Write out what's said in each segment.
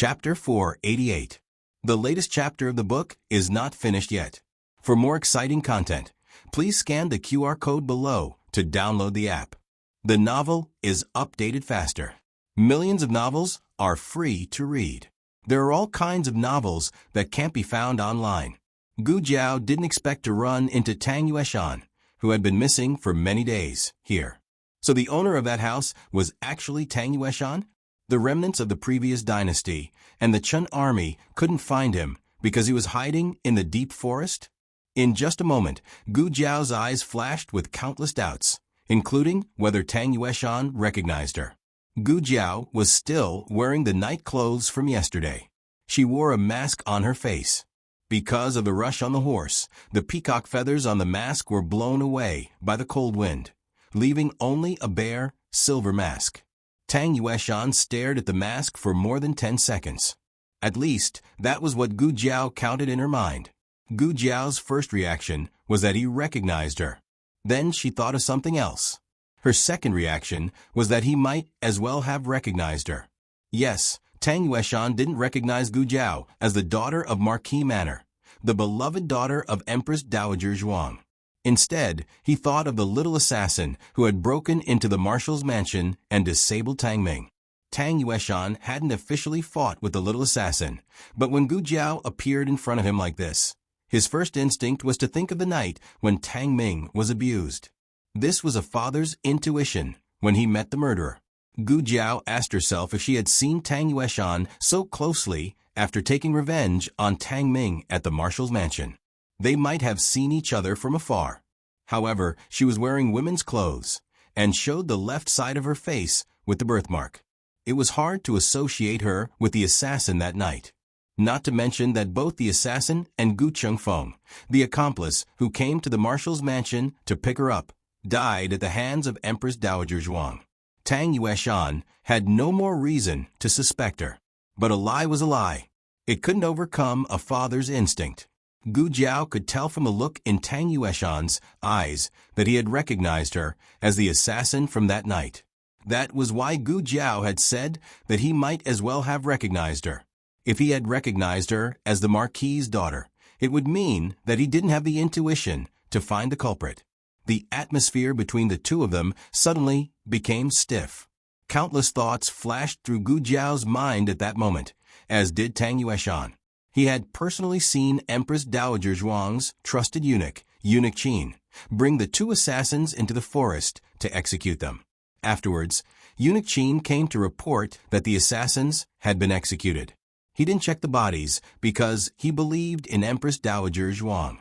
Chapter 488. The latest chapter of the book is not finished yet. For more exciting content, please scan the QR code below to download the app. The novel is updated faster. Millions of novels are free to read. There are all kinds of novels that can't be found online. Gu Jiao didn't expect to run into Tang Yueshan, who had been missing for many days, here. So the owner of that house was actually Tang Yueshan? The remnants of the previous dynasty and the Chun army couldn't find him because he was hiding in the deep forest? In just a moment, Gu Jiao's eyes flashed with countless doubts, including whether Tang Yueshan recognized her. Gu Jiao was still wearing the night clothes from yesterday. She wore a mask on her face. Because of the rush on the horse, the peacock feathers on the mask were blown away by the cold wind, leaving only a bare, silver mask. Tang Yueshan stared at the mask for more than 10 seconds. At least, that was what Gu Jiao counted in her mind. Gu Jiao's first reaction was that he recognized her. Then she thought of something else. Her second reaction was that he might as well have recognized her. Yes, Tang Yueshan didn't recognize Gu Jiao as the daughter of Marquis Manor, the beloved daughter of Empress Dowager Zhuang. Instead, he thought of the little assassin who had broken into the marshal's mansion and disabled Tang Ming. Tang Yueshan hadn't officially fought with the little assassin, but when Gu Jiao appeared in front of him like this, his first instinct was to think of the night when Tang Ming was abused. This was a father's intuition when he met the murderer. Gu Jiao asked herself if she had seen Tang Yueshan so closely after taking revenge on Tang Ming at the marshal's mansion. They might have seen each other from afar. However, she was wearing women's clothes and showed the left side of her face with the birthmark. It was hard to associate her with the assassin that night. Not to mention that both the assassin and Gu Chengfeng, the accomplice who came to the marshal's mansion to pick her up, died at the hands of Empress Dowager Zhuang. Tang Yueshan had no more reason to suspect her. But a lie was a lie. It couldn't overcome a father's instinct. Gu Jiao could tell from the look in Tang Yueshan's eyes that he had recognized her as the assassin from that night. That was why Gu Jiao had said that he might as well have recognized her. If he had recognized her as the Marquis's daughter, it would mean that he didn't have the intuition to find the culprit. The atmosphere between the two of them suddenly became stiff. Countless thoughts flashed through Gu Jiao's mind at that moment, as did Tang Yueshan. He had personally seen Empress Dowager Zhuang's trusted eunuch, Eunuch Qin, bring the two assassins into the forest to execute them. Afterwards, Eunuch Qin came to report that the assassins had been executed. He didn't check the bodies because he believed in Empress Dowager Zhuang.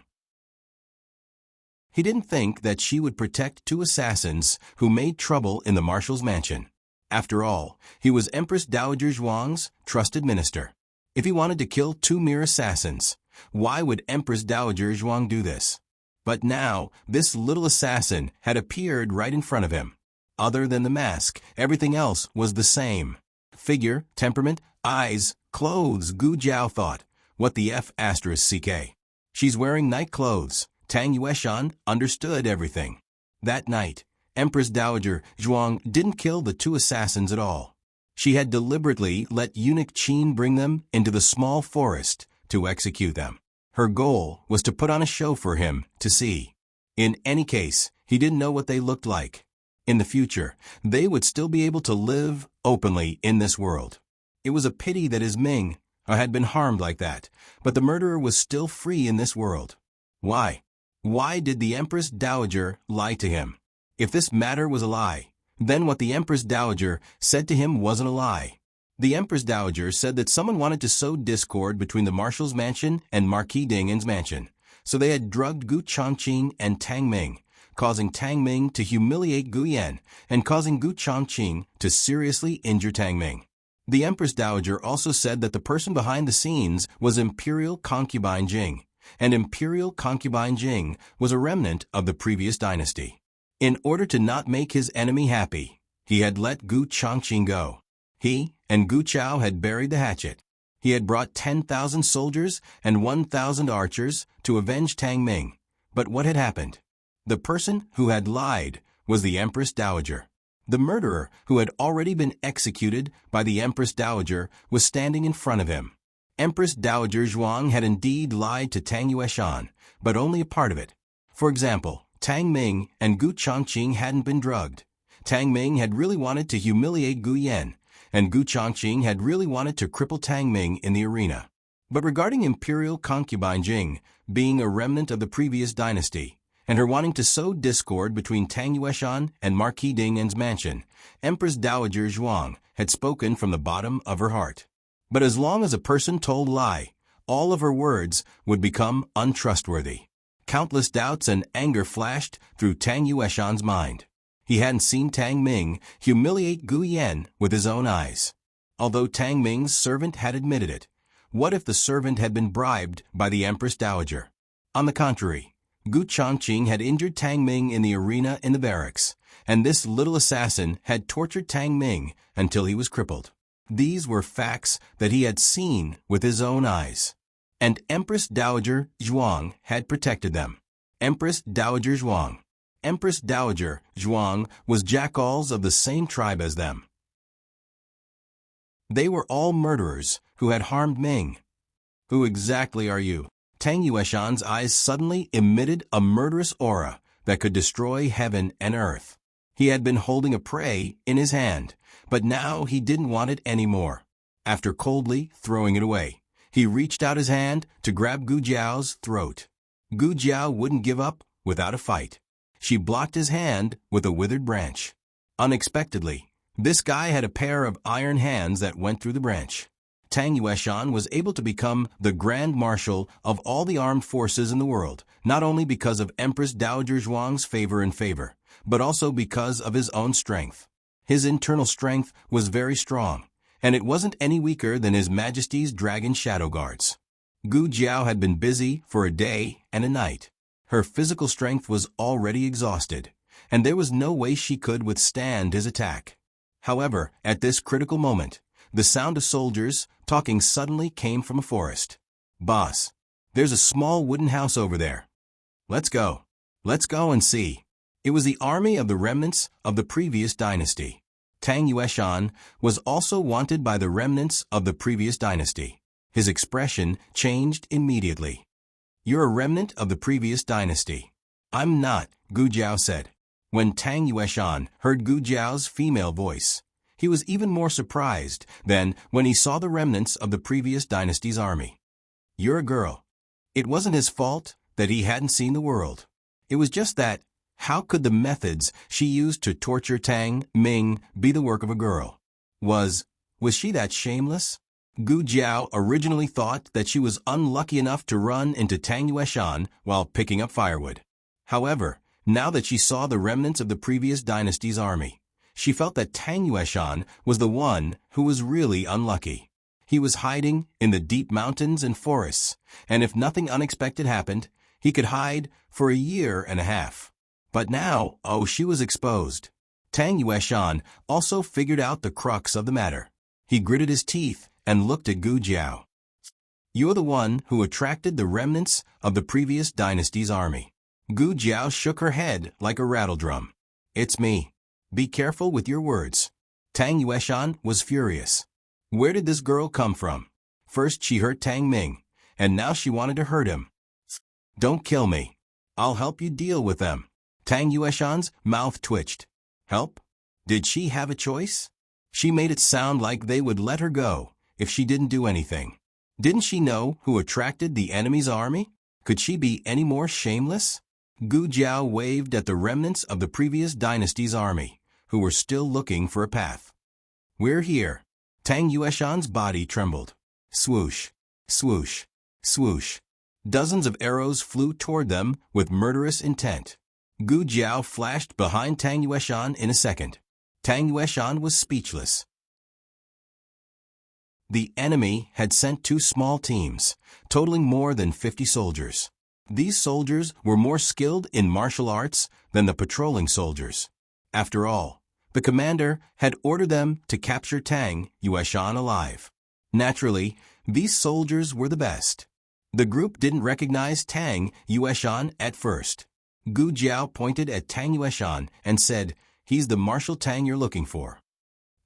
He didn't think that she would protect two assassins who made trouble in the marshal's mansion. After all, he was Empress Dowager Zhuang's trusted minister. If he wanted to kill two mere assassins, why would Empress Dowager Zhuang do this? But now, this little assassin had appeared right in front of him. Other than the mask, everything else was the same. Figure, temperament, eyes, clothes, Gu Jiao thought. What the F*** CK? She's wearing night clothes. Tang Yueshan understood everything. That night, Empress Dowager Zhuang didn't kill the two assassins at all. She had deliberately let Eunuch Qin bring them into the small forest to execute them. Her goal was to put on a show for him to see. In any case, he didn't know what they looked like. In the future, they would still be able to live openly in this world. It was a pity that his Ming had been harmed like that, but the murderer was still free in this world. Why? Why did the Empress Dowager lie to him? If this matter was a lie, then what the Empress Dowager said to him wasn't a lie. The Empress Dowager said that someone wanted to sow discord between the marshal's mansion and Marquis Dingin's mansion, so they had drugged Gu Chongqing and Tang Ming, causing Tang Ming to humiliate Gu Yan and causing Gu Chongqing to seriously injure Tang Ming. The Empress Dowager also said that the person behind the scenes was Imperial Concubine Jing, and Imperial Concubine Jing was a remnant of the previous dynasty. In order to not make his enemy happy, he had let Gu Chongqing go. He and Gu Chao had buried the hatchet. He had brought 10,000 soldiers and 1,000 archers to avenge Tang Ming. But what had happened? The person who had lied was the Empress Dowager. The murderer, who had already been executed by the Empress Dowager, was standing in front of him. Empress Dowager Zhuang had indeed lied to Tang Yueshan, but only a part of it. For example, Tang Ming and Gu Chongqing hadn't been drugged. Tang Ming had really wanted to humiliate Gu Yan, and Gu Chongqing had really wanted to cripple Tang Ming in the arena. But regarding imperial concubine Jing being a remnant of the previous dynasty, and her wanting to sow discord between Tang Yueshan and Marquis Ding'an's mansion, Empress Dowager Zhuang had spoken from the bottom of her heart. But as long as a person told lie, all of her words would become untrustworthy. Countless doubts and anger flashed through Tang Yueshan's mind. He hadn't seen Tang Ming humiliate Gu Yan with his own eyes. Although Tang Ming's servant had admitted it, what if the servant had been bribed by the Empress Dowager? On the contrary, Gu Chongqing had injured Tang Ming in the arena in the barracks, and this little assassin had tortured Tang Ming until he was crippled. These were facts that he had seen with his own eyes. And Empress Dowager Zhuang had protected them. Empress Dowager Zhuang. Empress Dowager Zhuang was jackals of the same tribe as them. They were all murderers who had harmed Ming. Who exactly are you? Tang Yueshan's eyes suddenly emitted a murderous aura that could destroy heaven and earth. He had been holding a prey in his hand, but now he didn't want it anymore. After coldly throwing it away, he reached out his hand to grab Gu Jiao's throat. Gu Jiao wouldn't give up without a fight. She blocked his hand with a withered branch. Unexpectedly, this guy had a pair of iron hands that went through the branch. Tang Yueshan was able to become the Grand Marshal of all the armed forces in the world, not only because of Empress Dowager Zhuang's favor, but also because of his own strength. His internal strength was very strong, and it wasn't any weaker than His Majesty's Dragon Shadow Guards. Gu Jiao had been busy for a day and a night. Her physical strength was already exhausted, and there was no way she could withstand his attack. However, at this critical moment, the sound of soldiers talking suddenly came from a forest. "Boss, there's a small wooden house over there. Let's go. Let's go and see." It was the army of the remnants of the previous dynasty. Tang Yueshan was also wanted by the remnants of the previous dynasty. His expression changed immediately. "You're a remnant of the previous dynasty." "I'm not," Gu Jiao said. When Tang Yueshan heard Gu Jiao's female voice, he was even more surprised than when he saw the remnants of the previous dynasty's army. "You're a girl." It wasn't his fault that he hadn't seen the world. It was just that, how could the methods she used to torture Tang Ming be the work of a girl? Was she that shameless? Gu Jiao originally thought that she was unlucky enough to run into Tang Yueshan while picking up firewood. However, now that she saw the remnants of the previous dynasty's army, she felt that Tang Yueshan was the one who was really unlucky. He was hiding in the deep mountains and forests, and if nothing unexpected happened, he could hide for a year and a half. But now, she was exposed. Tang Yueshan also figured out the crux of the matter. He gritted his teeth and looked at Gu Jiao. "You're the one who attracted the remnants of the previous dynasty's army." Gu Jiao shook her head like a rattledrum. "It's me. Be careful with your words." Tang Yueshan was furious. Where did this girl come from? First she hurt Tang Ming, and now she wanted to hurt him. "Don't kill me. I'll help you deal with them." Tang Yueshan's mouth twitched. Help? Did she have a choice? She made it sound like they would let her go if she didn't do anything. Didn't she know who attracted the enemy's army? Could she be any more shameless? Gu Jiao waved at the remnants of the previous dynasty's army, who were still looking for a path. "We're here." Tang Yueshan's body trembled. Swoosh, swoosh, swoosh. Dozens of arrows flew toward them with murderous intent. Gu Jiao flashed behind Tang Yueshan in a second. Tang Yueshan was speechless. The enemy had sent 2 small teams, totaling more than 50 soldiers. These soldiers were more skilled in martial arts than the patrolling soldiers. After all, the commander had ordered them to capture Tang Yueshan alive. Naturally, these soldiers were the best. The group didn't recognize Tang Yueshan at first. Gu Jiao pointed at Tang Yueshan and said, He's the martial Tang you're looking for."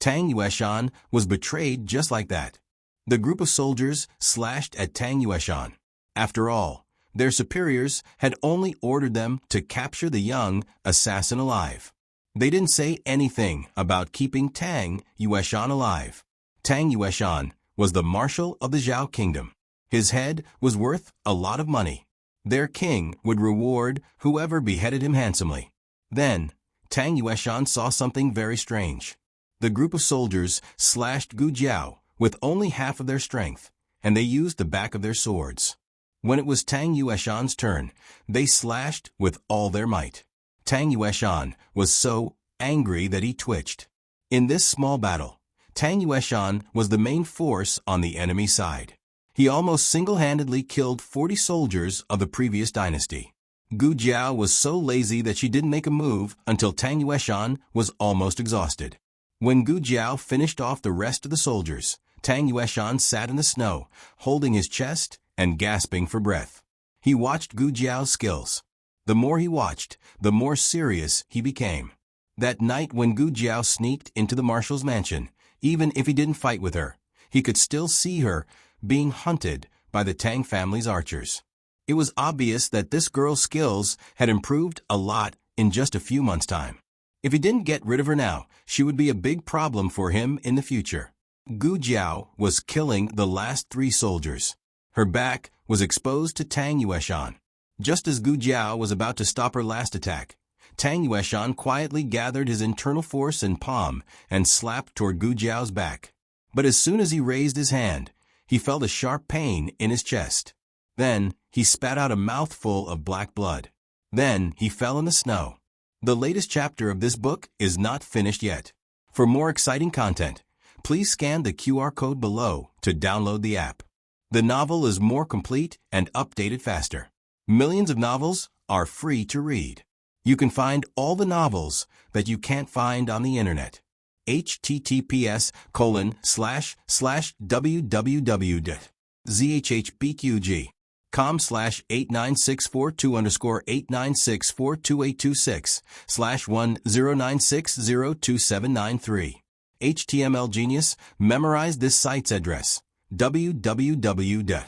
Tang Yueshan was betrayed just like that. The group of soldiers slashed at Tang Yueshan. After all, their superiors had only ordered them to capture the young assassin alive. They didn't say anything about keeping Tang Yueshan alive. Tang Yueshan was the marshal of the Zhao kingdom. His head was worth a lot of money. Their king would reward whoever beheaded him handsomely. Then, Tang Yueshan saw something very strange. The group of soldiers slashed Gu Jiao with only half of their strength, and they used the back of their swords. When it was Tang Yueshan's turn, they slashed with all their might. Tang Yueshan was so angry that he twitched. In this small battle, Tang Yueshan was the main force on the enemy side. He almost single-handedly killed 40 soldiers of the previous dynasty. Gu Jiao was so lazy that she didn't make a move until Tang Yueshan was almost exhausted. When Gu Jiao finished off the rest of the soldiers, Tang Yueshan sat in the snow, holding his chest and gasping for breath. He watched Gu Jiao's skills. The more he watched, the more serious he became. That night when Gu Jiao sneaked into the marshal's mansion, even if he didn't fight with her, he could still see her being hunted by the Tang family's archers. It was obvious that this girl's skills had improved a lot in just a few months' time. If he didn't get rid of her now, she would be a big problem for him in the future. Gu Jiao was killing the last 3 soldiers. Her back was exposed to Tang Yueshan. Just as Gu Jiao was about to stop her last attack, Tang Yueshan quietly gathered his internal force in palm and slapped toward Gu Jiao's back. But as soon as he raised his hand, he felt a sharp pain in his chest. Then he spat out a mouthful of black blood. Then he fell in the snow. The latest chapter of this book is not finished yet. For more exciting content, please scan the QR code below to download the app. The novel is more complete and updated faster. Millions of novels are free to read. You can find all the novels that you can't find on the internet. https://www.zhbqg.com/8964-2_89642826/1096027993. HTML Genius memorized this site's address: www.zhbqg.com.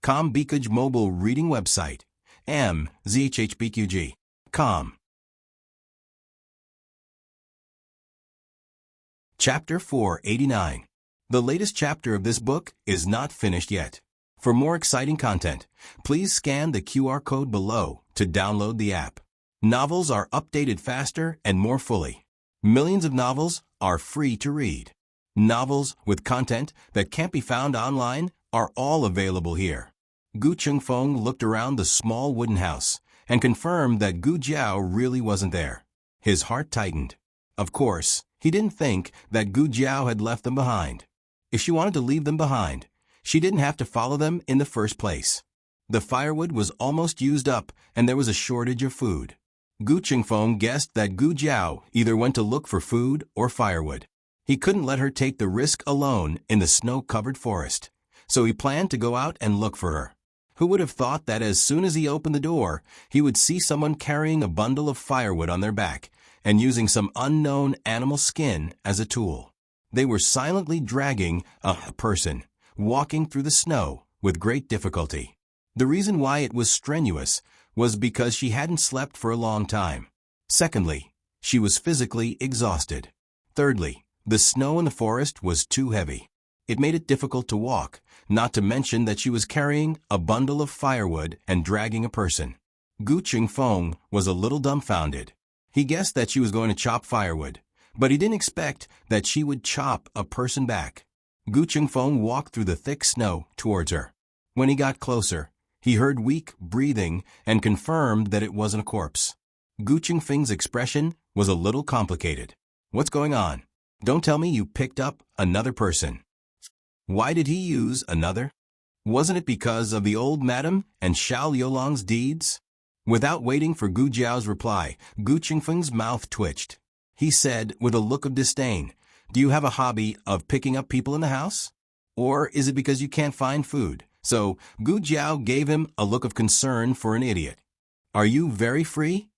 Bkj mobile reading website zhbqg.com. Chapter 489. The latest chapter of this book is not finished yet. For more exciting content, please scan the QR code below to download the app. Novels are updated faster and more fully. Millions of novels are free to read. Novels with content that can't be found online are all available here. Gu Chengfeng looked around the small wooden house and confirmed that Gu Jiao really wasn't there. His heart tightened. Of course, he didn't think that Gu Jiao had left them behind. If she wanted to leave them behind, she didn't have to follow them in the first place. The firewood was almost used up and there was a shortage of food. Gu Chengfeng guessed that Gu Jiao either went to look for food or firewood. He couldn't let her take the risk alone in the snow-covered forest, so he planned to go out and look for her. Who would have thought that as soon as he opened the door, he would see someone carrying a bundle of firewood on their back and using some unknown animal skin as a tool. They were silently dragging a person, walking through the snow with great difficulty. The reason why it was strenuous was because she hadn't slept for a long time. Secondly, she was physically exhausted. Thirdly, the snow in the forest was too heavy. It made it difficult to walk, not to mention that she was carrying a bundle of firewood and dragging a person. Gu Chengfeng was a little dumbfounded. He guessed that she was going to chop firewood, but he didn't expect that she would chop a person back. Gu Chengfeng walked through the thick snow towards her. When he got closer, he heard weak breathing and confirmed that it wasn't a corpse. Gu Chengfeng's expression was a little complicated. "What's going on? Don't tell me you picked up another person." Why did he use another? Wasn't it because of the old madam and Xiao Liulong's deeds? Without waiting for Gu Jiao's reply, Gu Chengfeng's mouth twitched. He said with a look of disdain, "Do you have a hobby of picking up people in the house? Or is it because you can't find food?" So Gu Jiao gave him a look of concern for an idiot. "Are you very free?"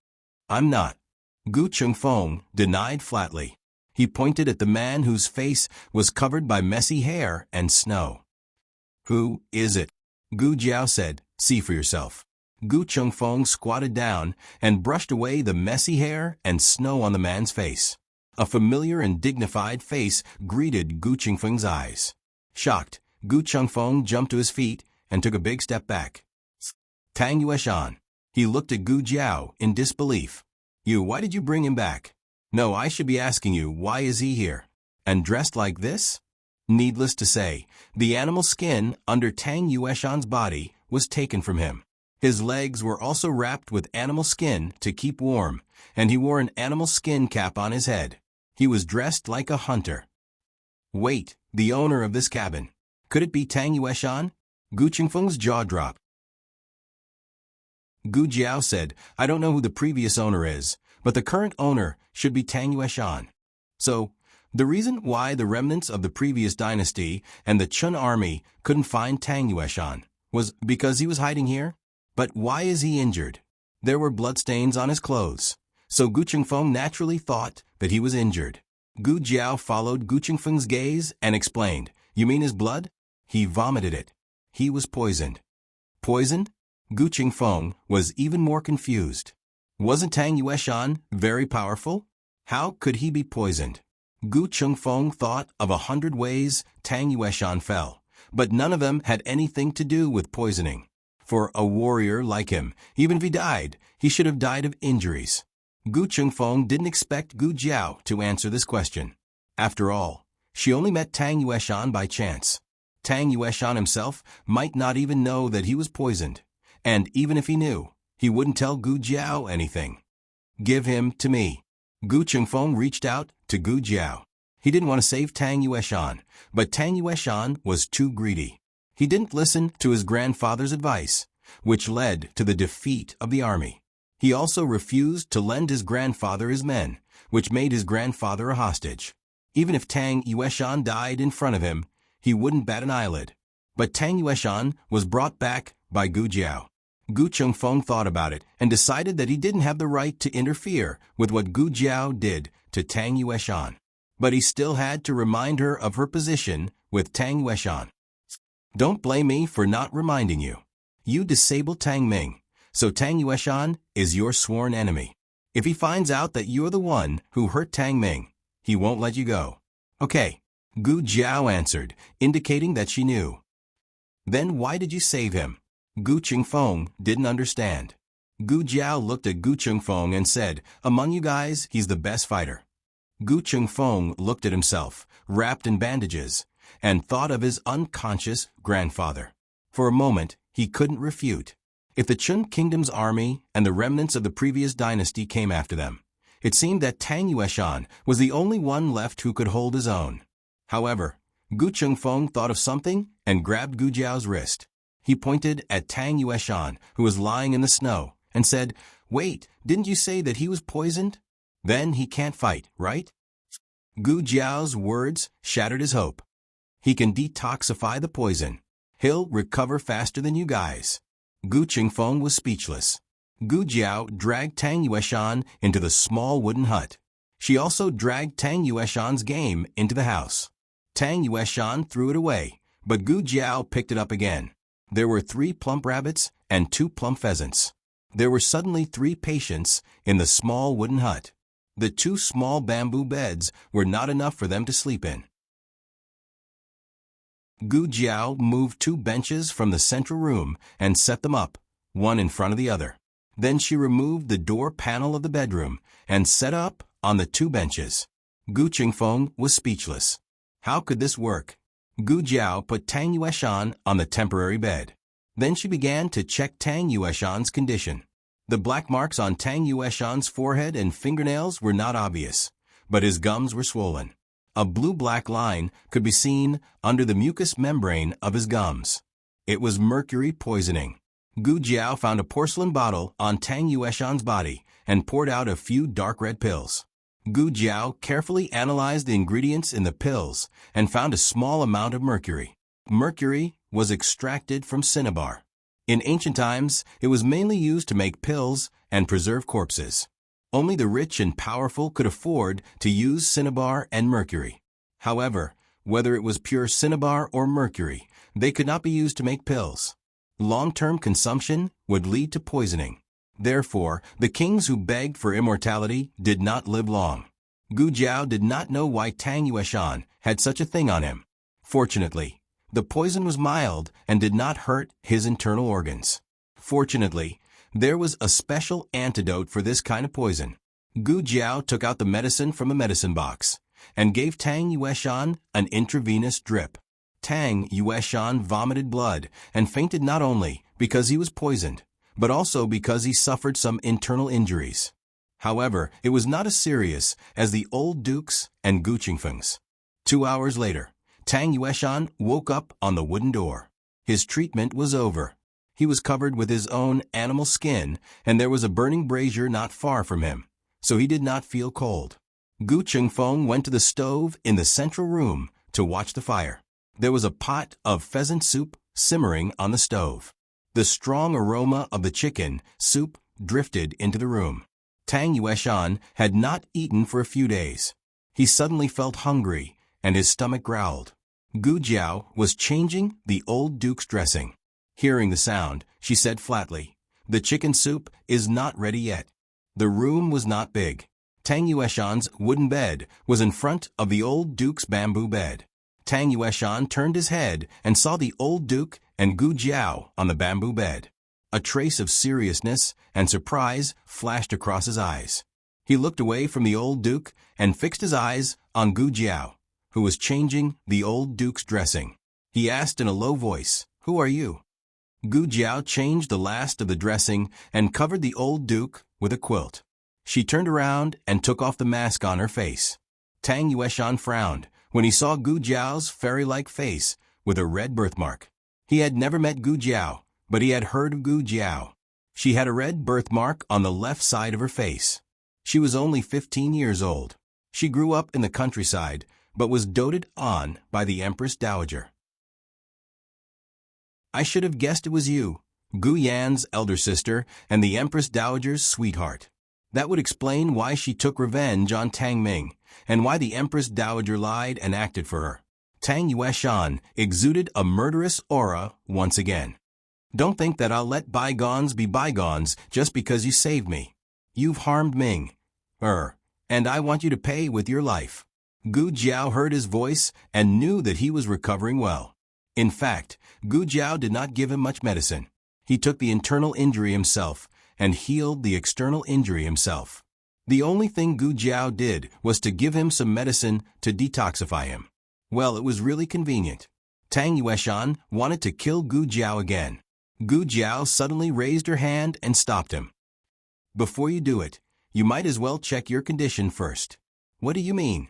"I'm not. Gu Chengfeng denied flatly. He pointed at the man whose face was covered by messy hair and snow. "Who is it?" Gu Jiao said. "See for yourself." Gu Chengfeng squatted down and brushed away the messy hair and snow on the man's face. A familiar and dignified face greeted Gu Chengfeng's eyes. Shocked, Gu Chengfeng jumped to his feet and took a big step back. "Tang Yueshan." He looked at Gu Jiao in disbelief. Why did you bring him back?" "No, I should be asking you, why is he here? And dressed like this?" Needless to say, the animal skin under Tang Yueshan's body was taken from him. His legs were also wrapped with animal skin to keep warm, and he wore an animal skin cap on his head. He was dressed like a hunter. Wait, the owner of this cabin. Could it be Tang Yueshan? Gu Chengfeng's jaw dropped. Gu Jiao said, "I don't know who the previous owner is, but the current owner should be Tang Yueshan." So, the reason why the remnants of the previous dynasty and the Chun army couldn't find Tang Yueshan was because he was hiding here? But why is he injured? There were bloodstains on his clothes, so Gu Chengfeng naturally thought that he was injured. Gu Jiao followed Gu Chengfeng's gaze and explained, "You mean his blood? He vomited it. He was poisoned." Poisoned? Gu Chengfeng was even more confused. Wasn't Tang Yueshan very powerful? How could he be poisoned? Gu Chengfeng thought of 100 ways Tang Yueshan fell, but none of them had anything to do with poisoning. For a warrior like him, even if he died, he should have died of injuries. Gu Chengfeng didn't expect Gu Jiao to answer this question. After all, she only met Tang Yueshan by chance. Tang Yueshan himself might not even know that he was poisoned. And even if he knew, he wouldn't tell Gu Jiao anything. "Give him to me." Gu Chengfeng reached out to Gu Jiao. He didn't want to save Tang Yueshan, but Tang Yueshan was too greedy. He didn't listen to his grandfather's advice, which led to the defeat of the army. He also refused to lend his grandfather his men, which made his grandfather a hostage. Even if Tang Yueshan died in front of him, he wouldn't bat an eyelid. But Tang Yueshan was brought back by Gu Jiao. Gu Chengfeng thought about it and decided that he didn't have the right to interfere with what Gu Jiao did to Tang Yueshan. But he still had to remind her of her position with Tang Yueshan. "Don't blame me for not reminding you. You disabled Tang Ming, so Tang Yueshan is your sworn enemy. If he finds out that you're the one who hurt Tang Ming, he won't let you go." "Okay," Gu Jiao answered, indicating that she knew. "Then why did you save him?" Gu Chengfeng didn't understand. Gu Jiao looked at Gu Chengfeng and said, "Among you guys, he's the best fighter." Gu Chengfeng looked at himself, wrapped in bandages, and thought of his unconscious grandfather. For a moment, he couldn't refute. If the Chun Kingdom's army and the remnants of the previous dynasty came after them, it seemed that Tang Yueshan was the only one left who could hold his own. However, Gu Chengfeng thought of something and grabbed Gu Jiao's wrist. He pointed at Tang Yueshan, who was lying in the snow, and said, "Wait, didn't you say that he was poisoned? Then he can't fight, right?" Gu Jiao's words shattered his hope. "He can detoxify the poison. He'll recover faster than you guys." Gu Chengfeng was speechless. Gu Jiao dragged Tang Yueshan into the small wooden hut. She also dragged Tang Yueshan's game into the house. Tang Yueshan threw it away, but Gu Jiao picked it up again. There were 3 plump rabbits and 2 plump pheasants. There were suddenly 3 patients in the small wooden hut. The 2 small bamboo beds were not enough for them to sleep in. Gu Jiao moved 2 benches from the central room and set them up, one in front of the other. Then she removed the door panel of the bedroom and set up on the 2 benches. Gu Chengfeng was speechless. How could this work? Gu Jiao put Tang Yueshan on the temporary bed. Then she began to check Tang Yueshan's condition. The black marks on Tang Yueshan's forehead and fingernails were not obvious, but his gums were swollen. A blue-black line could be seen under the mucous membrane of his gums. It was mercury poisoning. Gu Jiao found a porcelain bottle on Tang Yueshan's body and poured out a few dark red pills. Gu Jiao carefully analyzed the ingredients in the pills and found a small amount of mercury. Mercury was extracted from cinnabar. In ancient times, it was mainly used to make pills and preserve corpses. Only the rich and powerful could afford to use cinnabar and mercury. However, whether it was pure cinnabar or mercury, they could not be used to make pills. Long-term consumption would lead to poisoning. Therefore, the kings who begged for immortality did not live long. Gu Jiao did not know why Tang Yueshan had such a thing on him. Fortunately, the poison was mild and did not hurt his internal organs. Fortunately, there was a special antidote for this kind of poison. Gu Jiao took out the medicine from a medicine box and gave Tang Yueshan an intravenous drip. Tang Yueshan vomited blood and fainted not only because he was poisoned, but also because he suffered some internal injuries. However, it was not as serious as the old dukes and Gu Qingfeng's. 2 hours later, Tang Yueshan woke up on the wooden door. His treatment was over. He was covered with his own animal skin, and there was a burning brazier not far from him, so he did not feel cold. Gu Qingfeng went to the stove in the central room to watch the fire. There was a pot of pheasant soup simmering on the stove. The strong aroma of the chicken soup drifted into the room. Tang Yueshan had not eaten for a few days. He suddenly felt hungry, and his stomach growled. Gu Jiao was changing the old duke's dressing. Hearing the sound, she said flatly, "The chicken soup is not ready yet." The room was not big. Tang Yueshan's wooden bed was in front of the old duke's bamboo bed. Tang Yueshan turned his head and saw the old duke and Gu Jiao on the bamboo bed. A trace of seriousness and surprise flashed across his eyes. He looked away from the old duke and fixed his eyes on Gu Jiao, who was changing the old duke's dressing. He asked in a low voice, "Who are you?" Gu Jiao changed the last of the dressing and covered the old duke with a quilt. She turned around and took off the mask on her face. Tang Yueshan frowned when he saw Gu Jiao's fairy-like face with a red birthmark. He had never met Gu Jiao, but he had heard of Gu Jiao. She had a red birthmark on the left side of her face. She was only 15 years old. She grew up in the countryside, but was doted on by the Empress Dowager. "I should have guessed it was you, Gu Yan's elder sister and the Empress Dowager's sweetheart. That would explain why she took revenge on Tang Ming, and why the Empress Dowager lied and acted for her." Tang Yueshan exuded a murderous aura once again. "Don't think that I'll let bygones be bygones just because you saved me. You've harmed Ming. And I want you to pay with your life." Gu Jiao heard his voice and knew that he was recovering well. In fact, Gu Jiao did not give him much medicine. He took the internal injury himself and healed the external injury himself. The only thing Gu Jiao did was to give him some medicine to detoxify him. Well, it was really convenient. Tang Yueshan wanted to kill Gu Jiao again. Gu Jiao suddenly raised her hand and stopped him. "Before you do it, you might as well check your condition first." "What do you mean?"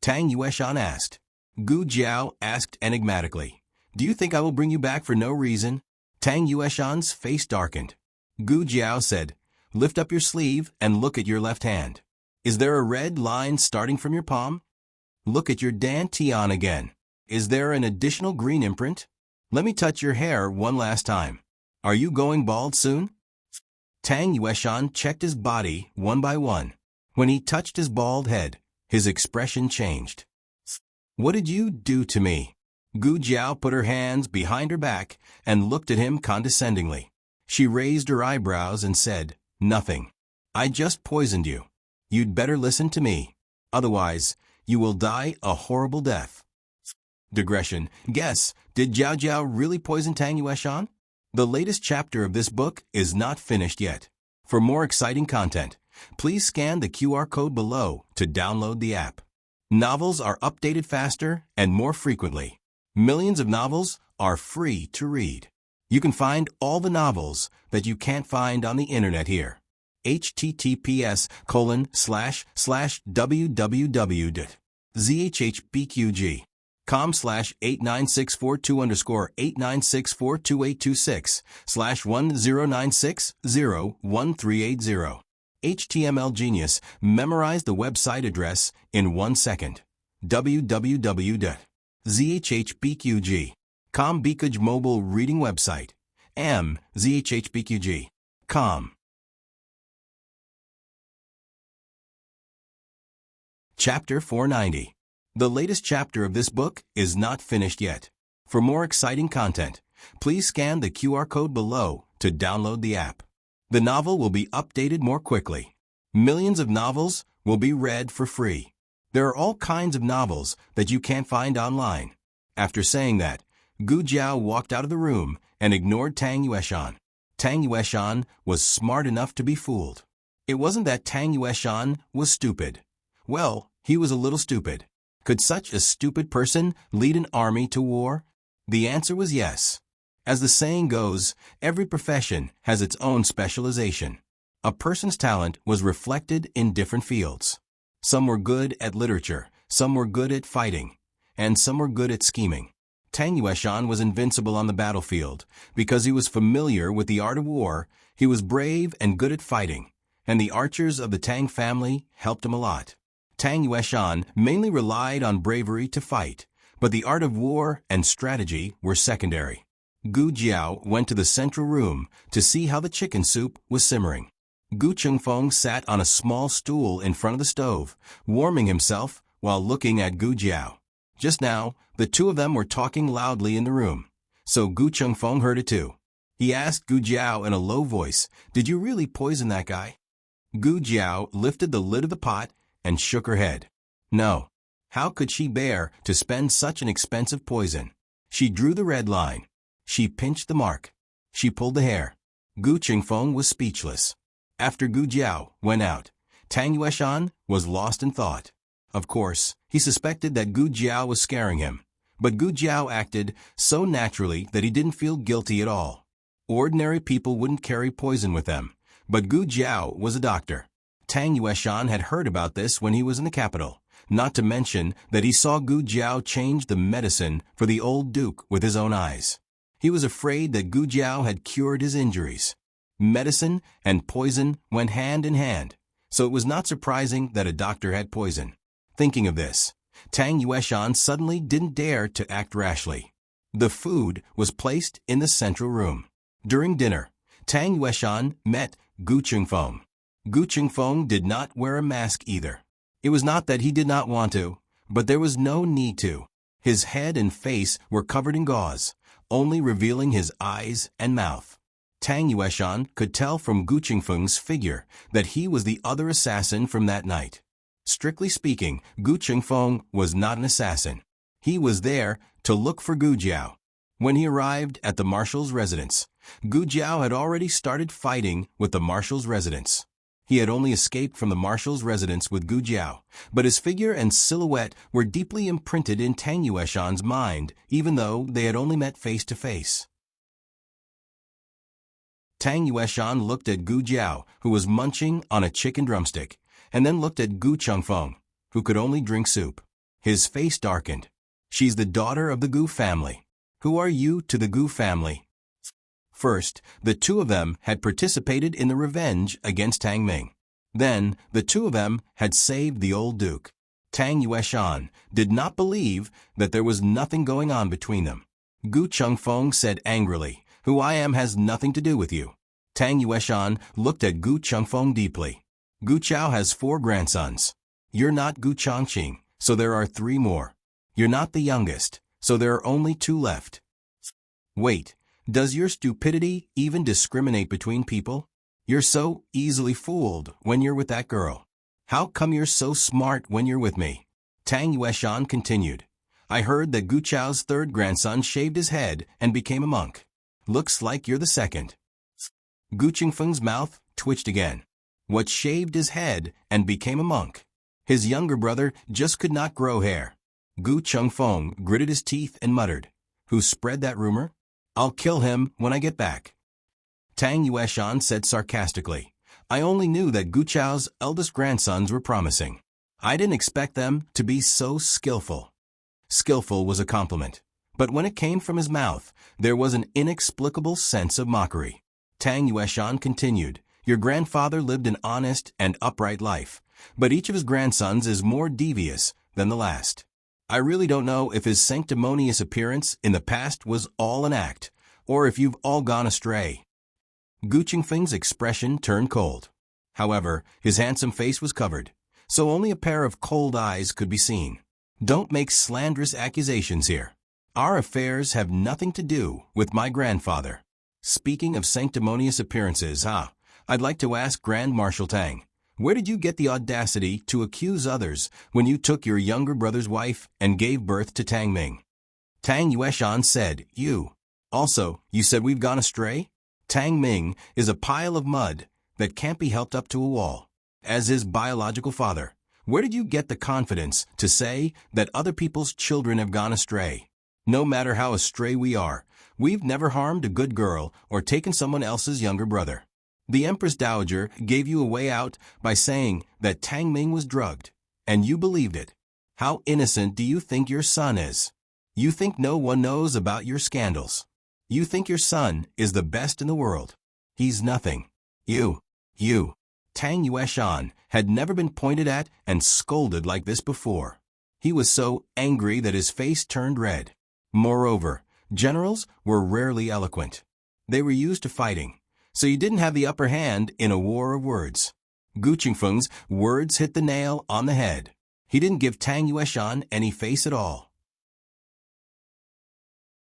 Tang Yueshan asked. Gu Jiao asked enigmatically, "Do you think I will bring you back for no reason?" Tang Yueshan's face darkened. Gu Jiao said, "Lift up your sleeve and look at your left hand. Is there a red line starting from your palm? Look at your dantian again. Is there an additional green imprint? Let me touch your hair one last time. Are you going bald soon?" Tang Yueshan checked his body one by one. When he touched his bald head, his expression changed. "What did you do to me?" Gu Jiao put her hands behind her back and looked at him condescendingly. She raised her eyebrows and said, "Nothing. I just poisoned you. You'd better listen to me. Otherwise, you will die a horrible death." Digression. Guess, did Jiao Jiao really poison Tang Yueshan? The latest chapter of this book is not finished yet. For more exciting content, please scan the QR code below to download the app. Novels are updated faster and more frequently. Millions of novels are free to read. You can find all the novels that you can't find on the internet here. https://www.zhbqg.com/8964-2_896/1096-01380. HTML Genius memorized the website address in 1 second. www.zhbqg.com Bkj mobile reading website. zhbqg.com Chapter 490. The latest chapter of this book is not finished yet. For more exciting content, please scan the QR code below to download the app. The novel will be updated more quickly. Millions of novels will be read for free. There are all kinds of novels that you can't find online. After saying that, Gu Jiao walked out of the room and ignored Tang Yueshan. Tang Yueshan was smart enough to be fooled. It wasn't that Tang Yueshan was stupid. Well, he was a little stupid. Could such a stupid person lead an army to war? The answer was yes. As the saying goes, every profession has its own specialization. A person's talent was reflected in different fields. Some were good at literature, some were good at fighting, and some were good at scheming. Tang Yueshan was invincible on the battlefield because he was familiar with the art of war, he was brave and good at fighting, and the archers of the Tang family helped him a lot. Tang Yueshan mainly relied on bravery to fight, but the art of war and strategy were secondary. Gu Jiao went to the central room to see how the chicken soup was simmering. Gu Chengfeng sat on a small stool in front of the stove, warming himself while looking at Gu Jiao. Just now, the two of them were talking loudly in the room, so Gu Chengfeng heard it too. He asked Gu Jiao in a low voice, "Did you really poison that guy?" Gu Jiao lifted the lid of the pot and shook her head. No. How could she bear to spend such an expensive poison? She drew the red line. She pinched the mark. She pulled the hair. Gu Chengfeng was speechless. After Gu Jiao went out, Tang Yueshan was lost in thought. Of course, he suspected that Gu Jiao was scaring him, but Gu Jiao acted so naturally that he didn't feel guilty at all. Ordinary people wouldn't carry poison with them, but Gu Jiao was a doctor. Tang Yueshan had heard about this when he was in the capital, not to mention that he saw Gu Jiao change the medicine for the old duke with his own eyes. He was afraid that Gu Jiao had cured his injuries. Medicine and poison went hand in hand, so it was not surprising that a doctor had poison. Thinking of this, Tang Yueshan suddenly didn't dare to act rashly. The food was placed in the central room. During dinner, Tang Yueshan met Gu Chengfeng. Gu Chengfeng did not wear a mask either. It was not that he did not want to, but there was no need to. His head and face were covered in gauze, only revealing his eyes and mouth. Tang Yueshan could tell from Gu Chengfeng's figure that he was the other assassin from that night. Strictly speaking, Gu Chengfeng was not an assassin. He was there to look for Gu Jiao. When he arrived at the marshal's residence, Gu Jiao had already started fighting with the marshal's residence. He had only escaped from the marshal's residence with Gu Jiao, but his figure and silhouette were deeply imprinted in Tang Yueshan's mind, even though they had only met face to face. Tang Yueshan looked at Gu Jiao, who was munching on a chicken drumstick, and then looked at Gu Chengfeng, who could only drink soup. His face darkened. "She's the daughter of the Gu family. Who are you to the Gu family?" First, the two of them had participated in the revenge against Tang Ming. Then, the two of them had saved the old duke. Tang Yueshan did not believe that there was nothing going on between them. Gu Chengfeng said angrily, "Who I am has nothing to do with you." Tang Yueshan looked at Gu Chengfeng deeply. "Gu Chao has 4 grandsons. You're not Gu Changqing, so there are 3 more. You're not the youngest, so there are only 2 left. Wait. Does your stupidity even discriminate between people? You're so easily fooled when you're with that girl. How come you're so smart when you're with me?" Tang Yueshan continued. "I heard that Gu Chao's 3rd grandson shaved his head and became a monk. Looks like you're the second." Gu Chengfeng's mouth twitched again. What shaved his head and became a monk? His younger brother just could not grow hair. Gu Chengfeng gritted his teeth and muttered, "Who spread that rumor? I'll kill him when I get back." Tang Yueshan said sarcastically, "I only knew that Gu Chao's eldest grandsons were promising. I didn't expect them to be so skillful." Skillful was a compliment, but when it came from his mouth, there was an inexplicable sense of mockery. Tang Yueshan continued, "Your grandfather lived an honest and upright life, but each of his grandsons is more devious than the last. I really don't know if his sanctimonious appearance in the past was all an act, or if you've all gone astray." Gu Chengfeng's expression turned cold. However, his handsome face was covered, so only a pair of cold eyes could be seen. Don't make slanderous accusations here. Our affairs have nothing to do with my grandfather. Speaking of sanctimonious appearances, I'd like to ask Grand Marshal Tang, where did you get the audacity to accuse others when you took your younger brother's wife and gave birth to Tang Ming? Tang Yueshan said, You. Also, you said we've gone astray? Tang Ming is a pile of mud that can't be helped up to a wall. As his biological father, where did you get the confidence to say that other people's children have gone astray? No matter how astray we are, we've never harmed a good girl or taken someone else's younger brother. The Empress Dowager gave you a way out by saying that Tang Ming was drugged, and you believed it. How innocent do you think your son is? You think no one knows about your scandals. You think your son is the best in the world. He's nothing. You. Tang Yueshan had never been pointed at and scolded like this before. He was so angry that his face turned red. Moreover, generals were rarely eloquent. They were used to fighting, so you didn't have the upper hand in a war of words. Gu Qingfeng's words hit the nail on the head. He didn't give Tang Yueshan any face at all.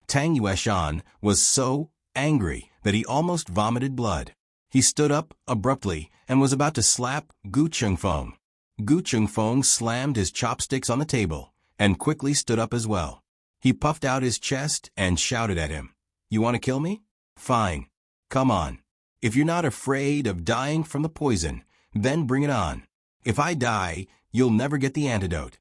Tang Yueshan was so angry that he almost vomited blood. He stood up abruptly and was about to slap Gu Qingfeng. Gu Qingfeng slammed his chopsticks on the table and quickly stood up as well. He puffed out his chest and shouted at him, You want to kill me? Fine. Come on. If you're not afraid of dying from the poison, then bring it on. If I die, you'll never get the antidote.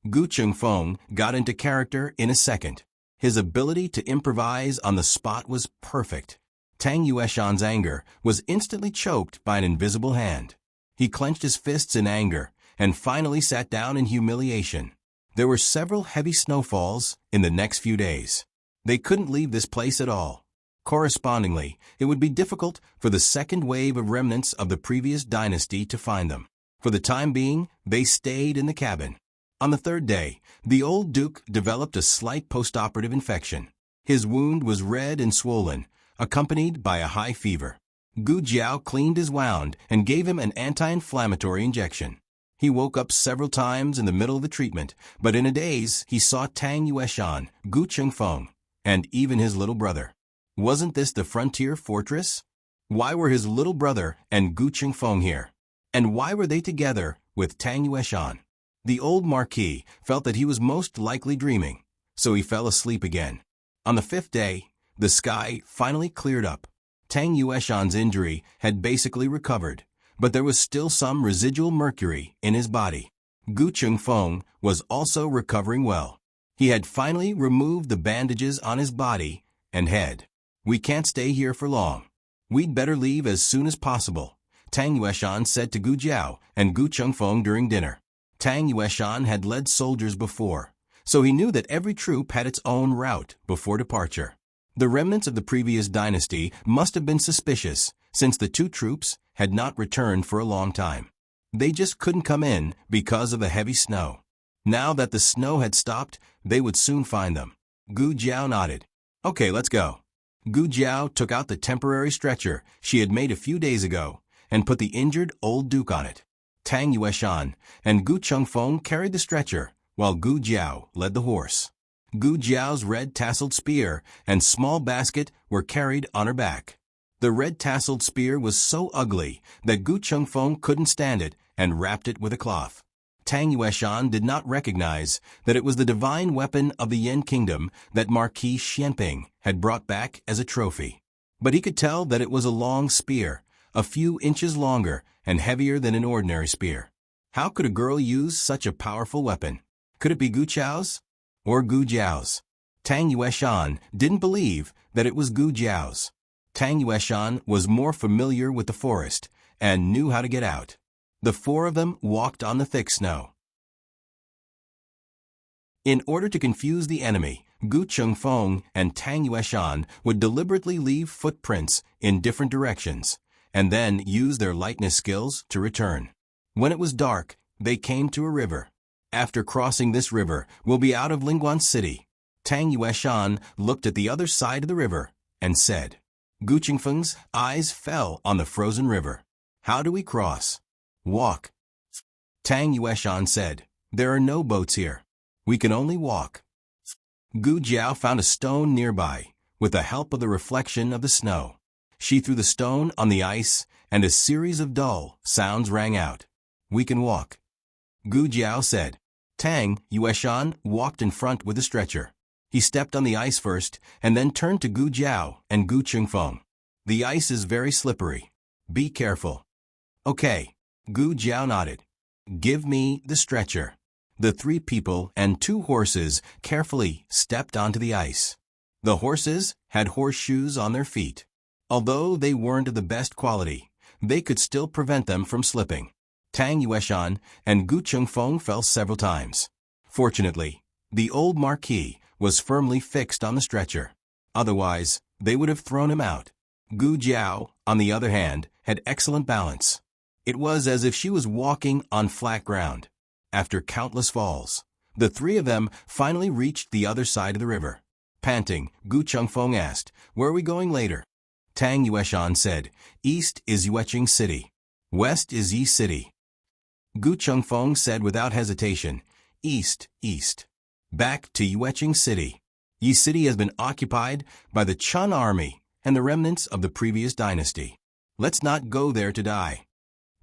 Gu Qingfeng got into character in a second. His ability to improvise on the spot was perfect. Tang Yueshan's anger was instantly choked by an invisible hand. He clenched his fists in anger and finally sat down in humiliation. There were several heavy snowfalls in the next few days. They couldn't leave this place at all. Correspondingly, it would be difficult for the second wave of remnants of the previous dynasty to find them. For the time being, they stayed in the cabin. On the third day, the old duke developed a slight postoperative infection. His wound was red and swollen, accompanied by a high fever. Gu Jiao cleaned his wound and gave him an anti-inflammatory injection. He woke up several times in the middle of the treatment, but in a daze he saw Tang Yueshan, Gu Qingfeng, and even his little brother. Wasn't this the frontier fortress? Why were his little brother and Gu Qingfeng here? And why were they together with Tang Yueshan? The old marquis felt that he was most likely dreaming, so he fell asleep again. On the fifth day, the sky finally cleared up. Tang Yueshan's injury had basically recovered, but there was still some residual mercury in his body. Gu Qingfeng was also recovering well. He had finally removed the bandages on his body and head. We can't stay here for long. We'd better leave as soon as possible, Tang Yueshan said to Gu Jiao and Gu Qingfeng during dinner. Tang Yueshan had led soldiers before, so he knew that every troop had its own route before departure. The remnants of the previous dynasty must have been suspicious, since the two troops had not returned for a long time. They just couldn't come in because of the heavy snow. Now that the snow had stopped, they would soon find them. Gu Jiao nodded. Okay, let's go. Gu Jiao took out the temporary stretcher she had made a few days ago and put the injured old duke on it. Tang Yueshan and Gu Qingfeng carried the stretcher, while Gu Jiao led the horse. Gu Jiao's red tasseled spear and small basket were carried on her back. The red tasseled spear was so ugly that Gu Qingfeng couldn't stand it and wrapped it with a cloth. Tang Yueshan did not recognize that it was the divine weapon of the Yan Kingdom that Marquis Xianping had brought back as a trophy. But he could tell that it was a long spear, a few inches longer and heavier than an ordinary spear. How could a girl use such a powerful weapon? Could it be Gu Qiao's? Or Gu Jiao's? Tang Yueshan didn't believe that it was Gu Jiao's. Tang Yueshan was more familiar with the forest and knew how to get out. The four of them walked on the thick snow. In order to confuse the enemy, Gu Qingfeng and Tang Yueshan would deliberately leave footprints in different directions, and then use their lightness skills to return. When it was dark, they came to a river. After crossing this river, we'll be out of Lingguan City. Tang Yueshan looked at the other side of the river and said. Gu Qingfeng's eyes fell on the frozen river. How do we cross? Walk. Tang Yueshan said, "There are no boats here. We can only walk." Gu Jiao found a stone nearby, with the help of the reflection of the snow. She threw the stone on the ice, and a series of dull sounds rang out. "We can walk," Gu Jiao said. Tang Yueshan walked in front with a stretcher. He stepped on the ice first, and then turned to Gu Jiao and Gu Chengfeng. "The ice is very slippery. Be careful." "Okay," Gu Jiao nodded. "Give me the stretcher." The 3 people and 2 horses carefully stepped onto the ice. The horses had horseshoes on their feet. Although they weren't of the best quality, they could still prevent them from slipping. Tang Yueshan and Gu Chengfeng fell several times. Fortunately, the old marquis was firmly fixed on the stretcher. Otherwise, they would have thrown him out. Gu Jiao, on the other hand, had excellent balance. It was as if she was walking on flat ground. After countless falls, the 3 of them finally reached the other side of the river. Panting, Gu Chengfeng asked, "Where are we going later?" Tang Yueshan said, "East is Yueqing City. West is Yi City." Gu Chengfeng said without hesitation, "East, east. Back to Yueqing City. Yi City has been occupied by the Chun army and the remnants of the previous dynasty. Let's not go there to die."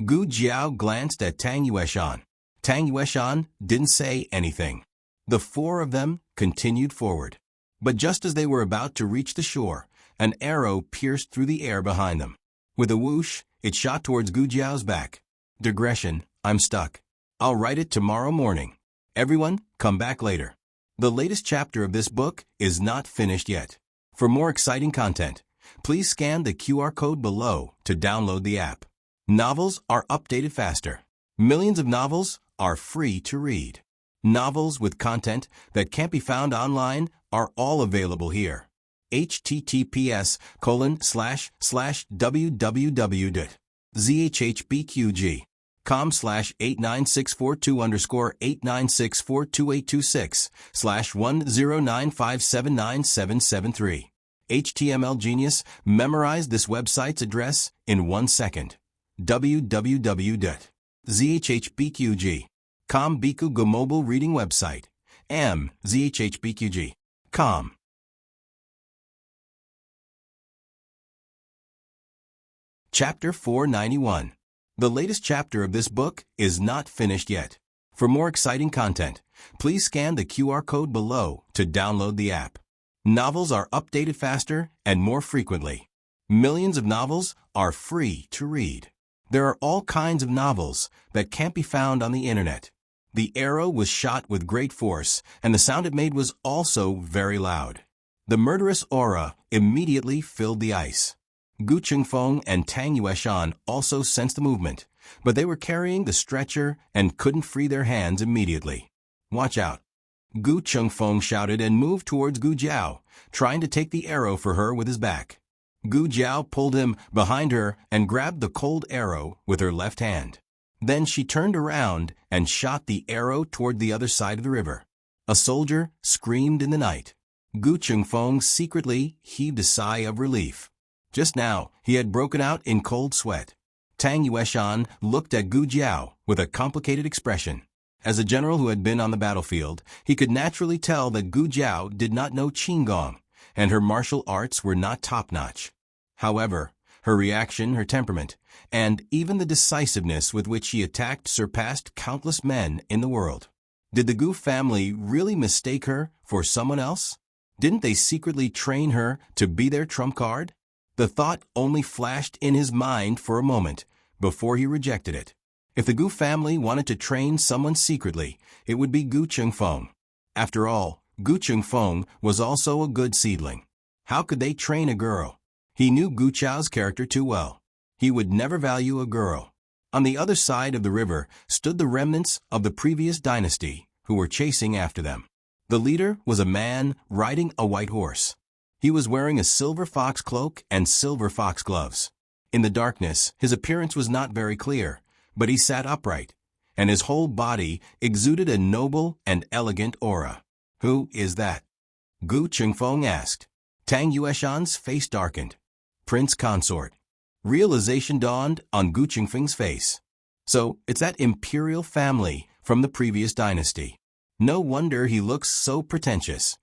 Gu Jiao glanced at Tang Yueshan. Tang Yueshan didn't say anything. The 4 of them continued forward. But just as they were about to reach the shore, an arrow pierced through the air behind them. With a whoosh, it shot towards Gu Jiao's back. "Digression, I'm stuck. I'll write it tomorrow morning. Everyone, come back later." The latest chapter of this book is not finished yet. For more exciting content, please scan the QR code below to download the app. Novels are updated faster. Millions of novels are free to read. Novels with content that can't be found online are all available here. https://www.zhpqg.com/8964-2_89642_109579773. HTML Genius memorized this website's address in 1 second. www.zhpqg.com Biku Go mobile reading website. zhpqg.com. Chapter 491. The latest chapter of this book is not finished yet. For more exciting content, please scan the QR code below to download the app. Novels are updated faster and more frequently. Millions of novels are free to read. There are all kinds of novels that can't be found on the internet. The arrow was shot with great force, and the sound it made was also very loud. The murderous aura immediately filled the ice. Gu Chengfeng and Tang Yueshan also sensed the movement, but they were carrying the stretcher and couldn't free their hands immediately. "Watch out!" Gu Chengfeng shouted and moved towards Gu Jiao, trying to take the arrow for her with his back. Gu Jiao pulled him behind her and grabbed the cold arrow with her left hand. Then she turned around and shot the arrow toward the other side of the river. A soldier screamed in the night. Gu Chengfeng secretly heaved a sigh of relief. Just now, he had broken out in cold sweat. Tang Yueshan looked at Gu Jiao with a complicated expression. As a general who had been on the battlefield, he could naturally tell that Gu Jiao did not know Qinggong, and her martial arts were not top-notch. However, her reaction, her temperament, and even the decisiveness with which she attacked surpassed countless men in the world. Did the Gu family really mistake her for someone else? Didn't they secretly train her to be their trump card? The thought only flashed in his mind for a moment before he rejected it. If the Gu family wanted to train someone secretly, it would be Gu Chengfeng. After all, Gu Chengfeng was also a good seedling. How could they train a girl? He knew Gu Chao's character too well. He would never value a girl. On the other side of the river stood the remnants of the previous dynasty who were chasing after them. The leader was a man riding a white horse. He was wearing a silver fox cloak and silver fox gloves. In the darkness, his appearance was not very clear, but he sat upright, and his whole body exuded a noble and elegant aura. "Who is that?" Gu Chengfeng asked. Tang Yueshan's face darkened. "Prince Consort." Realization dawned on Gu Chengfeng's face. So it's that imperial family from the previous dynasty. No wonder he looks so pretentious.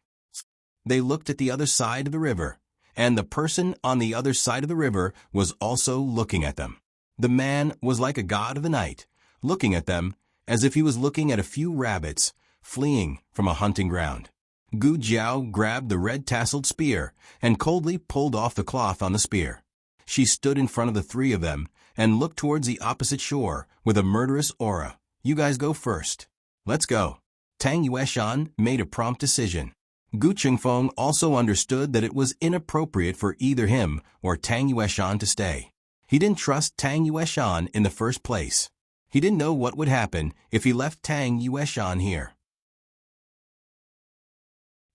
They looked at the other side of the river, and the person on the other side of the river was also looking at them. The man was like a god of the night, looking at them as if he was looking at a few rabbits fleeing from a hunting ground. Gu Jiao grabbed the red-tasseled spear and coldly pulled off the cloth on the spear. She stood in front of the three of them and looked towards the opposite shore with a murderous aura. You guys go first. Let's go. Tang Yueshan made a prompt decision. Gu Qingfeng also understood that it was inappropriate for either him or Tang Yueshan to stay. He didn't trust Tang Yueshan in the first place. He didn't know what would happen if he left Tang Yueshan here.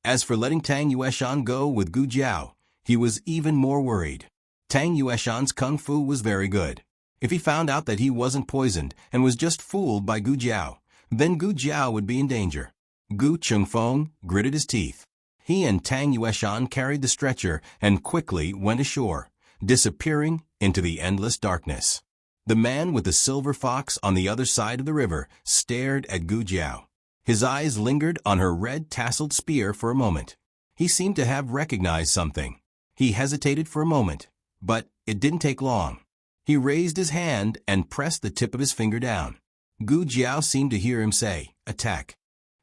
As for letting Tang Yueshan go with Gu Jiao, he was even more worried. Tang Yueshan's kung fu was very good. If he found out that he wasn't poisoned and was just fooled by Gu Jiao, then Gu Jiao would be in danger. Gu Qingfeng gritted his teeth. He and Tang Yueshan carried the stretcher and quickly went ashore, disappearing into the endless darkness. The man with the silver fox on the other side of the river stared at Gu Jiao. His eyes lingered on her red-tasseled spear for a moment. He seemed to have recognized something. He hesitated for a moment, but it didn't take long. He raised his hand and pressed the tip of his finger down. Gu Jiao seemed to hear him say, "Attack."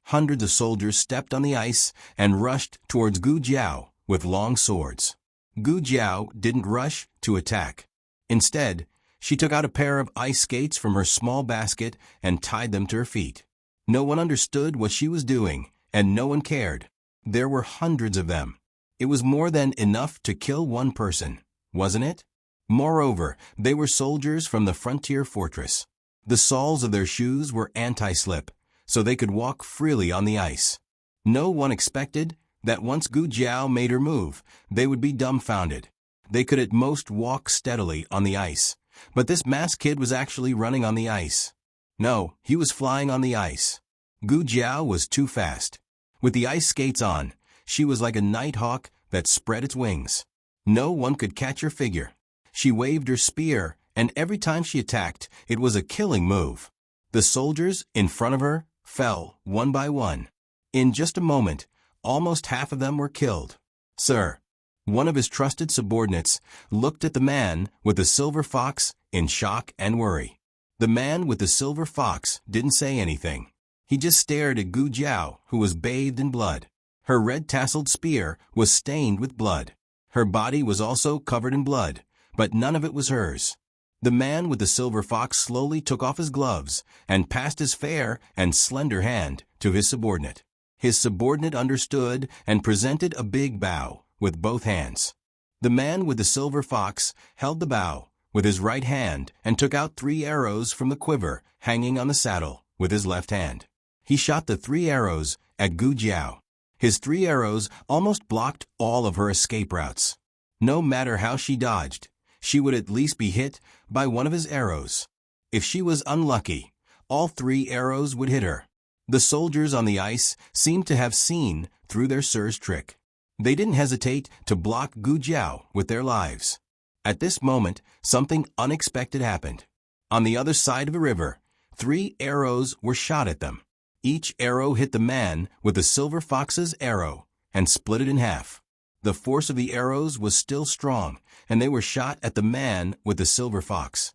Hundreds of soldiers stepped on the ice and rushed towards Gu Jiao with long swords. Gu Jiao didn't rush to attack. Instead, she took out a pair of ice skates from her small basket and tied them to her feet. No one understood what she was doing, and no one cared. There were hundreds of them. It was more than enough to kill one person, wasn't it? Moreover, they were soldiers from the frontier fortress. The soles of their shoes were anti-slip, so they could walk freely on the ice. No one expected that once Gu Jiao made her move, they would be dumbfounded. They could at most walk steadily on the ice, but this masked kid was actually running on the ice. No, he was flying on the ice. Gu Jiao was too fast. With the ice skates on, she was like a nighthawk that spread its wings. No one could catch her figure. She waved her spear, and every time she attacked, it was a killing move. The soldiers in front of her fell one by one. In just a moment, almost half of them were killed. "Sir," one of his trusted subordinates looked at the man with the silver fox in shock and worry. The man with the silver fox didn't say anything. He just stared at Gu Jiao, who was bathed in blood. Her red-tasseled spear was stained with blood. Her body was also covered in blood, but none of it was hers. The man with the silver fox slowly took off his gloves and passed his fair and slender hand to his subordinate. His subordinate understood and presented a big bow with both hands. The man with the silver fox held the bow with his right hand and took out 3 arrows from the quiver hanging on the saddle with his left hand. He shot the 3 arrows at Gu Jiao. His 3 arrows almost blocked all of her escape routes. No matter how she dodged, she would at least be hit by one of his arrows. If she was unlucky, all 3 arrows would hit her. The soldiers on the ice seemed to have seen through their sir's trick. They didn't hesitate to block Gu Jiao with their lives. At this moment, something unexpected happened. On the other side of the river, 3 arrows were shot at them. Each arrow hit the man with the silver fox's arrow and split it in half. The force of the arrows was still strong, and they were shot at the man with the silver fox.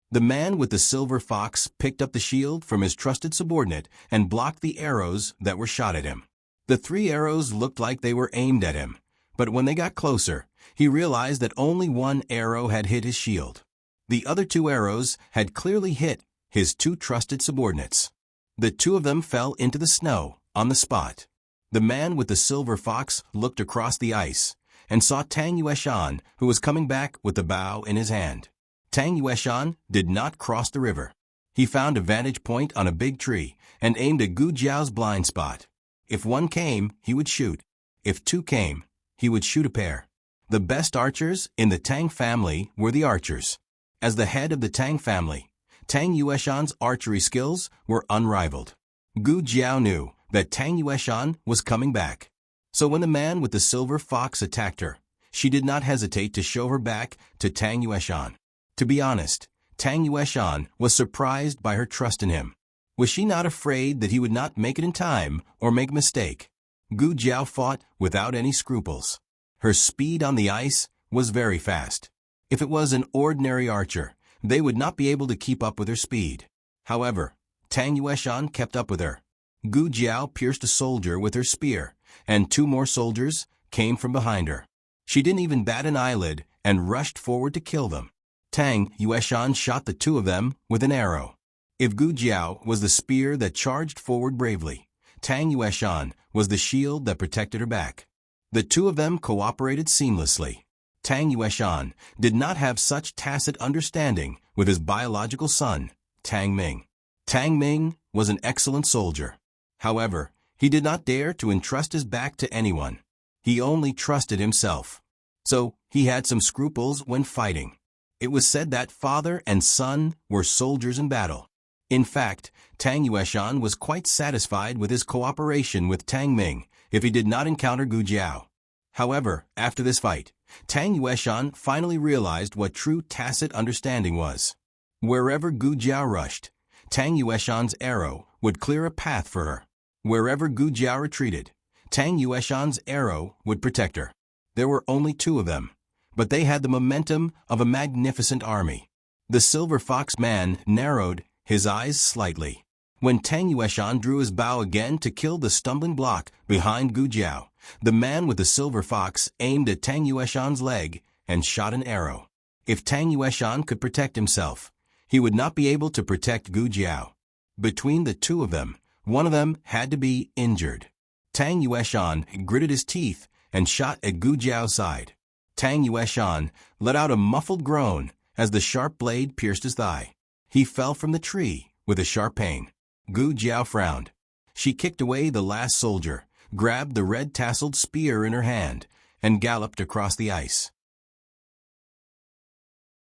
The man with the silver fox picked up the shield from his trusted subordinate and blocked the arrows that were shot at him. The 3 arrows looked like they were aimed at him, but when they got closer, he realized that only 1 arrow had hit his shield. The other 2 arrows had clearly hit his 2 trusted subordinates. The 2 of them fell into the snow on the spot. The man with the silver fox looked across the ice and saw Tang Yueshan, who was coming back with the bow in his hand. Tang Yueshan did not cross the river. He found a vantage point on a big tree and aimed at Gu Jiao's blind spot. If 1 came, he would shoot. If 2 came, he would shoot a pair. The best archers in the Tang family were the archers. As the head of the Tang family, Tang Yueshan's archery skills were unrivaled. Gu Jiao knew that Tang Yueshan was coming back. So when the man with the silver fox attacked her, she did not hesitate to show her back to Tang Yueshan. To be honest, Tang Yueshan was surprised by her trust in him. Was she not afraid that he would not make it in time or make a mistake? Gu Jiao fought without any scruples. Her speed on the ice was very fast. If it was an ordinary archer, they would not be able to keep up with her speed. However, Tang Yueshan kept up with her. Gu Jiao pierced a soldier with her spear, and 2 more soldiers came from behind her. She didn't even bat an eyelid and rushed forward to kill them. Tang Yueshan shot the 2 of them with an arrow. If Gu Jiao was the spear that charged forward bravely, Tang Yueshan was the shield that protected her back. The 2 of them cooperated seamlessly. Tang Yueshan did not have such tacit understanding with his biological son, Tang Ming. Tang Ming was an excellent soldier. However, he did not dare to entrust his back to anyone. He only trusted himself. So, he had some scruples when fighting. It was said that father and son were soldiers in battle. In fact, Tang Yueshan was quite satisfied with his cooperation with Tang Ming if he did not encounter Gu Jiao. However, after this fight, Tang Yueshan finally realized what true tacit understanding was. Wherever Gu Jiao rushed, Tang Yueshan's arrow would clear a path for her. Wherever Gu Jiao retreated, Tang Yueshan's arrow would protect her. There were only 2 of them, but they had the momentum of a magnificent army. The Silver Fox man narrowed his eyes slightly. When Tang Yueshan drew his bow again to kill the stumbling block behind Gu Jiao, the man with the silver fox aimed at Tang Yueshan's leg and shot an arrow. If Tang Yueshan could protect himself, he would not be able to protect Gu Jiao. Between the 2 of them, one of them had to be injured. Tang Yueshan gritted his teeth and shot at Gu Jiao's side. Tang Yueshan let out a muffled groan as the sharp blade pierced his thigh. He fell from the tree with a sharp pain. Gu Jiao frowned. She kicked away the last soldier, grabbed the red-tasseled spear in her hand, and galloped across the ice.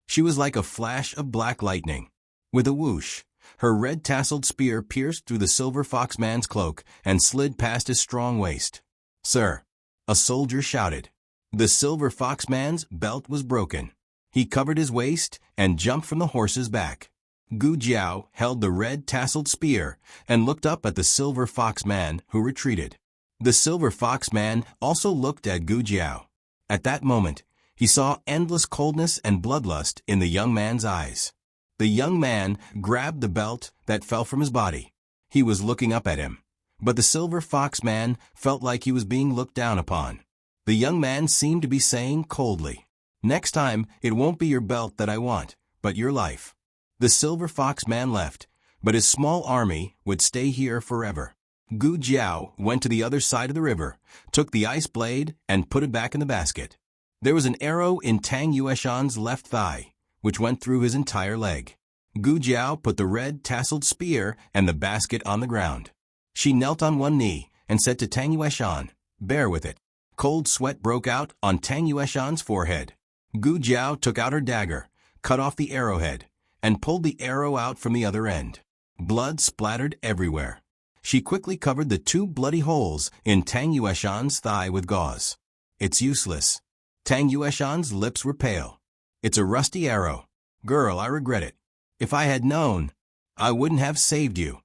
She was like a flash of black lightning. With a whoosh, her red-tasseled spear pierced through the Silver Fox man's cloak and slid past his strong waist. "Sir," a soldier shouted. The Silver Fox man's belt was broken. He covered his waist and jumped from the horse's back. Gu Jiao held the red-tasseled spear and looked up at the Silver Fox man who retreated. The Silver Fox man also looked at Gu Jiao. At that moment, he saw endless coldness and bloodlust in the young man's eyes. The young man grabbed the belt that fell from his body. He was looking up at him, but the Silver Fox man felt like he was being looked down upon. The young man seemed to be saying coldly, "Next time, it won't be your belt that I want, but your life." The Silver Fox man left, but his small army would stay here forever. Gu Jiao went to the other side of the river, took the ice blade, and put it back in the basket. There was an arrow in Tang Yueshan's left thigh, which went through his entire leg. Gu Jiao put the red-tasseled spear and the basket on the ground. She knelt on one knee and said to Tang Yueshan, "Bear with it." Cold sweat broke out on Tang Yueshan's forehead. Gu Jiao took out her dagger, cut off the arrowhead, and pulled the arrow out from the other end. Blood splattered everywhere. She quickly covered the 2 bloody holes in Tang Yueshan's thigh with gauze. "It's useless." Tang Yueshan's lips were pale. "It's a rusty arrow. Girl, I regret it. If I had known, I wouldn't have saved you."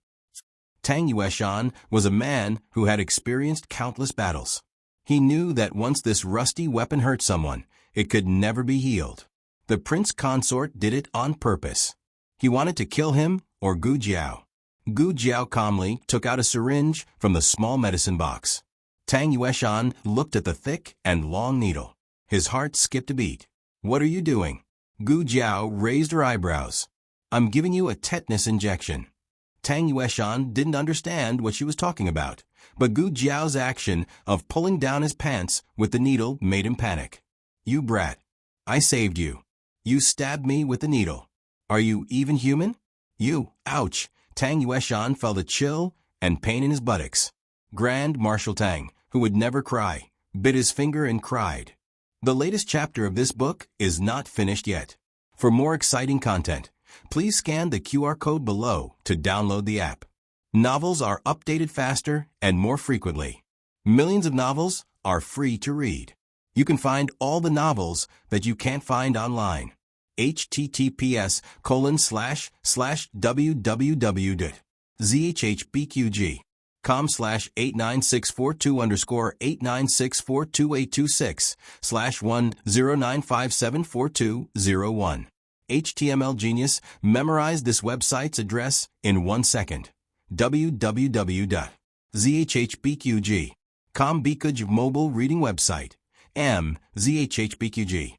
Tang Yueshan was a man who had experienced countless battles. He knew that once this rusty weapon hurt someone, it could never be healed. The prince consort did it on purpose. He wanted to kill him or Gu Jiao. Gu Jiao calmly took out a syringe from the small medicine box. Tang Yueshan looked at the thick and long needle. His heart skipped a beat. "What are you doing?" Gu Jiao raised her eyebrows. "I'm giving you a tetanus injection." Tang Yueshan didn't understand what she was talking about, but Gu Jiao's action of pulling down his pants with the needle made him panic. "You brat. I saved you. You stabbed me with the needle. Are you even human?" "You, ouch." Tang Yueshan felt a chill and pain in his buttocks. Grand Marshal Tang, who would never cry, bit his finger and cried. The latest chapter of this book is not finished yet. For more exciting content, please scan the QR code below to download the app. Novels are updated faster and more frequently. Millions of novels are free to read. You can find all the novels that you can't find online. https://www.zhbqg.com/89642_896421_109574201. HTML Genius memorized this website's address in 1 second. www.zhbqg.com Bqg mobile reading website. zhbqg.com.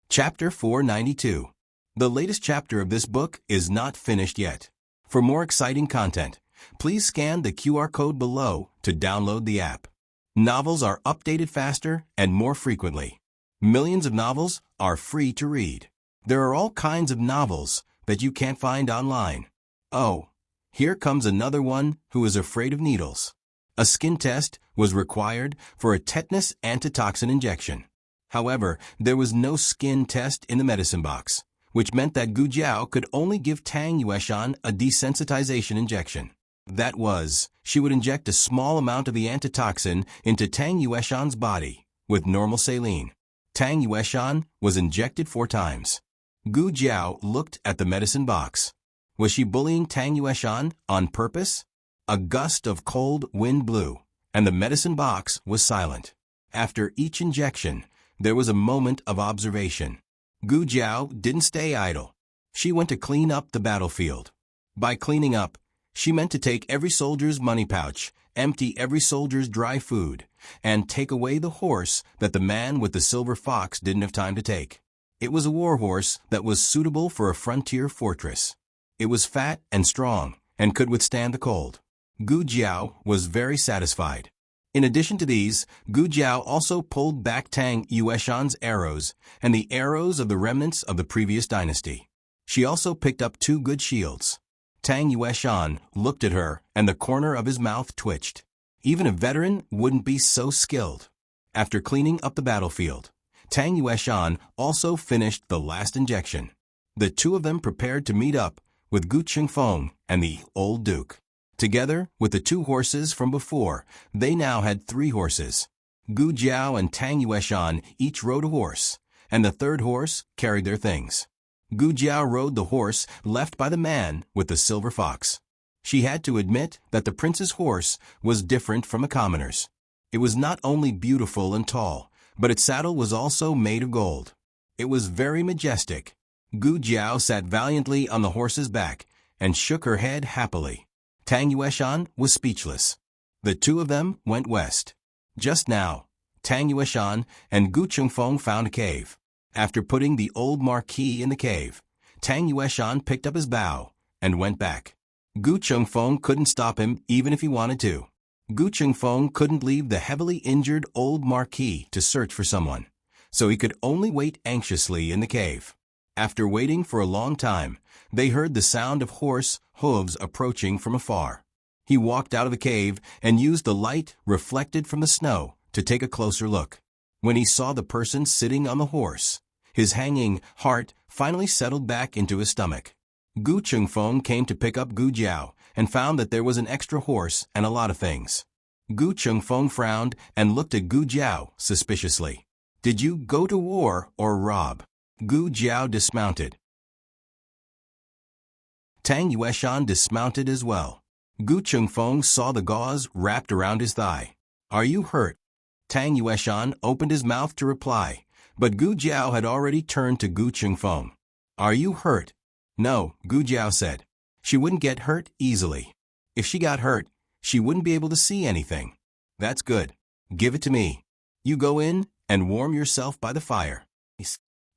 Chapter 492. The latest chapter of this book is not finished yet. For more exciting content, please scan the QR code below to download the app. Novels are updated faster and more frequently. Millions of novels are free to read. There are all kinds of novels that you can't find online. Oh, here comes another one who is afraid of needles. A skin test was required for a tetanus antitoxin injection. However, there was no skin test in the medicine box, which meant that Gu Jiao could only give Tang Yueshan a desensitization injection. That was, she would inject a small amount of the antitoxin into Tang Yueshan's body with normal saline. Tang Yueshan was injected 4 times. Gu Jiao looked at the medicine box. Was she bullying Tang Yueshan on purpose? A gust of cold wind blew, and the medicine box was silent. After each injection, there was a moment of observation. Gu Jiao didn't stay idle. She went to clean up the battlefield. By cleaning up, she meant to take every soldier's money pouch, empty every soldier's dry food, and take away the horse that the man with the silver fox didn't have time to take. It was a war horse that was suitable for a frontier fortress. It was fat and strong, and could withstand the cold. Gu Jiao was very satisfied. In addition to these, Gu Jiao also pulled back Tang Yueshan's arrows and the arrows of the remnants of the previous dynasty. She also picked up 2 good shields. Tang Yueshan looked at her, and the corner of his mouth twitched. Even a veteran wouldn't be so skilled. After cleaning up the battlefield, Tang Yueshan also finished the last injection. The 2 of them prepared to meet up with Gu Qingfeng and the old duke. Together with the 2 horses from before, they now had 3 horses. Gu Jiao and Tang Yueshan each rode a horse, and the 3rd horse carried their things. Gu Jiao rode the horse left by the man with the silver fox. She had to admit that the prince's horse was different from a commoner's. It was not only beautiful and tall, but its saddle was also made of gold. It was very majestic. Gu Jiao sat valiantly on the horse's back and shook her head happily. Tang Yueshan was speechless. The 2 of them went west. Just now, Tang Yueshan and Gu Qingfeng found a cave. After putting the old marquis in the cave, Tang Yueshan picked up his bow and went back. Gu Qingfeng couldn't stop him even if he wanted to. Gu Qingfeng couldn't leave the heavily injured old marquis to search for someone, so he could only wait anxiously in the cave. After waiting for a long time, they heard the sound of horse hooves approaching from afar. He walked out of the cave and used the light reflected from the snow to take a closer look. When he saw the person sitting on the horse, his hanging heart finally settled back into his stomach. Gu Qingfeng came to pick up Gu Jiao and found that there was an extra horse and a lot of things. Gu Qingfeng frowned and looked at Gu Jiao suspiciously. "Did you go to war or rob?" Gu Jiao dismounted. Tang Yueshan dismounted as well. Gu Qingfeng saw the gauze wrapped around his thigh. "Are you hurt?" Tang Yueshan opened his mouth to reply, but Gu Jiao had already turned to Gu Qingfeng. "Are you hurt?" "No," Gu Jiao said. "She wouldn't get hurt easily. If she got hurt, she wouldn't be able to see anything." "That's good. Give it to me. You go in and warm yourself by the fire."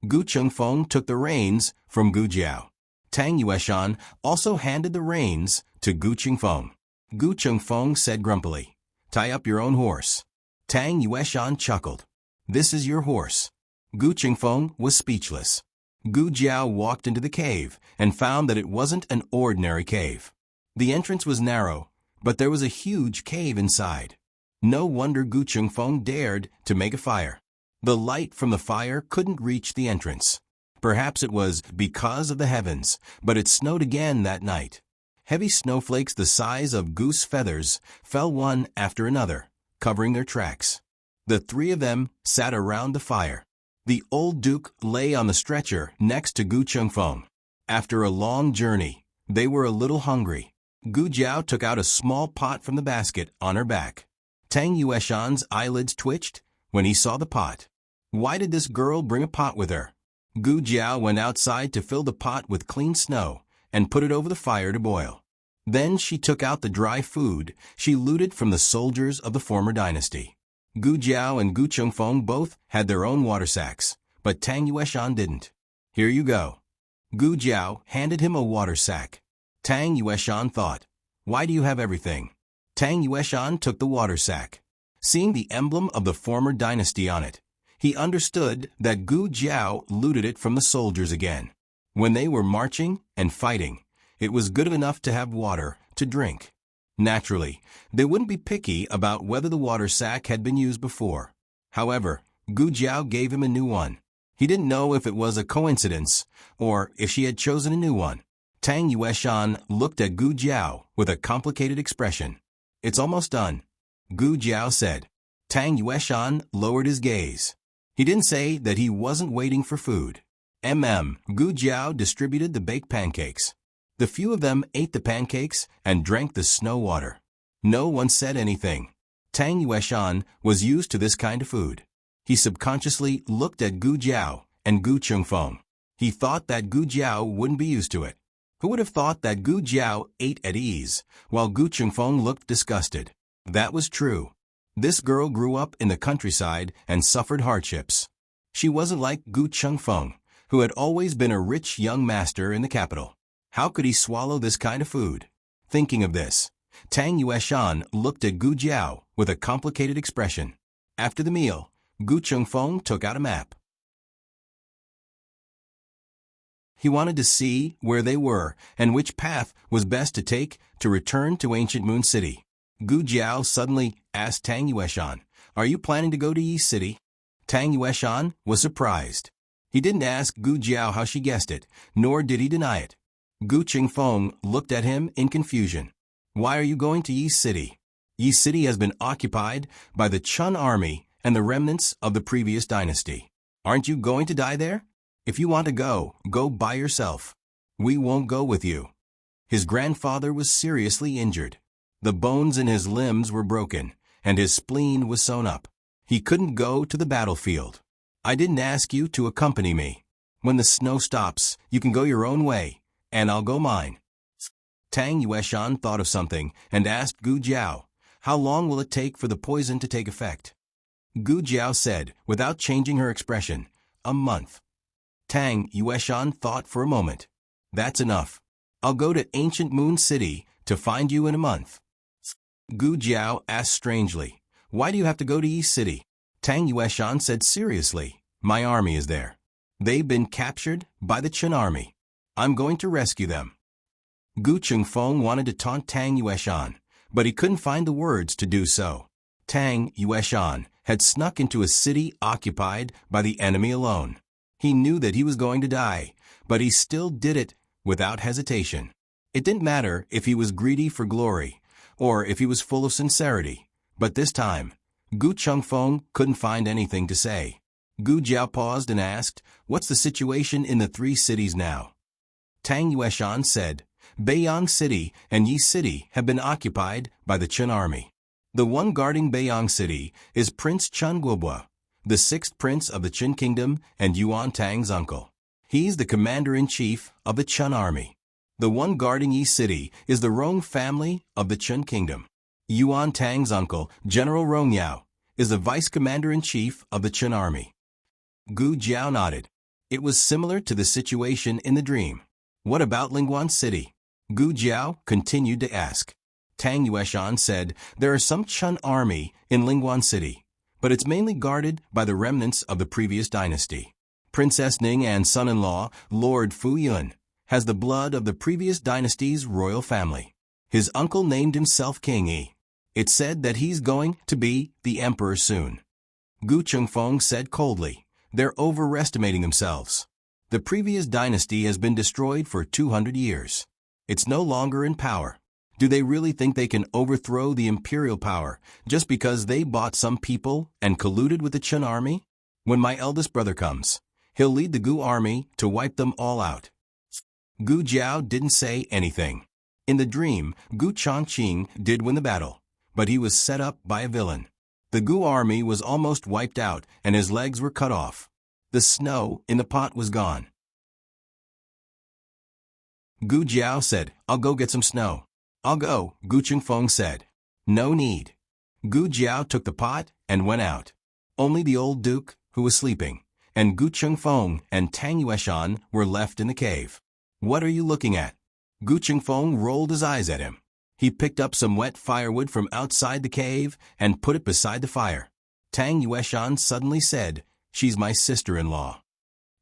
Gu Qingfeng took the reins from Gu Jiao. Tang Yueshan also handed the reins to Gu Qingfeng. Gu Qingfeng said grumpily, "Tie up your own horse." Tang Yueshan chuckled. "This is your horse." Gu Qingfeng was speechless. Gu Jiao walked into the cave and found that it wasn't an ordinary cave. The entrance was narrow, but there was a huge cave inside. No wonder Gu Qingfeng dared to make a fire. The light from the fire couldn't reach the entrance. Perhaps it was because of the heavens, but it snowed again that night. Heavy snowflakes the size of goose feathers fell one after another, covering their tracks. The three of them sat around the fire. The old duke lay on the stretcher next to Gu Chengfeng. After a long journey, they were a little hungry. Gu Jiao took out a small pot from the basket on her back. Tang Yueshan's eyelids twitched when he saw the pot. Why did this girl bring a pot with her? Gu Jiao went outside to fill the pot with clean snow and put it over the fire to boil. Then she took out the dry food she looted from the soldiers of the former dynasty. Gu Jiao and Gu Chengfeng both had their own water sacks, but Tang Yueshan didn't. Here you go. Gu Jiao handed him a water sack. Tang Yueshan thought, why do you have everything? Tang Yueshan took the water sack. Seeing the emblem of the former dynasty on it, he understood that Gu Jiao looted it from the soldiers again. When they were marching and fighting, it was good enough to have water to drink. Naturally, they wouldn't be picky about whether the water sack had been used before. However, Gu Jiao gave him a new one. He didn't know if it was a coincidence or if she had chosen a new one. Tang Yueshan looked at Gu Jiao with a complicated expression. It's almost done, Gu Jiao said. Tang Yueshan lowered his gaze. He didn't say that he wasn't waiting for food. Gu Jiao distributed the baked pancakes. The few of them ate the pancakes and drank the snow water. No one said anything. Tang Yueshan was used to this kind of food. He subconsciously looked at Gu Jiao and Gu Chengfeng. He thought that Gu Jiao wouldn't be used to it. Who would have thought that Gu Jiao ate at ease, while Gu Chengfeng looked disgusted? That was true. This girl grew up in the countryside and suffered hardships. She wasn't like Gu Chengfeng, who had always been a rich young master in the capital. How could he swallow this kind of food? Thinking of this, Tang Yueshan looked at Gu Jiao with a complicated expression. After the meal, Gu Chengfeng took out a map. He wanted to see where they were and which path was best to take to return to Ancient Moon City. Gu Jiao suddenly asked Tang Yueshan, "Are you planning to go to Yi City?" Tang Yueshan was surprised. He didn't ask Gu Jiao how she guessed it, nor did he deny it. Gu Chengfeng looked at him in confusion. "Why are you going to Yi City? Yi City has been occupied by the Chun army and the remnants of the previous dynasty. Aren't you going to die there? If you want to go, go by yourself. We won't go with you." His grandfather was seriously injured. The bones in his limbs were broken, and his spleen was sewn up. He couldn't go to the battlefield. "I didn't ask you to accompany me. When the snow stops, you can go your own way, and I'll go mine." Tang Yueshan thought of something and asked Gu Jiao, "How long will it take for the poison to take effect?" Gu Jiao said, without changing her expression, "A month." Tang Yueshan thought for a moment. "That's enough. I'll go to Ancient Moon City to find you in a month." Gu Jiao asked strangely, "Why do you have to go to Yi City?" Tang Yueshan said seriously, "My army is there. They've been captured by the Chun army. I'm going to rescue them." Gu Chengfeng wanted to taunt Tang Yueshan, but he couldn't find the words to do so. Tang Yueshan had snuck into a city occupied by the enemy alone. He knew that he was going to die, but he still did it without hesitation. It didn't matter if he was greedy for glory or if he was full of sincerity, but this time, Gu Chengfeng couldn't find anything to say. Gu Jiao paused and asked, "What's the situation in the three cities now?" Tang Yueshan said, "Beiyang City and Yi City have been occupied by the Chun army. The one guarding Beiyang City is Prince Chun Guobo, the sixth prince of the Chun kingdom and Yuan Tang's uncle. He's the commander-in-chief of the Chun army. The one guarding Yi City is the Rong family of the Chun kingdom. Yuan Tang's uncle, General Rong Yao, is the vice commander-in-chief of the Chun army." Gu Jiao nodded. It was similar to the situation in the dream. "What about Lingguan City?" Gu Jiao continued to ask. Tang Yueshan said, "There are some Chun army in Lingguan City, but it's mainly guarded by the remnants of the previous dynasty. Princess Ning and son-in-law, Lord Fu Yun, has the blood of the previous dynasty's royal family. His uncle named himself King Yi. It's said that he's going to be the emperor soon." Gu Chengfeng said coldly, "They're overestimating themselves. The previous dynasty has been destroyed for 200 years. It's no longer in power. Do they really think they can overthrow the imperial power just because they bought some people and colluded with the Chun army? When my eldest brother comes, he'll lead the Gu army to wipe them all out. Gu Jiao didn't say anything. In the dream, Gu Chongqing did win the battle, but he was set up by a villain. The Gu army was almost wiped out and his legs were cut off. The snow in the pot was gone. Gu Jiao said, "I'll go get some snow." "I'll go," Gu Chengfeng said. "No need." Gu Jiao took the pot and went out. Only the old duke, who was sleeping, and Gu Chengfeng and Tang Yueshan were left in the cave. "What are you looking at?" Gu Chengfeng rolled his eyes at him. He picked up some wet firewood from outside the cave and put it beside the fire. Tang Yueshan suddenly said, "She's my sister-in-law."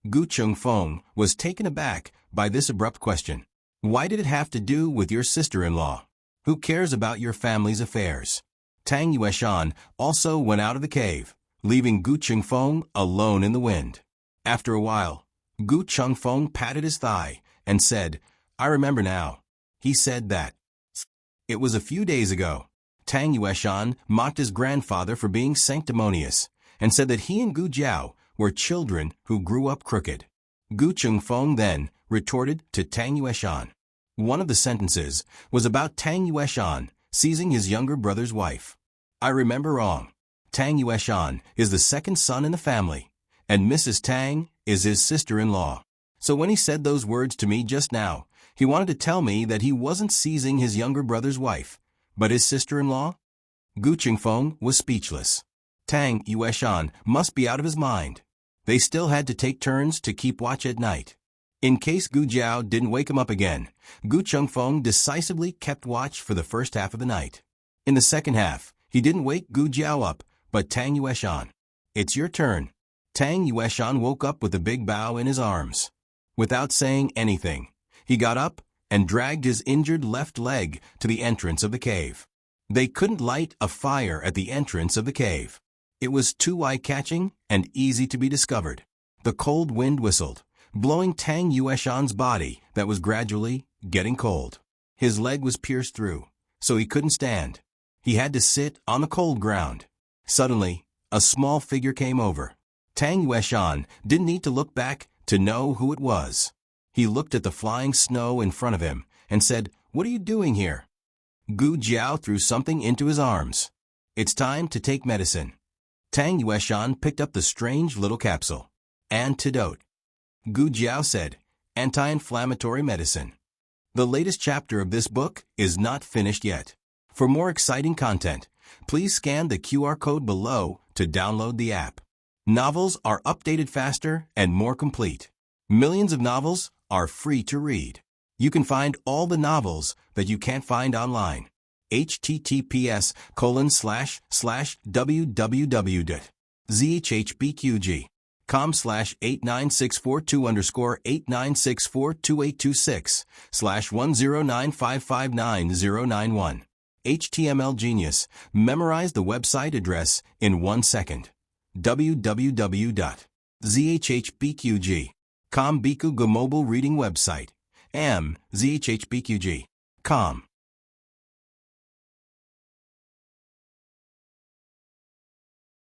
Gu Chengfeng was taken aback by this abrupt question. "Why did it have to do with your sister-in-law? Who cares about your family's affairs?" Tang Yueshan also went out of the cave, leaving Gu Chengfeng alone in the wind. After a while, Gu Chengfeng patted his thigh and said, "I remember now." He said that it was a few days ago. Tang Yueshan mocked his grandfather for being sanctimonious and said that he and Gu Jiao were children who grew up crooked. Gu Chengfeng then retorted to Tang Yueshan. One of the sentences was about Tang Yueshan seizing his younger brother's wife. "I remember wrong. Tang Yueshan is the second son in the family, and Mrs. Tang is his sister-in-law. So when he said those words to me just now, he wanted to tell me that he wasn't seizing his younger brother's wife, but his sister-in-law?" Gu Chengfeng was speechless. Tang Yueshan must be out of his mind. They still had to take turns to keep watch at night. In case Gu Jiao didn't wake him up again, Gu Chengfeng decisively kept watch for the first half of the night. In the second half, he didn't wake Gu Jiao up, but Tang Yueshan. "It's your turn." Tang Yueshan woke up with a big bow in his arms. Without saying anything, he got up and dragged his injured left leg to the entrance of the cave. They couldn't light a fire at the entrance of the cave. It was too eye-catching and easy to be discovered. The cold wind whistled, blowing Tang Yueshan's body that was gradually getting cold. His leg was pierced through, so he couldn't stand. He had to sit on the cold ground. Suddenly, a small figure came over. Tang Yueshan didn't need to look back to know who it was. He looked at the flying snow in front of him and said, "What are you doing here?" Gu Jiao threw something into his arms. "It's time to take medicine." Tang Yueshan picked up the strange little capsule. "Antidote." Gu Jiao said, "Anti-inflammatory medicine." The latest chapter of this book is not finished yet. For more exciting content, please scan the QR code below to download the app. Novels are updated faster and more complete. Millions of novels are free to read. You can find all the novels that you can't find online. https://www.zhbqg.com/8964-2_89642826/109559091. HTML Genius. Memorize the website address in 1 second. www.zhbqg.com Bikuga mobile reading website. zhbqg.com.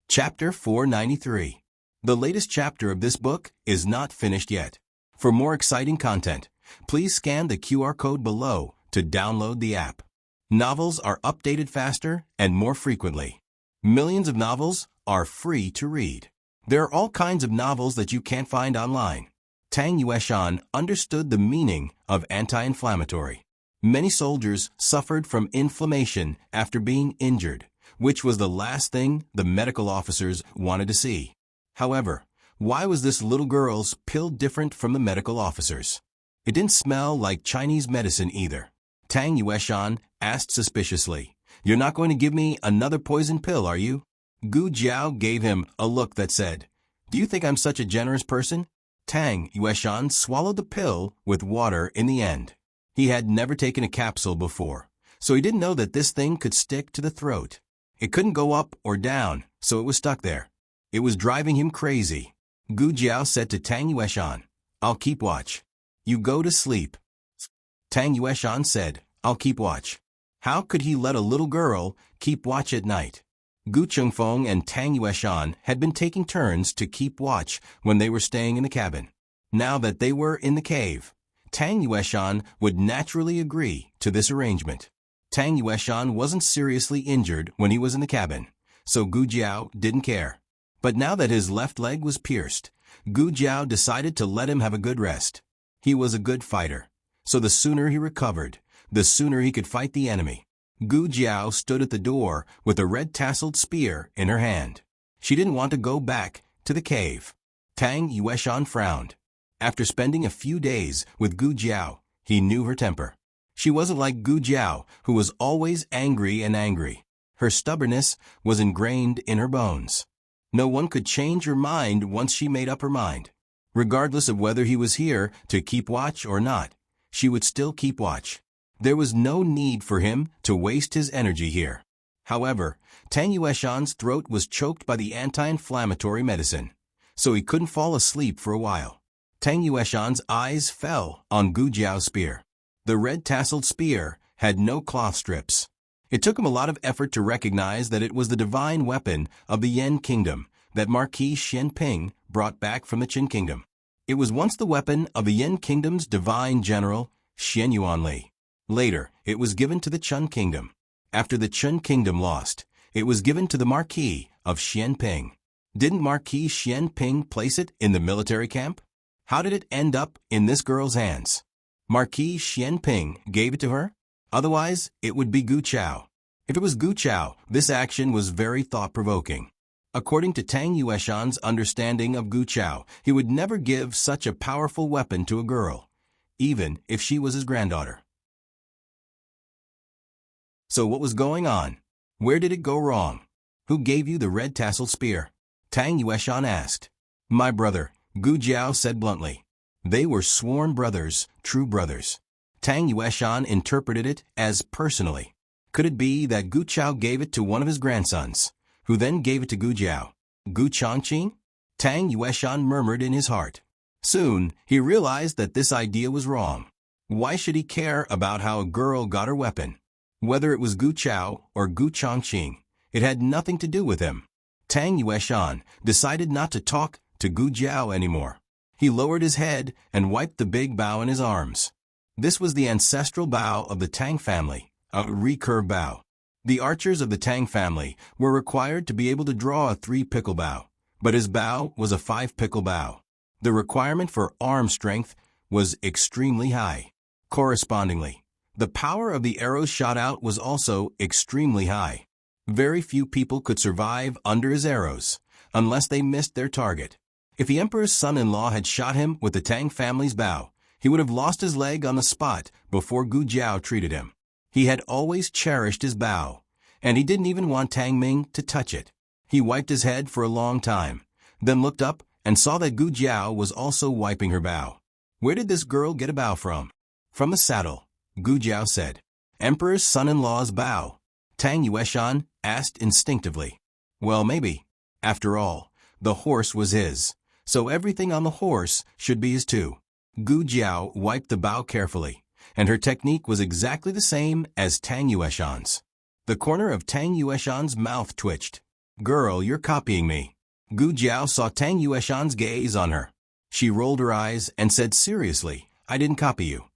Chapter 493. The latest chapter of this book is not finished yet. For more exciting content, please scan the QR code below to download the app. Novels are updated faster and more frequently. Millions of novels are free to read. There are all kinds of novels that you can't find online. Tang Yueshan understood the meaning of anti-inflammatory. Many soldiers suffered from inflammation after being injured, which was the last thing the medical officers wanted to see. However, why was this little girl's pill different from the medical officers? It didn't smell like Chinese medicine either. Tang Yueshan asked suspiciously, "You're not going to give me another poison pill, are you?" Gu Jiao gave him a look that said, "Do you think I'm such a generous person?" Tang Yueshan swallowed the pill with water in the end. He had never taken a capsule before, so he didn't know that this thing could stick to the throat. It couldn't go up or down, so it was stuck there. It was driving him crazy. Gu Jiao said to Tang Yueshan, "I'll keep watch. You go to sleep." Tang Yueshan said, "I'll keep watch." How could he let a little girl keep watch at night? Gu Chengfeng and Tang Yueshan had been taking turns to keep watch when they were staying in the cabin. Now that they were in the cave, Tang Yueshan would naturally agree to this arrangement. Tang Yueshan wasn't seriously injured when he was in the cabin, so Gu Jiao didn't care. But now that his left leg was pierced, Gu Jiao decided to let him have a good rest. He was a good fighter, so the sooner he recovered, the sooner he could fight the enemy. Gu Jiao stood at the door with a red-tasseled spear in her hand. She didn't want to go back to the cave. Tang Yueshan frowned. After spending a few days with Gu Jiao, he knew her temper. She wasn't like Gu Jiao, who was always angry and angry. Her stubbornness was ingrained in her bones. No one could change her mind once she made up her mind. Regardless of whether he was here to keep watch or not, she would still keep watch. There was no need for him to waste his energy here. However, Tang Yueshan's throat was choked by the anti-inflammatory medicine, so he couldn't fall asleep for a while. Tang Yueshan's eyes fell on Gu Jiao's spear. The red-tasseled spear had no cloth strips. It took him a lot of effort to recognize that it was the divine weapon of the Yan Kingdom that Marquis Xianping brought back from the Qin Kingdom. It was once the weapon of the Yan Kingdom's divine general, Xian Yuanli. Later, it was given to the Qin Kingdom. After the Qin Kingdom lost, it was given to the Marquis of Xianping. Didn't Marquis Xianping place it in the military camp? How did it end up in this girl's hands? Marquis Xianping gave it to her? Otherwise, it would be Gu Chao. If it was Gu Chao, this action was very thought-provoking. According to Tang Yueshan's understanding of Gu Chao, he would never give such a powerful weapon to a girl, even if she was his granddaughter. So what was going on? Where did it go wrong? Who gave you the red-tasseled spear? Tang Yueshan asked. My brother, Gu Jiao said bluntly. They were sworn brothers, true brothers. Tang Yueshan interpreted it as personally. Could it be that Gu Chao gave it to one of his grandsons, who then gave it to Gu Jiao? Gu Changqing? Tang Yueshan murmured in his heart. Soon, he realized that this idea was wrong. Why should he care about how a girl got her weapon? Whether it was Gu Chao or Gu Changqing, it had nothing to do with him. Tang Yueshan decided not to talk to Gu Jiao anymore. He lowered his head and wiped the big bow in his arms. This was the ancestral bow of the Tang family, a recurve bow. The archers of the Tang family were required to be able to draw a 3-pickle bow, but his bow was a 5-pickle bow. The requirement for arm strength was extremely high. Correspondingly, the power of the arrows shot out was also extremely high. Very few people could survive under his arrows, unless they missed their target. If the emperor's son-in-law had shot him with the Tang family's bow, he would have lost his leg on the spot before Gu Jiao treated him. He had always cherished his bow, and he didn't even want Tang Ming to touch it. He wiped his head for a long time, then looked up and saw that Gu Jiao was also wiping her bow. Where did this girl get a bow from? From the saddle, Gu Jiao said. Emperor's son-in-law's bow? Tang Yueshan asked instinctively. Well, maybe. After all, the horse was his, so everything on the horse should be his too. Gu Jiao wiped the bow carefully, and her technique was exactly the same as Tang Yueshan's. The corner of Tang Yueshan's mouth twitched. Girl, you're copying me. Gu Jiao saw Tang Yueshan's gaze on her. She rolled her eyes and said seriously, I didn't copy you.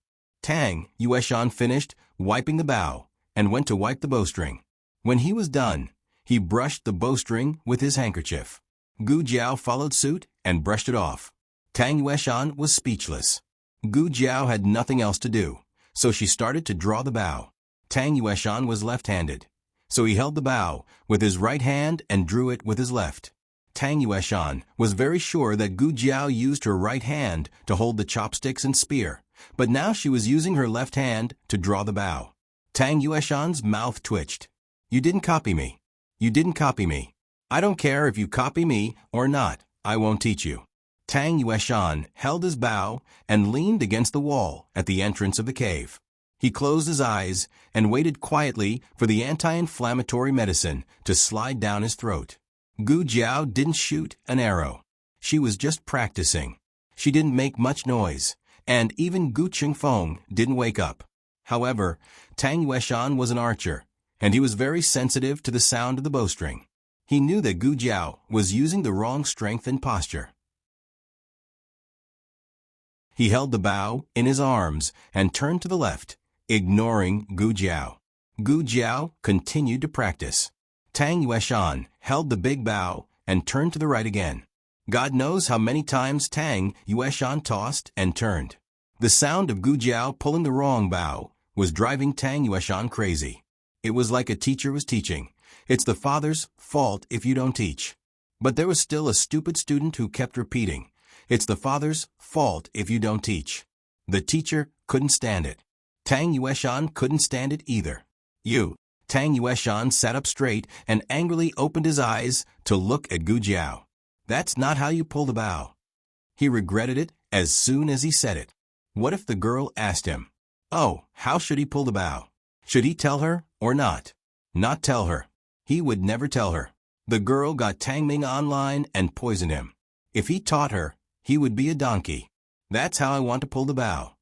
Tang Yueshan finished wiping the bow and went to wipe the bowstring. When he was done, he brushed the bowstring with his handkerchief. Gu Jiao followed suit and brushed it off. Tang Yueshan was speechless. Gu Jiao had nothing else to do, so she started to draw the bow. Tang Yueshan was left-handed, so he held the bow with his right hand and drew it with his left. Tang Yueshan was very sure that Gu Jiao used her right hand to hold the chopsticks and spear, but now she was using her left hand to draw the bow. Tang Yueshan's mouth twitched. You didn't copy me. You didn't copy me. I don't care if you copy me or not, I won't teach you. Tang Yueshan held his bow and leaned against the wall at the entrance of the cave. He closed his eyes and waited quietly for the anti-inflammatory medicine to slide down his throat. Gu Jiao didn't shoot an arrow. She was just practicing. She didn't make much noise, and even Gu Chengfeng didn't wake up. However, Tang Yueshan was an archer, and he was very sensitive to the sound of the bowstring. He knew that Gu Jiao was using the wrong strength and posture. He held the bow in his arms and turned to the left, ignoring Gu Jiao. Gu Jiao continued to practice. Tang Yueshan held the big bow and turned to the right again. God knows how many times Tang Yueshan tossed and turned. The sound of Gu Jiao pulling the wrong bow was driving Tang Yueshan crazy. It was like a teacher was teaching. It's the father's fault if you don't teach. But there was still a stupid student who kept repeating, it's the father's fault if you don't teach. The teacher couldn't stand it. Tang Yueshan couldn't stand it either. Tang Yueshan sat up straight and angrily opened his eyes to look at Gu Jiao. That's not how you pull the bow. He regretted it as soon as he said it. What if the girl asked him, oh, how should he pull the bow? Should he tell her or not? Not tell her. He would never tell her. The girl got Tang Ming online and poisoned him. If he taught her, he would be a donkey. That's how I want to pull the bow.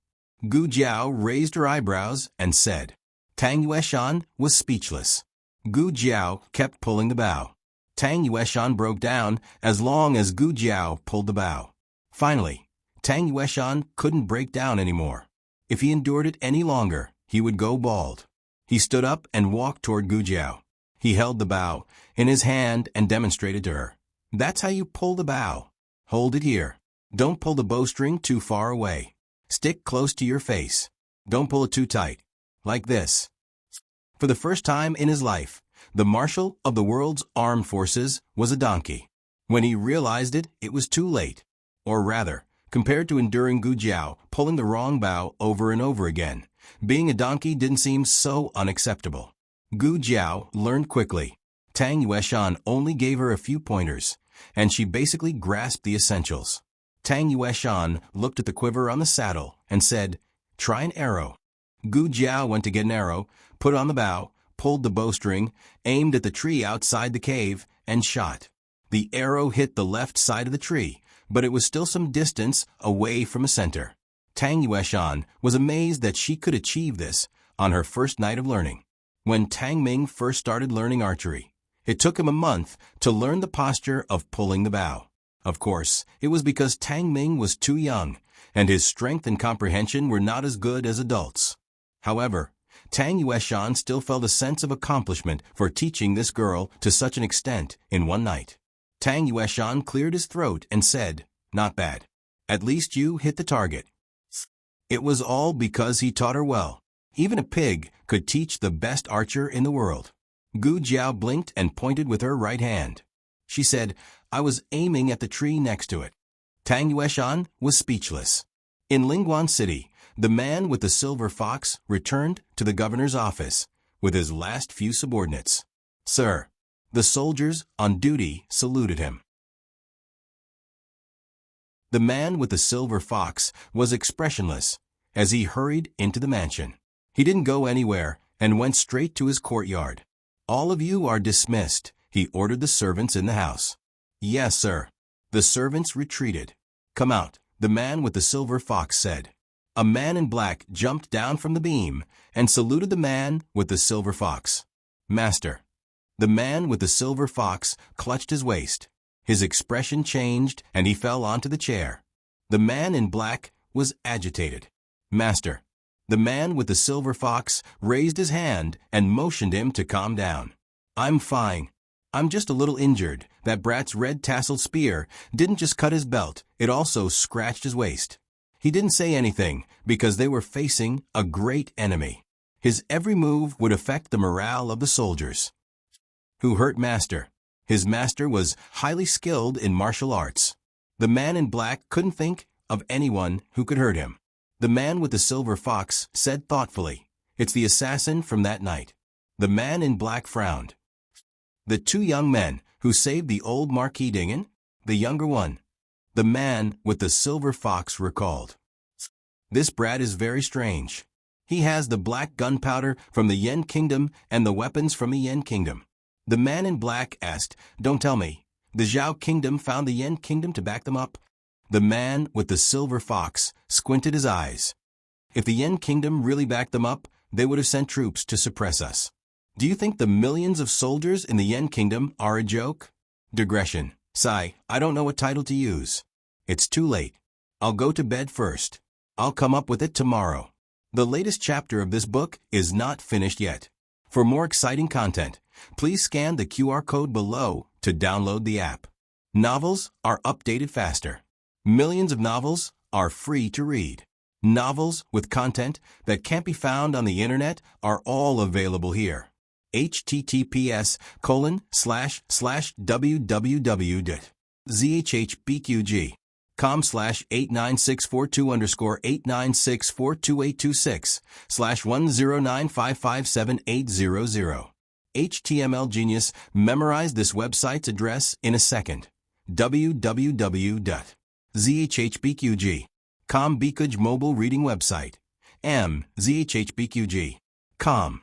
Gu Jiao raised her eyebrows and said. Tang Yueshan was speechless. Gu Jiao kept pulling the bow. Tang Yueshan broke down as long as Gu Jiao pulled the bow. Finally, Tang Yueshan couldn't break down anymore. If he endured it any longer, he would go bald. He stood up and walked toward Gu Jiao. He held the bow in his hand and demonstrated to her. That's how you pull the bow. Hold it here. Don't pull the bowstring too far away. Stick close to your face. Don't pull it too tight. Like this. For the first time in his life, the marshal of the world's armed forces was a donkey. When he realized it, it was too late. Or rather, compared to enduring Gu Jiao pulling the wrong bow over and over again, being a donkey didn't seem so unacceptable. Gu Jiao learned quickly. Tang Yueshan only gave her a few pointers, and she basically grasped the essentials. Tang Yueshan looked at the quiver on the saddle and said, try an arrow. Gu Jiao went to get an arrow, put on the bow, pulled the bowstring, aimed at the tree outside the cave, and shot. The arrow hit the left side of the tree, but it was still some distance away from a center. Tang Yueshan was amazed that she could achieve this on her first night of learning. When Tang Ming first started learning archery, it took him a month to learn the posture of pulling the bow. Of course, it was because Tang Ming was too young, and his strength and comprehension were not as good as adults. However, Tang Yueshan still felt a sense of accomplishment for teaching this girl to such an extent in one night. Tang Yueshan cleared his throat and said, not bad. At least you hit the target. It was all because he taught her well. Even a pig could teach the best archer in the world. Gu Jiao blinked and pointed with her right hand. She said, I was aiming at the tree next to it. Tang Yueshan was speechless. In Lingguan City, the man with the silver fox returned to the governor's office with his last few subordinates. Sir, the soldiers on duty saluted him. The man with the silver fox was expressionless as he hurried into the mansion. He didn't go anywhere and went straight to his courtyard. All of you are dismissed, he ordered the servants in the house. Yes, sir. The servants retreated. Come out, the man with the silver fox said. A man in black jumped down from the beam and saluted the man with the silver fox. Master. The man with the silver fox clutched his waist. His expression changed and he fell onto the chair. The man in black was agitated. Master. The man with the silver fox raised his hand and motioned him to calm down. I'm fine. I'm just a little injured. That brat's red tasseled spear didn't just cut his belt, it also scratched his waist. He didn't say anything because they were facing a great enemy. His every move would affect the morale of the soldiers. Who hurt Master? His master was highly skilled in martial arts. The man in black couldn't think of anyone who could hurt him. The man with the silver fox said thoughtfully, It's the assassin from that night. The man in black frowned. The two young men who saved the old Marquis Dingen? The younger one. The man with the silver fox recalled. This brat is very strange. He has the black gunpowder from the Yen Kingdom and the weapons from the Yen Kingdom. The man in black asked, Don't tell me. The Zhao Kingdom found the Yen Kingdom to back them up? The man with the silver fox squinted his eyes. If the Yen Kingdom really backed them up, they would have sent troops to suppress us. Do you think the millions of soldiers in the Yen Kingdom are a joke? Digression. Sigh, I don't know what title to use. It's too late. I'll go to bed first. I'll come up with it tomorrow. The latest chapter of this book is not finished yet. For more exciting content, please scan the QR code below to download the app. Novels are updated faster. Millions of novels are free to read. Novels with content that can't be found on the internet are all available here. https://www.zhbqg.com/89642_8964286/109557800. HTML Genius memorized this website's address in a second. www.zhbqg.com Bikuj mobile reading website. zhbqg.com.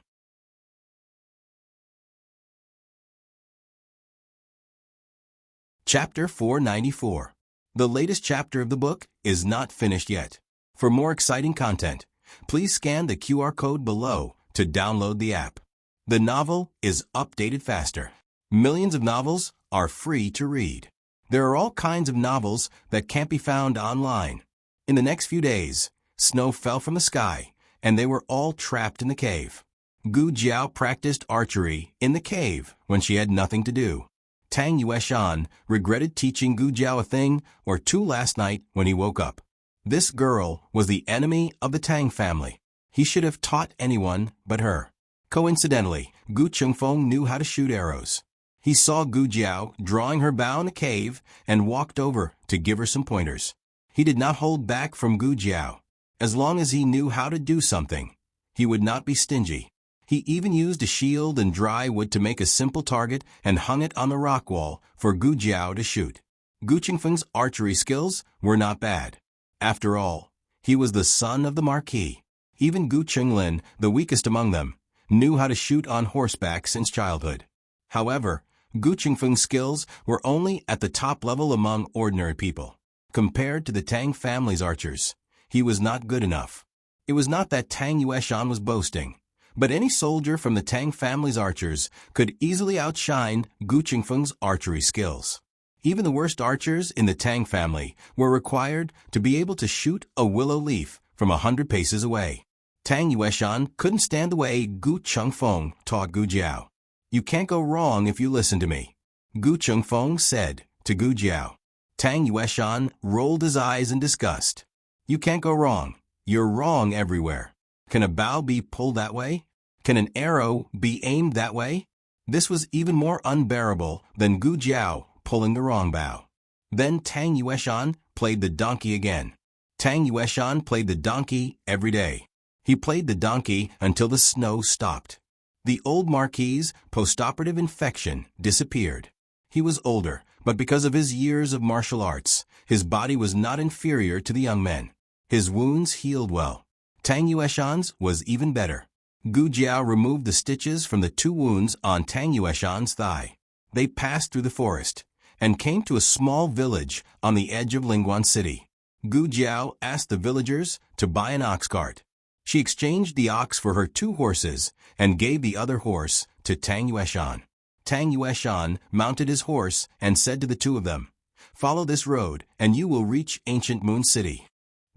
Chapter 494. The latest chapter of the book is not finished yet. For more exciting content, please scan the QR code below to download the app. The novel is updated faster. Millions of novels are free to read. There are all kinds of novels that can't be found online. In the next few days, snow fell from the sky, and they were all trapped in the cave. Gu Jiao practiced archery in the cave when she had nothing to do. Tang Yueshan regretted teaching Gu Jiao a thing or two last night when he woke up. This girl was the enemy of the Tang family. He should have taught anyone but her. Coincidentally, Gu Chengfeng knew how to shoot arrows. He saw Gu Jiao drawing her bow in the cave and walked over to give her some pointers. He did not hold back from Gu Jiao. As long as he knew how to do something, he would not be stingy. He even used a shield and dry wood to make a simple target and hung it on the rock wall for Gu Jiao to shoot. Gu Chengfeng's archery skills were not bad. After all, he was the son of the Marquis. Even Gu Chenglin, the weakest among them, knew how to shoot on horseback since childhood. However, Gu Chengfeng's skills were only at the top level among ordinary people. Compared to the Tang family's archers, he was not good enough. It was not that Tang Yueshan was boasting, but any soldier from the Tang family's archers could easily outshine Gu Chengfeng's archery skills. Even the worst archers in the Tang family were required to be able to shoot a willow leaf from 100 paces away. Tang Yueshan couldn't stand the way Gu Chengfeng taught Gu Jiao. "You can't go wrong if you listen to me," Gu Chengfeng said to Gu Jiao. Tang Yueshan rolled his eyes in disgust. "You can't go wrong. You're wrong everywhere. Can a bow be pulled that way? Can an arrow be aimed that way?" This was even more unbearable than Gu Jiao pulling the wrong bow. Then Tang Yueshan played the donkey again. Tang Yueshan played the donkey every day. He played the donkey until the snow stopped. The old Marquis's postoperative infection disappeared. He was older, but because of his years of martial arts, his body was not inferior to the young men. His wounds healed well. Tang Yueshan's was even better. Gu Jiao removed the stitches from the 2 wounds on Tang Yueshan's thigh. They passed through the forest and came to a small village on the edge of Lingguan City. Gu Jiao asked the villagers to buy an ox cart. She exchanged the ox for her 2 horses and gave the other horse to Tang Yueshan. Tang Yueshan mounted his horse and said to the 2 of them, "Follow this road and you will reach Ancient Moon City."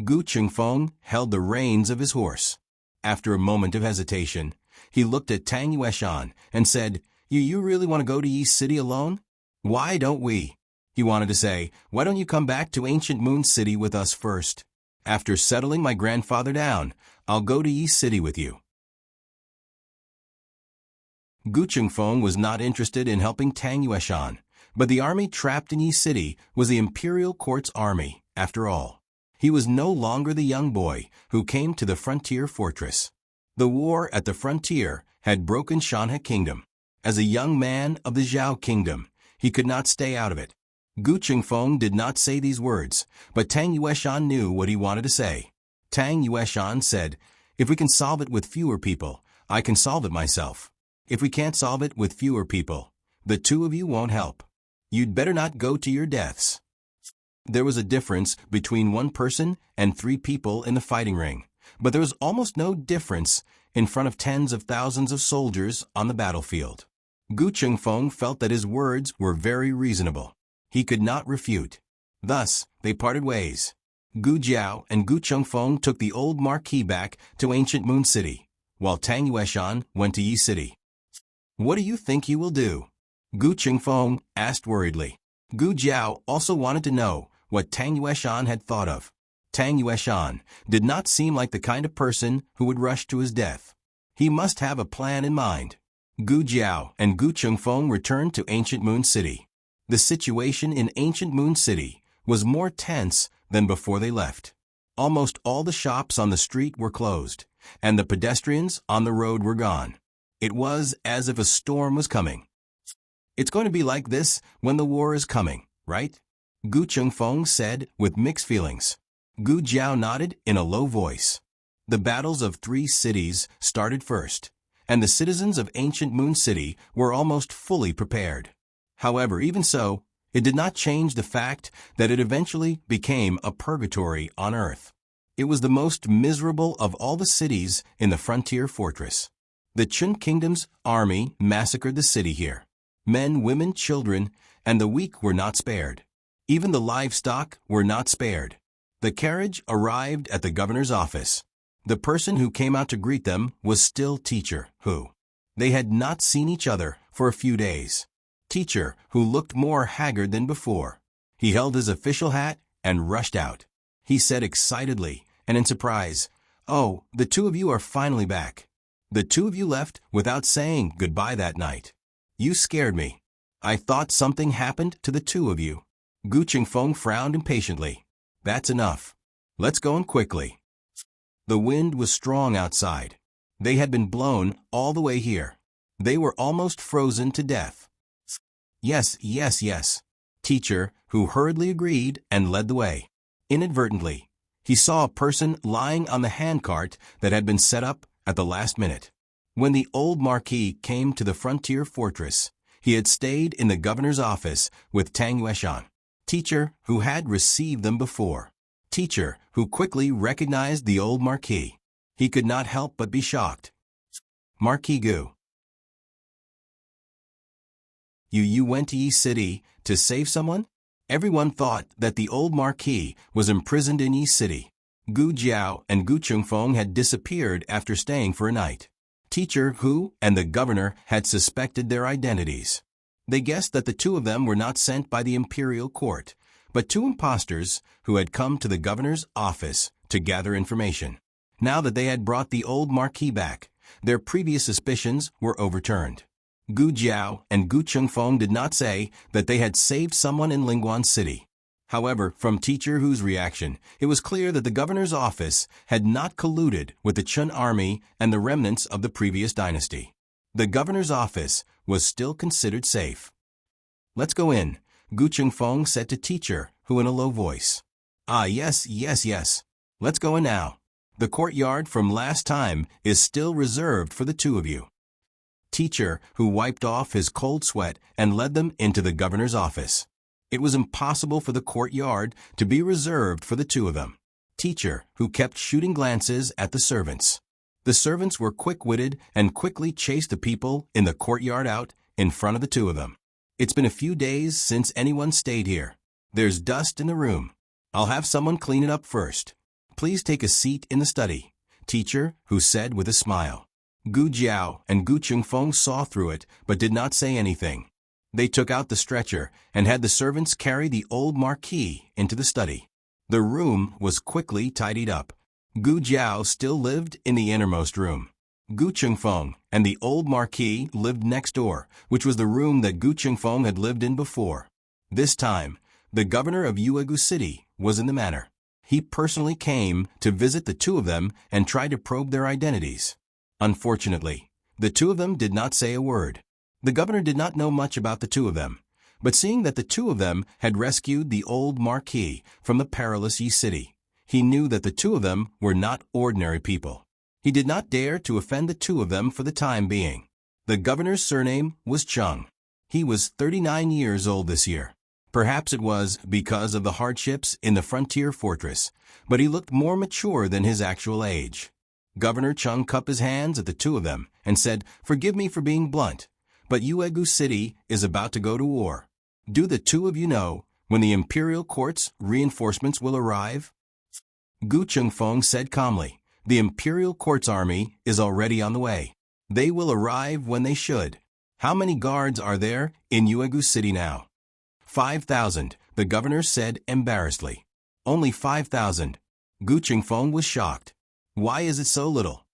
Gu Chengfeng held the reins of his horse. After a moment of hesitation, he looked at Tang Yueshan and said, You really want to go to Yi City alone? Why don't we?" He wanted to say, "Why don't you come back to Ancient Moon City with us first? After settling my grandfather down, I'll go to Yi City with you." Gu Chengfeng was not interested in helping Tang Yueshan, but the army trapped in Yi City was the imperial court's army, after all. He was no longer the young boy who came to the frontier fortress. The war at the frontier had broken Shanhe Kingdom. As a young man of the Zhao Kingdom, he could not stay out of it. Gu Chengfeng did not say these words, but Tang Yueshan knew what he wanted to say. Tang Yueshan said, "If we can solve it with fewer people, I can solve it myself. If we can't solve it with fewer people, the 2 of you won't help. You'd better not go to your deaths." There was a difference between 1 person and 3 people in the fighting ring, but there was almost no difference in front of tens of thousands of soldiers on the battlefield. Gu Chengfeng felt that his words were very reasonable. He could not refute. Thus, they parted ways. Gu Jiao and Gu Chengfeng took the old marquee back to ancient Moon City, while Tang Yueshan went to Yi City. "What do you think you will do?" Gu Chengfeng asked worriedly. Gu Jiao also wanted to know what Tang Yueshan had thought of. Tang Yueshan did not seem like the kind of person who would rush to his death. He must have a plan in mind. Gu Jiao and Gu Chengfeng returned to ancient Moon City. The situation in ancient Moon City was more tense than before they left. Almost all the shops on the street were closed, and the pedestrians on the road were gone. It was as if a storm was coming. "It's going to be like this when the war is coming, right?" Gu Chengfeng said with mixed feelings. Gu Jiao nodded in a low voice. The battles of 3 cities started first, and the citizens of ancient Moon City were almost fully prepared. However, even so, it did not change the fact that it eventually became a purgatory on Earth. It was the most miserable of all the cities in the frontier fortress. The Chun Kingdom's army massacred the city here. Men, women, children, and the weak were not spared. Even the livestock were not spared. The carriage arrived at the governor's office. The person who came out to greet them was still Teacher, who they had not seen each other for a few days. Teacher, who looked more haggard than before. He held his official hat and rushed out. He said excitedly and in surprise, "Oh, the 2 of you are finally back. The 2 of you left without saying goodbye that night. You scared me. I thought something happened to the 2 of you." Gu Chengfeng frowned impatiently. "That's enough. Let's go in quickly." The wind was strong outside. They had been blown all the way here. They were almost frozen to death. "Yes, yes, yes." Teacher, who hurriedly agreed and led the way. Inadvertently, he saw a person lying on the handcart that had been set up at the last minute. When the old marquis came to the frontier fortress, he had stayed in the governor's office with Tang Yueshan. Teacher, who had received them before. Teacher, who quickly recognized the old marquis. He could not help but be shocked. "Marquis Gu, you went to Yi City to save someone?" Everyone thought that the old marquis was imprisoned in Yi City. Gu Jiao and Gu Chengfeng had disappeared after staying for a night. Teacher Hu and the governor had suspected their identities. They guessed that the 2 of them were not sent by the imperial court, but 2 impostors who had come to the governor's office to gather information. Now that they had brought the old marquis back, their previous suspicions were overturned. Gu Jiao and Gu Chengfeng did not say that they had saved someone in Lingguan City. However, from Teacher Hu's reaction, it was clear that the governor's office had not colluded with the Chun army and the remnants of the previous dynasty. The governor's office was still considered safe. "Let's go in," Gu Chengfeng said to Teacher Hu in a low voice. "Ah, yes, yes, yes. Let's go in now. The courtyard from last time is still reserved for the 2 of you." Teacher Hu wiped off his cold sweat and led them into the governor's office. It was impossible for the courtyard to be reserved for the 2 of them. Teacher Hu kept shooting glances at the servants. The servants were quick-witted and quickly chased the people in the courtyard out in front of the 2 of them. "It's been a few days since anyone stayed here. There's dust in the room. I'll have someone clean it up first. Please take a seat in the study," Teacher Hu said with a smile. Gu Jiao and Gu Chengfeng saw through it but did not say anything. They took out the stretcher and had the servants carry the old marquis into the study. The room was quickly tidied up. Gu Jiao still lived in the innermost room. Gu Chengfeng and the old marquis lived next door, which was the room that Gu Chengfeng had lived in before. This time, the governor of Yuegu City was in the manor. He personally came to visit the 2 of them and try to probe their identities. Unfortunately, the 2 of them did not say a word. The governor did not know much about the 2 of them, but seeing that the 2 of them had rescued the old marquis from the perilous Yi City, he knew that the 2 of them were not ordinary people. He did not dare to offend the 2 of them for the time being. The governor's surname was Chung. He was 39 years old this year. Perhaps it was because of the hardships in the frontier fortress, but he looked more mature than his actual age. Governor Chung cupped his hands at the two of them and said, "Forgive me for being blunt, but Uegu City is about to go to war. Do the two of you know when the imperial court's reinforcements will arrive?" Gu Chengfeng said calmly, "The imperial court's army is already on the way. They will arrive when they should. How many guards are there in Uegu City now?" 5,000, the governor said embarrassedly. "Only 5,000. Gu Chengfeng was shocked. "Why is it so little?"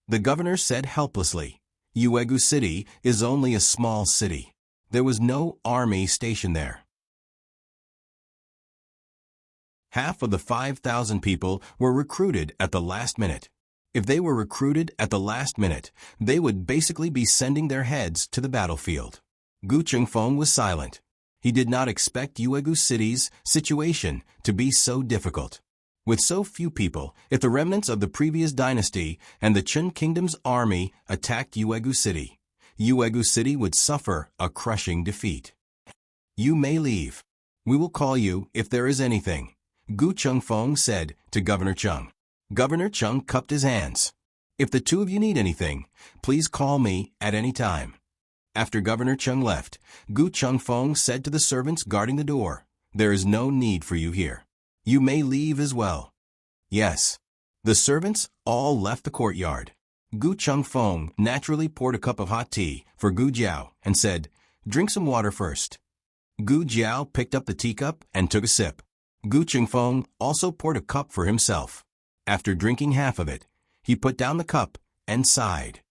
The governor said helplessly, "Uegu City is only a small city. There was no army stationed there." Half of the 5,000 people were recruited at the last minute. If they were recruited at the last minute, they would basically be sending their heads to the battlefield. Gu Chengfeng was silent. He did not expect Uegu City's situation to be so difficult. With so few people, if the remnants of the previous dynasty and the Qin Kingdom's army attacked Uegu City would suffer a crushing defeat. "You may leave. We will call you if there is anything," Gu Chengfeng said to Governor Chung. Governor Chung cupped his hands. "If the two of you need anything, please call me at any time." After Governor Chung left, Gu Chengfeng said to the servants guarding the door, "There is no need for you here. You may leave as well." "Yes." The servants all left the courtyard. Gu Chengfeng naturally poured a cup of hot tea for Gu Jiao and said, "Drink some water first." Gu Jiao picked up the teacup and took a sip. Gu Chengfeng also poured a cup for himself. After drinking half of it, he put down the cup and sighed.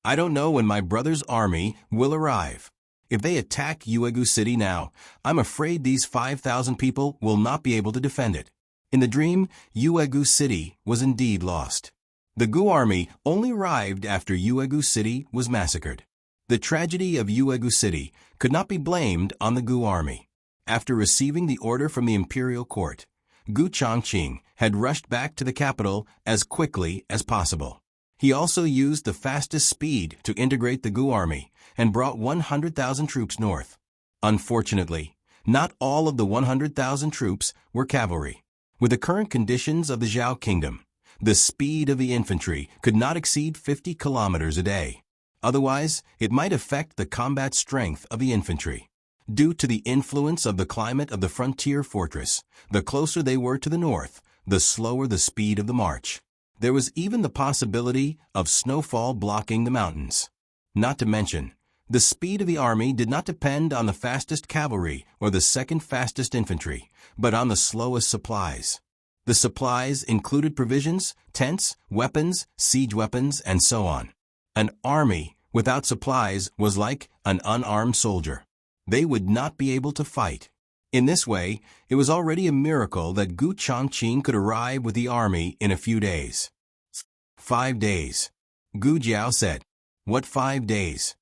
"I don't know when my brother's army will arrive. If they attack Uegu City now, I'm afraid these 5,000 people will not be able to defend it." In the dream, Uegu City was indeed lost. The Gu army only arrived after Uegu City was massacred. The tragedy of Uegu City could not be blamed on the Gu army. After receiving the order from the imperial court, Gu Chongqing had rushed back to the capital as quickly as possible. He also used the fastest speed to integrate the Gu army and brought 100,000 troops north. Unfortunately, not all of the 100,000 troops were cavalry. With the current conditions of the Zhao Kingdom, the speed of the infantry could not exceed 50 kilometers a day. Otherwise, it might affect the combat strength of the infantry. Due to the influence of the climate of the frontier fortress, the closer they were to the north, the slower the speed of the march. There was even the possibility of snowfall blocking the mountains. Not to mention, the speed of the army did not depend on the fastest cavalry or the second fastest infantry, but on the slowest supplies. The supplies included provisions, tents, weapons, siege weapons, and so on. An army without supplies was like an unarmed soldier. They would not be able to fight. In this way, it was already a miracle that Gu Chongqing could arrive with the army in a few days. 5 days. Gu Jiao said. "What 5 days?"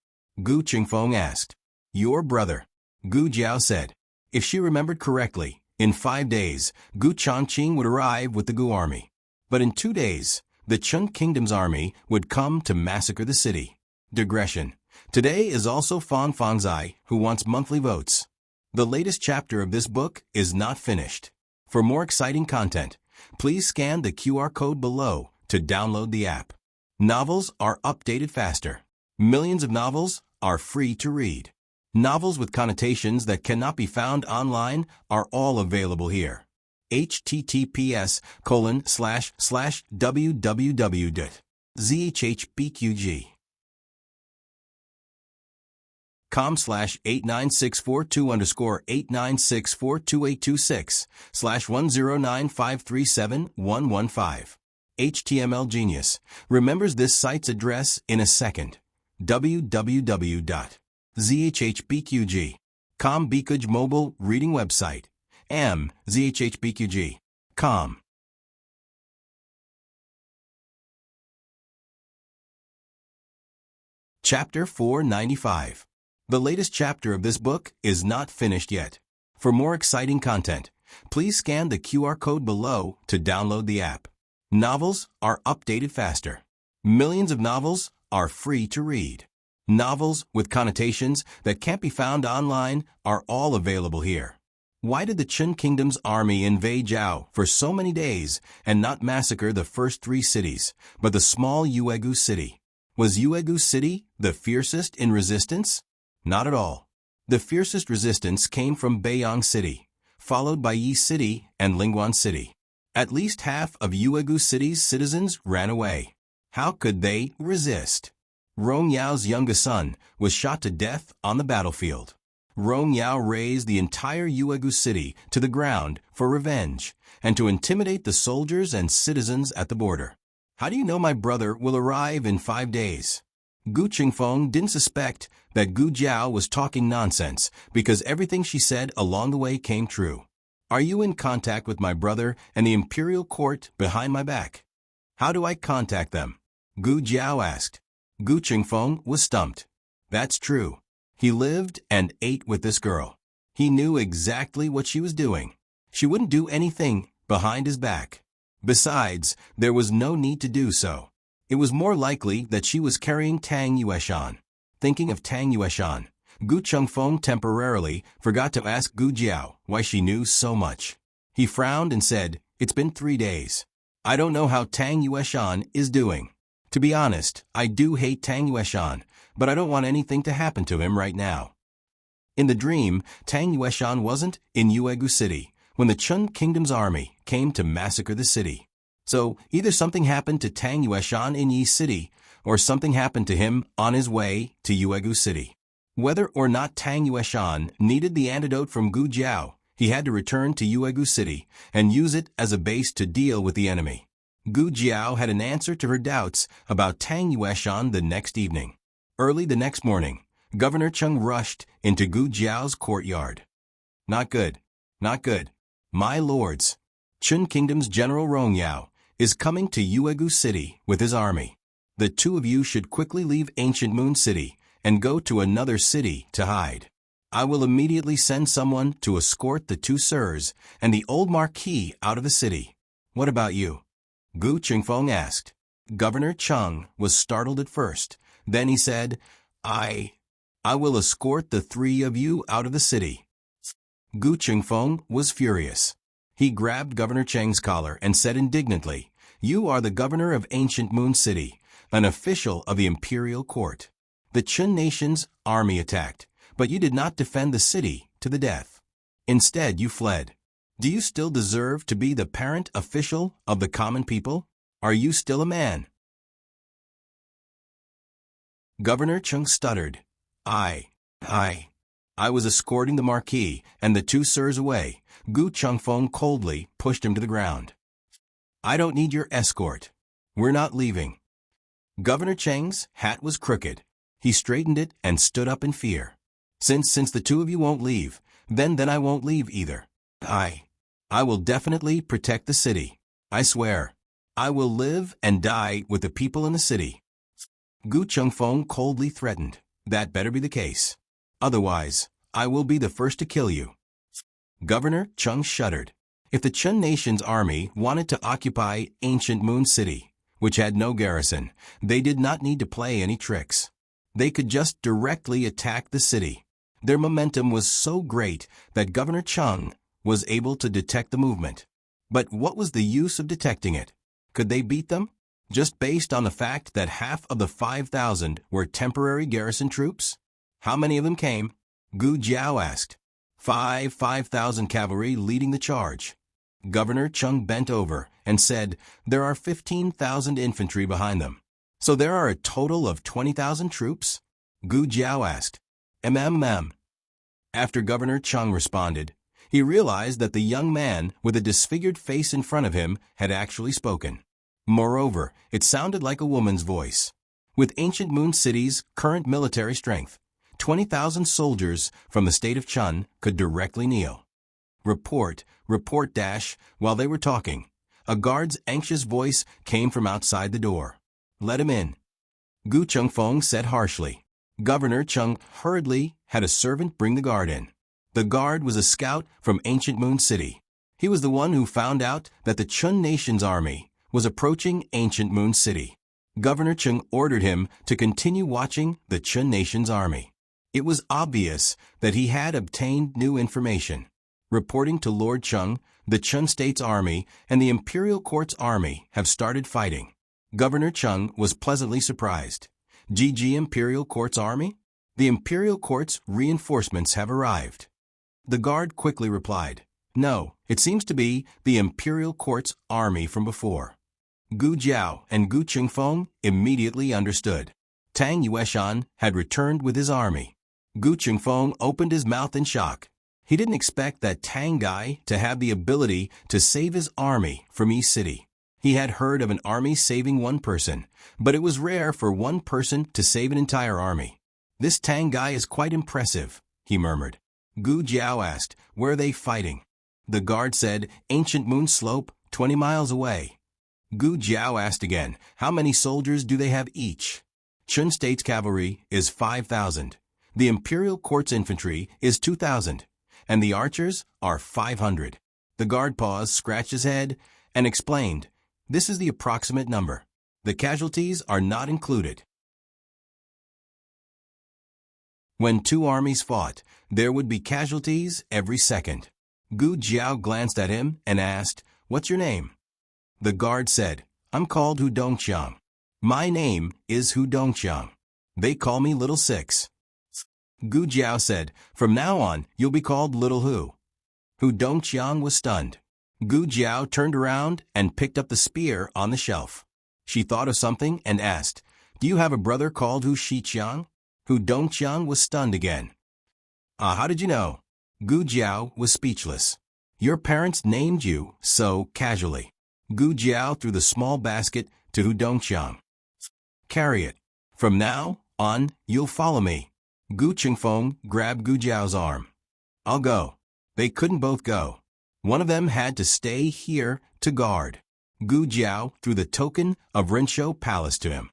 Gu Chengfeng asked. "Your brother," Gu Jiao said. If she remembered correctly, in 5 days, Gu Chongqing would arrive with the Gu army. But in 2 days, the Qin Kingdom's army would come to massacre the city. Digression. Today is also Fang Fangzai, who wants monthly votes. The latest chapter of this book is not finished. For more exciting content, please scan the QR code below to download the app. Novels are updated faster. Millions of novels are free to read. Novels with connotations that cannot be found online are all available here. https://www.zhpqg.com/8964/_89642826/109537115. HTML Genius remembers this site's address in a second. www.zhhbqg.com Bikuj mobile reading website. zhhbqg.com. Chapter 495. The latest chapter of this book is not finished yet. For more exciting content, please scan the QR code below to download the app. Novels are updated faster. Millions of novels are free to read. Novels with connotations that can't be found online are all available here. Why did the Qin Kingdom's army invade Zhao for so many days and not massacre the first 3 cities, but the small Yuegu city? Was Yuegu City the fiercest in resistance? Not at all. The fiercest resistance came from Beiyang City, followed by Yi City and Lingguan City. At least half of Yuegu City's citizens ran away. How could they resist? Rong Yao's youngest son was shot to death on the battlefield. Rong Yao razed the entire Yuegu City to the ground for revenge and to intimidate the soldiers and citizens at the border. How do you know my brother will arrive in 5 days? Gu Qingfeng didn't suspect that Gu Jiao was talking nonsense because everything she said along the way came true. Are you in contact with my brother and the imperial court behind my back? How do I contact them? Gu Jiao asked. Gu Qingfeng was stumped. That's true. He lived and ate with this girl. He knew exactly what she was doing. She wouldn't do anything behind his back. Besides, there was no need to do so. It was more likely that she was carrying Tang Yueshan. Thinking of Tang Yueshan, Gu Qingfeng temporarily forgot to ask Gu Jiao why she knew so much. He frowned and said, "It's been 3 days. I don't know how Tang Yueshan is doing. To be honest, I do hate Tang Yueshan, but I don't want anything to happen to him right now." In the dream, Tang Yueshan wasn't in Yuegu City when the Qin Kingdom's army came to massacre the city. So either something happened to Tang Yueshan in Yi City, or something happened to him on his way to Yuegu City. Whether or not Tang Yueshan needed the antidote from Gu Jiao, he had to return to Yuegu City and use it as a base to deal with the enemy. Gu Jiao had an answer to her doubts about Tang Yueshan the next evening. Early the next morning, Governor Cheng rushed into Gu Jiao's courtyard. "Not good. Not good. My lords, Qin Kingdom's General Rong Yao is coming to Yuegu City with his army. The 2 of you should quickly leave Ancient Moon City and go to another city to hide. I will immediately send someone to escort the 2 sirs and the old marquis out of the city. What about you?" Gu Qingfeng asked. Governor Cheng was startled at first. Then he said, I will escort the 3 of you out of the city." Gu Qingfeng was furious. He grabbed Governor Cheng's collar and said indignantly, "You are the governor of Ancient Moon City, an official of the imperial court. The Qin nation's army attacked, but you did not defend the city to the death. Instead, you fled. Do you still deserve to be the parent official of the common people? Are you still a man?" Governor Cheng stuttered. I was escorting the marquis and the 2 sirs away." Gu Qingfeng coldly pushed him to the ground. "I don't need your escort. We're not leaving." Governor Cheng's hat was crooked. He straightened it and stood up in fear. Since the 2 of you won't leave, then I won't leave either. I will definitely protect the city. I swear. I will live and die with the people in the city." Gu Qingfeng coldly threatened. "That better be the case. Otherwise, I will be the first to kill you." Governor Cheng shuddered. If the Qin nation's army wanted to occupy Ancient Moon City, which had no garrison, they did not need to play any tricks. They could just directly attack the city. Their momentum was so great that Governor Cheng was able to detect the movement. But what was the use of detecting it? Could they beat them? Just based on the fact that half of the 5,000 were temporary garrison troops? How many of them came? Gu Jiao asked. 5,000 cavalry leading the charge. Governor Cheng bent over and said, "There are 15,000 infantry behind them. So there are a total of 20,000 troops?" Gu Jiao asked. "Mm." After Governor Cheng responded, he realized that the young man with a disfigured face in front of him had actually spoken. Moreover, it sounded like a woman's voice. With Ancient Moon City's current military strength, 20,000 soldiers from the state of Chun could directly kneel. Report. While they were talking, a guard's anxious voice came from outside the door. "Let him in," Gu Qingfeng said harshly. Governor Cheng hurriedly had a servant bring the guard in. The guard was a scout from Ancient Moon City. He was the one who found out that the Chun nation's army was approaching Ancient Moon City. Governor Chung ordered him to continue watching the Chun nation's army. It was obvious that he had obtained new information. Reporting to Lord Chung, the Chun state's army and the imperial court's army have started fighting. Governor Chung was pleasantly surprised. GG Imperial Court's army? The imperial court's reinforcements have arrived. The guard quickly replied, "No, it seems to be the imperial court's army from before." Gu Jiao and Gu Qingfeng immediately understood. Tang Yueshan had returned with his army. Gu Qingfeng opened his mouth in shock. He didn't expect that Tang guy to have the ability to save his army from East City. He had heard of an army saving one person, but it was rare for one person to save an entire army. "This Tang guy is quite impressive," he murmured. Gu Jiao asked, "Where are they fighting?" The guard said, "Ancient Moon Slope, 20 miles away." Gu Jiao asked again, "How many soldiers do they have each?" Chun State's cavalry is 5,000. The imperial court's infantry is 2,000. And the archers are 500. The guard paused, scratched his head, and explained, "This is the approximate number. The casualties are not included." When two armies fought, there would be casualties every second. Gu Jiao glanced at him and asked, "What's your name?" The guard said, "I'm called Hu Dongqiang. My name is Hu Dongqiang. They call me Little Six." Gu Jiao said, "From now on, you'll be called Little Hu." Hu Dongqiang was stunned. Gu Jiao turned around and picked up the spear on the shelf. She thought of something and asked, "Do you have a brother called Hu Shiqiang?" Hu Dongqiang was stunned again. How did you know?" Gu Jiao was speechless. "Your parents named you so casually." Gu Jiao threw the small basket to Hu Dongqiang. "Carry it. From now on, you'll follow me." Gu Qingfeng grabbed Gu Jiao's arm. "I'll go." They couldn't both go. One of them had to stay here to guard. Gu Jiao threw the token of Rinshou Palace to him.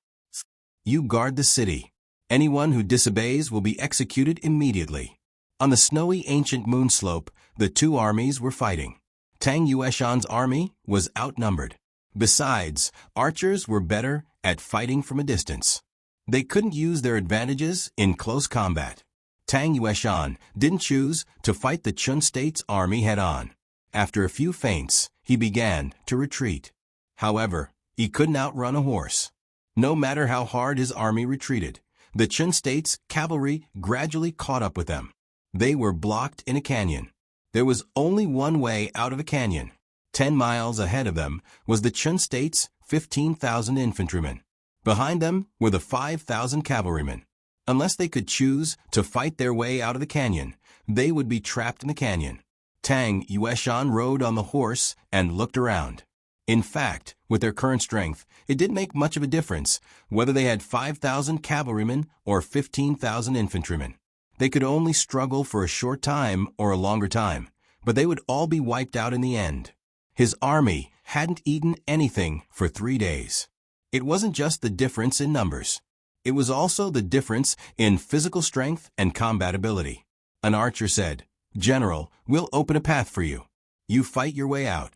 "You guard the city. Anyone who disobeys will be executed immediately." On the snowy ancient moon slope, the two armies were fighting. Tang Yueshan's army was outnumbered. Besides, archers were better at fighting from a distance. They couldn't use their advantages in close combat. Tang Yueshan didn't choose to fight the Chun State's army head-on. After a few feints, he began to retreat. However, he couldn't outrun a horse. No matter how hard his army retreated, the Chun State's cavalry gradually caught up with them. They were blocked in a canyon. There was only one way out of a canyon. 10 miles ahead of them was the Chun State's 15,000 infantrymen. Behind them were the 5,000 cavalrymen. Unless they could choose to fight their way out of the canyon, they would be trapped in the canyon. Tang Yueshan rode on the horse and looked around. In fact, with their current strength, it didn't make much of a difference whether they had 5,000 cavalrymen or 15,000 infantrymen. They could only struggle for a short time or a longer time, but they would all be wiped out in the end. His army hadn't eaten anything for 3 days. It wasn't just the difference in numbers. It was also the difference in physical strength and combat ability. An archer said, "General, we'll open a path for you. You fight your way out."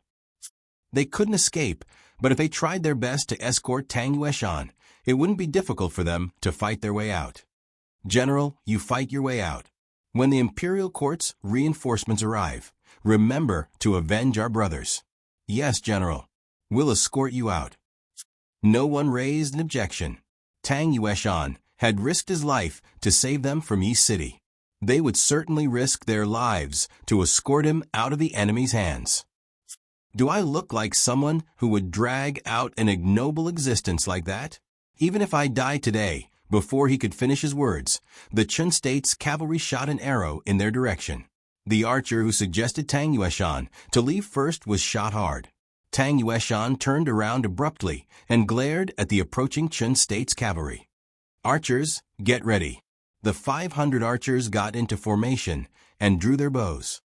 They couldn't escape, but if they tried their best to escort Tang Yueshan, it wouldn't be difficult for them to fight their way out. "General, you fight your way out. When the imperial court's reinforcements arrive, remember to avenge our brothers." "Yes, General. We'll escort you out." No one raised an objection. Tang Yueshan had risked his life to save them from East City. They would certainly risk their lives to escort him out of the enemy's hands. Do I look like someone who would drag out an ignoble existence like that? Even if I die today, before he could finish his words, the Chun State's cavalry shot an arrow in their direction. The archer who suggested Tang Yueshan to leave first was shot hard. Tang Yueshan turned around abruptly and glared at the approaching Chun State's cavalry. "Archers, get ready." The 500 archers got into formation and drew their bows.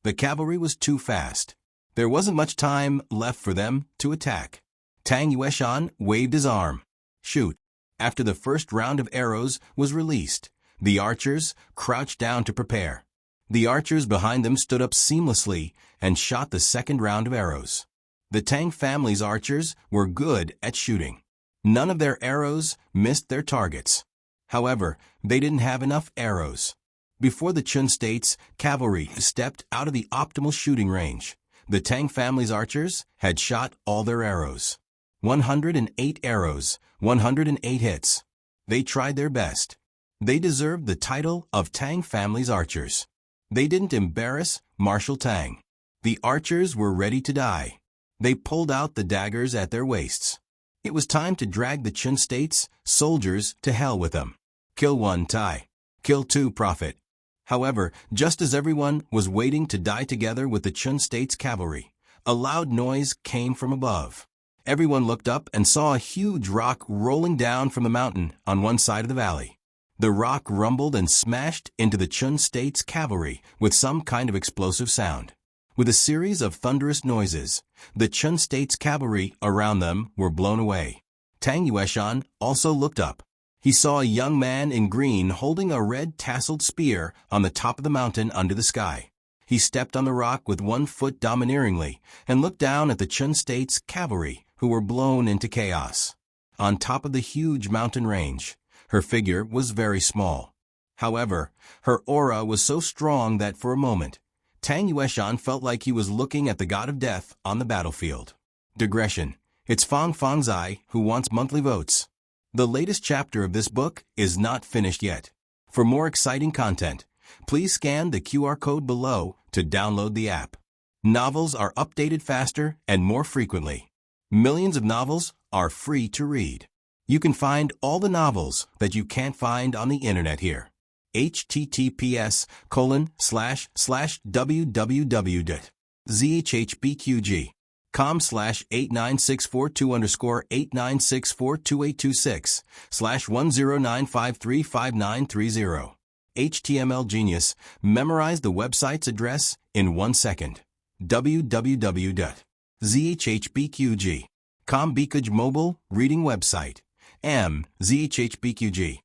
The cavalry was too fast. There wasn't much time left for them to attack. Tang Yueshan waved his arm. "Shoot." After the first round of arrows was released, the archers crouched down to prepare. The archers behind them stood up seamlessly and shot the second round of arrows. The Tang family's archers were good at shooting. None of their arrows missed their targets. However, they didn't have enough arrows. Before the Chun state's cavalry stepped out of the optimal shooting range, the Tang family's archers had shot all their arrows. 108 arrows, 108 hits. They tried their best. They deserved the title of Tang family's archers. They didn't embarrass Marshal Tang. The archers were ready to die. They pulled out the daggers at their waists. It was time to drag the Chun state's soldiers to hell with them. Kill one, Tai. Kill two, Prophet. However, just as everyone was waiting to die together with the Chun state's cavalry, a loud noise came from above. Everyone looked up and saw a huge rock rolling down from the mountain on one side of the valley. The rock rumbled and smashed into the Chun state's cavalry with some kind of explosive sound. With a series of thunderous noises, the Chun state's cavalry around them were blown away. Tang Yueshan also looked up. He saw a young man in green holding a red tasseled spear on the top of the mountain under the sky. He stepped on the rock with one foot domineeringly and looked down at the Chun state's cavalry, who were blown into chaos. On top of the huge mountain range, her figure was very small. However, her aura was so strong that for a moment, Tang Yueshan felt like he was looking at the god of death on the battlefield. Digression. It's Fang Fangzai who wants monthly votes. The latest chapter of this book is not finished yet. For more exciting content, please scan the QR code below to download the app. Novels are updated faster and more frequently. Millions of novels are free to read. You can find all the novels that you can't find on the internet here. https://www.zhbqg.com/8964/2_89622826/10953530. HTML Genius. Memorize the website's address in 1 second. www.zhbqg.com Bikaj Mobile Reading Website. zhbqg.com.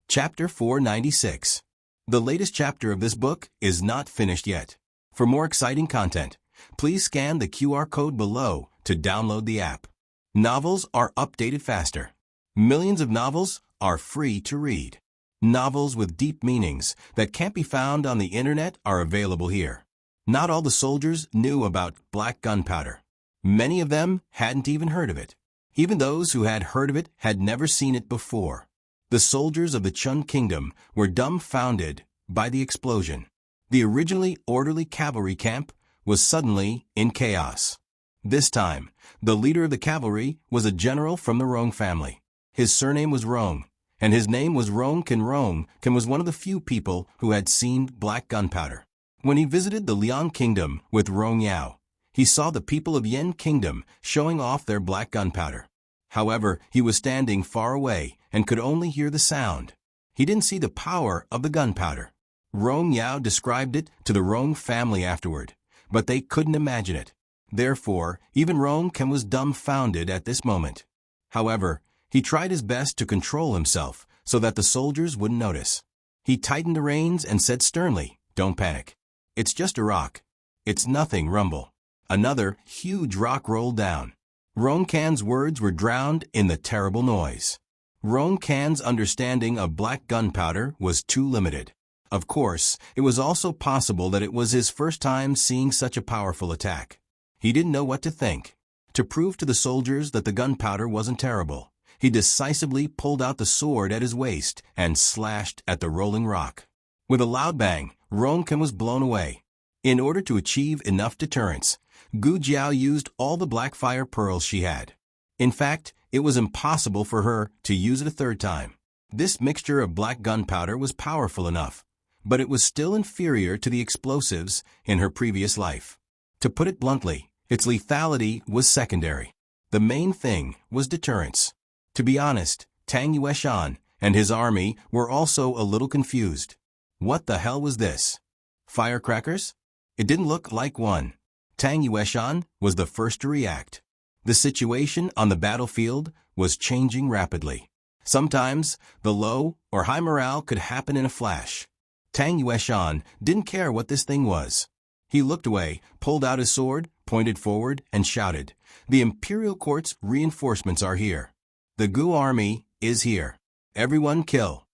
Chapter 496. The latest chapter of this book is not finished yet. For more exciting content, please scan the QR code below to download the app. Novels are updated faster. Millions of novels are free to read. Novels with deep meanings that can't be found on the internet are available here. Not all the soldiers knew about black gunpowder. Many of them hadn't even heard of it. Even those who had heard of it had never seen it before. The soldiers of the Chun Kingdom were dumbfounded by the explosion. The originally orderly cavalry camp was suddenly in chaos. This time, the leader of the cavalry was a general from the Rong family. His surname was Rong, and his name was Rong Can. Rong Can was one of the few people who had seen black gunpowder. When he visited the Liang Kingdom with Rong Yao, he saw the people of Yen Kingdom showing off their black gunpowder. However, he was standing far away and could only hear the sound. He didn't see the power of the gunpowder. Rong Yao described it to the Rong family afterward, but they couldn't imagine it. Therefore, even Rong Can was dumbfounded at this moment. However, he tried his best to control himself so that the soldiers wouldn't notice. He tightened the reins and said sternly, "Don't panic. It's just a rock. It's nothing, rumble." Another huge rock rolled down. Rong Can's words were drowned in the terrible noise. Rong Can's understanding of black gunpowder was too limited. Of course, it was also possible that it was his first time seeing such a powerful attack. He didn't know what to think. To prove to the soldiers that the gunpowder wasn't terrible, he decisively pulled out the sword at his waist and slashed at the rolling rock. With a loud bang, Rong Can was blown away. In order to achieve enough deterrence, Gu Jiao used all the black fire pearls she had. In fact, it was impossible for her to use it a third time. This mixture of black gunpowder was powerful enough, but it was still inferior to the explosives in her previous life. To put it bluntly, its lethality was secondary. The main thing was deterrence. To be honest, Tang Yueshan and his army were also a little confused. What the hell was this? Firecrackers? It didn't look like one. Tang Yueshan was the first to react. The situation on the battlefield was changing rapidly. Sometimes, the low or high morale could happen in a flash. Tang Yueshan didn't care what this thing was. He looked away, pulled out his sword, pointed forward, and shouted, "The Imperial Court's reinforcements are here. The Gu army is here. Everyone kill."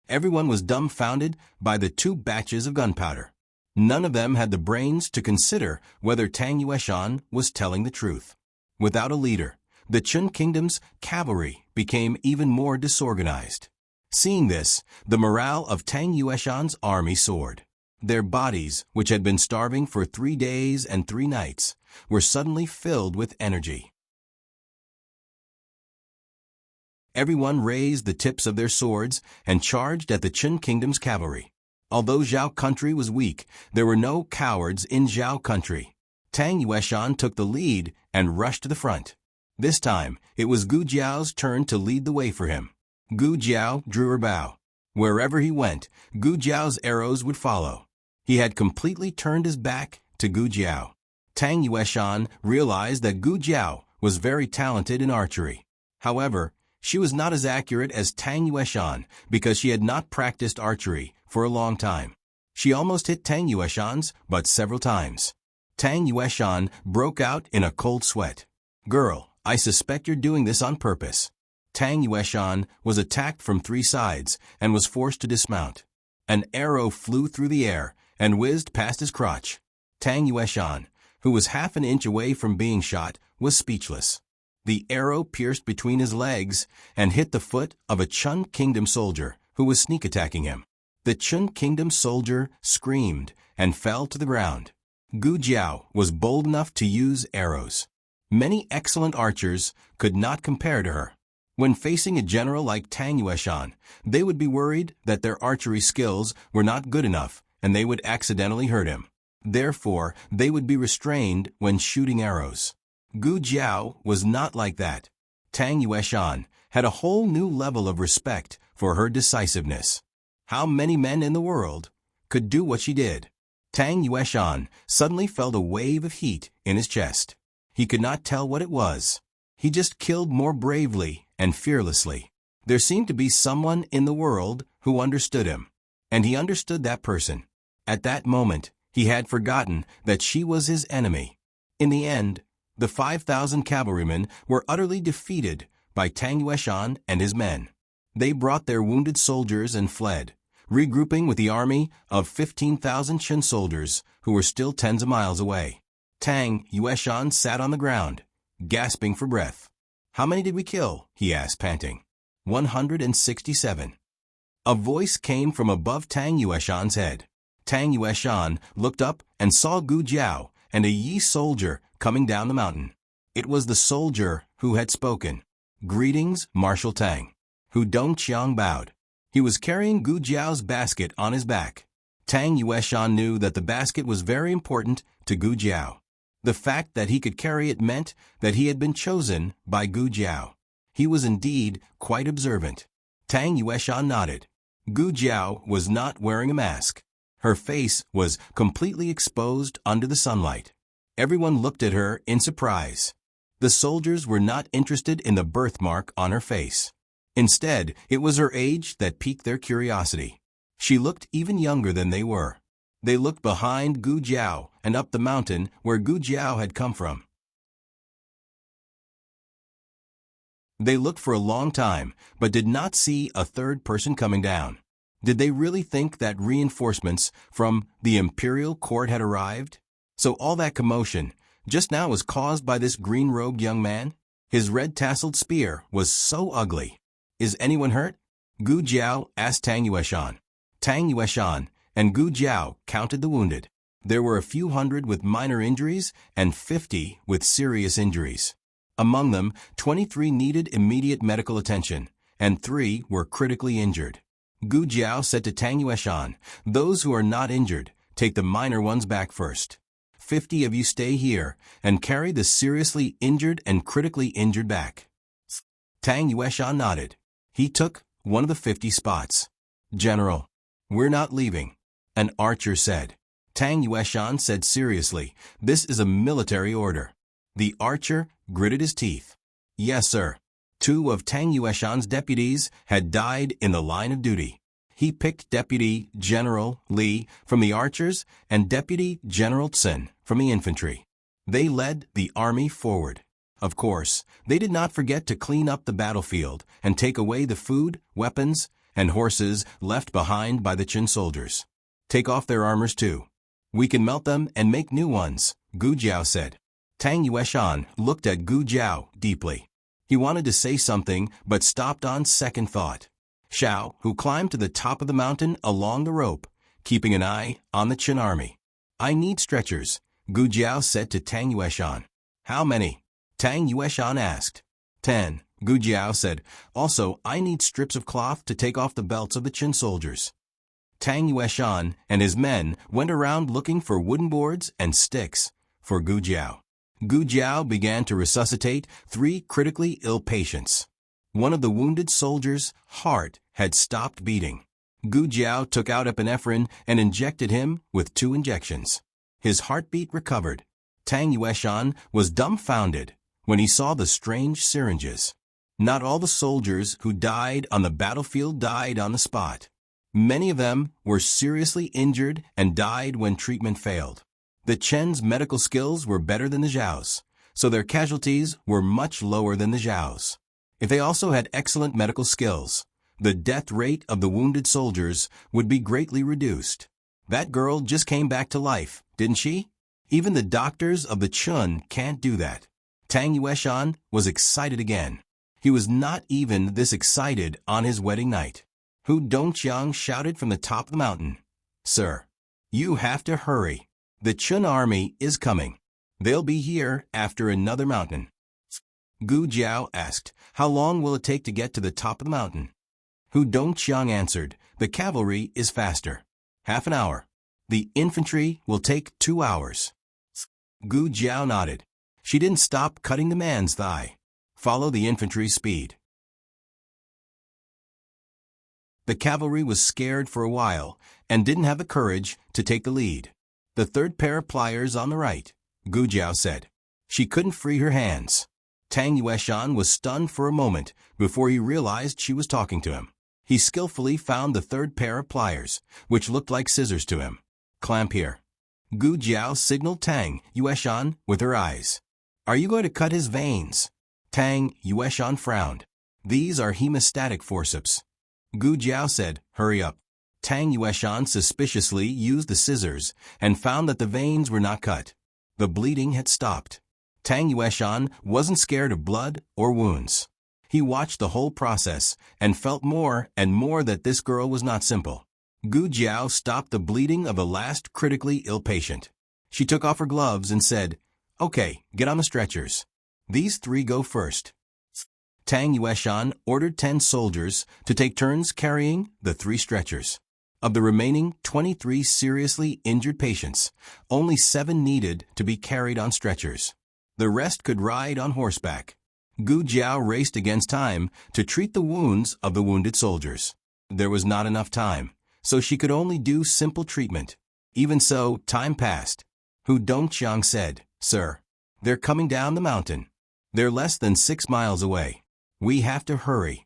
Everyone was dumbfounded by the 2 batches of gunpowder. None of them had the brains to consider whether Tang Yueshan was telling the truth. Without a leader, the Qin Kingdom's cavalry became even more disorganized. Seeing this, the morale of Tang Yueshan's army soared. Their bodies, which had been starving for 3 days and 3 nights, were suddenly filled with energy. Everyone raised the tips of their swords and charged at the Qin Kingdom's cavalry. Although Zhao country was weak, there were no cowards in Zhao country. Tang Yueshan took the lead and rushed to the front. This time, it was Gu Jiao's turn to lead the way for him. Gu Jiao drew her bow. Wherever he went, Gu Jiao's arrows would follow. He had completely turned his back to Gu Jiao. Tang Yueshan realized that Gu Jiao was very talented in archery. However, she was not as accurate as Tang Yueshan because she had not practiced archery for a long time. She almost hit Tang Yueshan's, but several times. Tang Yueshan broke out in a cold sweat. "Girl, I suspect you're doing this on purpose." Tang Yueshan was attacked from 3 sides and was forced to dismount. An arrow flew through the air and whizzed past his crotch. Tang Yueshan, who was half an inch away from being shot, was speechless. The arrow pierced between his legs and hit the foot of a Qin Kingdom soldier who was sneak attacking him. The Qin Kingdom soldier screamed and fell to the ground. Gu Jiao was bold enough to use arrows. Many excellent archers could not compare to her. When facing a general like Tang Yueshan, they would be worried that their archery skills were not good enough and they would accidentally hurt him. Therefore, they would be restrained when shooting arrows. Gu Jiao was not like that. Tang Yueshan had a whole new level of respect for her decisiveness. How many men in the world could do what she did? Tang Yueshan suddenly felt a wave of heat in his chest. He could not tell what it was. He just killed more bravely and fearlessly. There seemed to be someone in the world who understood him, and he understood that person. At that moment, he had forgotten that she was his enemy. In the end, the 5,000 cavalrymen were utterly defeated by Tang Yueshan and his men. They brought their wounded soldiers and fled, regrouping with the army of 15,000 Qin soldiers who were still tens of miles away. Tang Yueshan sat on the ground, gasping for breath. "How many did we kill?" he asked, panting. 167. A voice came from above Tang Yueshan's head. Tang Yueshan looked up and saw Gu Jiao and a Yi soldier coming down the mountain. It was the soldier who had spoken. "Greetings, Marshal Tang." Hu Dongqiang bowed. He was carrying Gu Jiao's basket on his back. Tang Yueshan knew that the basket was very important to Gu Jiao. The fact that he could carry it meant that he had been chosen by Gu Jiao. He was indeed quite observant. Tang Yueshan nodded. Gu Jiao was not wearing a mask. Her face was completely exposed under the sunlight. Everyone looked at her in surprise. The soldiers were not interested in the birthmark on her face. Instead, it was her age that piqued their curiosity. She looked even younger than they were. They looked behind Gu Jiao and up the mountain where Gu Jiao had come from. They looked for a long time, but did not see a third person coming down. Did they really think that reinforcements from the Imperial Court had arrived? So all that commotion just now was caused by this green-robed young man? His red-tasseled spear was so ugly. "Is anyone hurt?" Gu Jiao asked Tang Yueshan. Tang Yueshan and Gu Jiao counted the wounded. There were a few hundred with minor injuries and 50 with serious injuries. Among them, 23 needed immediate medical attention, and 3 were critically injured. Gu Jiao said to Tang Yueshan, "Those who are not injured, take the minor ones back first. 50 of you stay here and carry the seriously injured and critically injured back." Tang Yueshan nodded. He took one of the 50 spots. "General, we're not leaving," an archer said. Tang Yueshan said seriously, "This is a military order." The archer gritted his teeth. "Yes, sir." Two of Tang Yueshan's deputies had died in the line of duty. He picked Deputy General Li from the archers and Deputy General Tsin from the infantry. They led the army forward. Of course, they did not forget to clean up the battlefield and take away the food, weapons, and horses left behind by the Qin soldiers. Take off their armors too. We can melt them and make new ones, Gu Jiao said. Tang Yueshan looked at Gu Jiao deeply. He wanted to say something but stopped on second thought. Xiao, who climbed to the top of the mountain along the rope, keeping an eye on the Qin army. I need stretchers, Gu Jiao said to Tang Yueshan. How many? Tang Yueshan asked. 10, Gu Jiao said. Also, I need strips of cloth to take off the belts of the Qin soldiers. Tang Yueshan and his men went around looking for wooden boards and sticks for Gu Jiao. Gu Jiao began to resuscitate 3 critically ill patients. One of the wounded soldiers' heart had stopped beating. Gu Jiao took out epinephrine and injected him with 2 injections. His heartbeat recovered. Tang Yueshan was dumbfounded when he saw the strange syringes. Not all the soldiers who died on the battlefield died on the spot. Many of them were seriously injured and died when treatment failed. The Chen's medical skills were better than the Zhao's, so their casualties were much lower than the Zhao's. If they also had excellent medical skills, the death rate of the wounded soldiers would be greatly reduced. That girl just came back to life, didn't she? Even the doctors of the Qin can't do that. Tang Yueshan was excited again. He was not even this excited on his wedding night. Hu Dongqiang shouted from the top of the mountain. Sir, you have to hurry. The Qin army is coming. They'll be here after another mountain. Gu Jiao asked, how long will it take to get to the top of the mountain? Hu Dongqiang answered, the cavalry is faster. Half an hour. The infantry will take 2 hours. Gu Jiao nodded. She didn't stop cutting the man's thigh. Follow the infantry's speed. The cavalry was scared for a while and didn't have the courage to take the lead. The third pair of pliers on the right, Gu Jiao said. She couldn't free her hands. Tang Yueshan was stunned for a moment before he realized she was talking to him. He skillfully found the third pair of pliers, which looked like scissors to him. Clamp here. Gu Jiao signaled Tang Yueshan with her eyes. Are you going to cut his veins? Tang Yueshan frowned. These are hemostatic forceps. Gu Jiao said, hurry up. Tang Yueshan suspiciously used the scissors and found that the veins were not cut. The bleeding had stopped. Tang Yueshan wasn't scared of blood or wounds. He watched the whole process and felt more and more that this girl was not simple. Gu Jiao stopped the bleeding of the last critically ill patient. She took off her gloves and said, okay, get on the stretchers. These 3 go first. Tang Yueshan ordered 10 soldiers to take turns carrying the 3 stretchers. Of the remaining 23 seriously injured patients, only 7 needed to be carried on stretchers. The rest could ride on horseback. Gu Jiao raced against time to treat the wounds of the wounded soldiers. There was not enough time, so she could only do simple treatment. Even so, time passed. Hu Dongqiang said, Sir, they're coming down the mountain. They're less than 6 miles away. We have to hurry.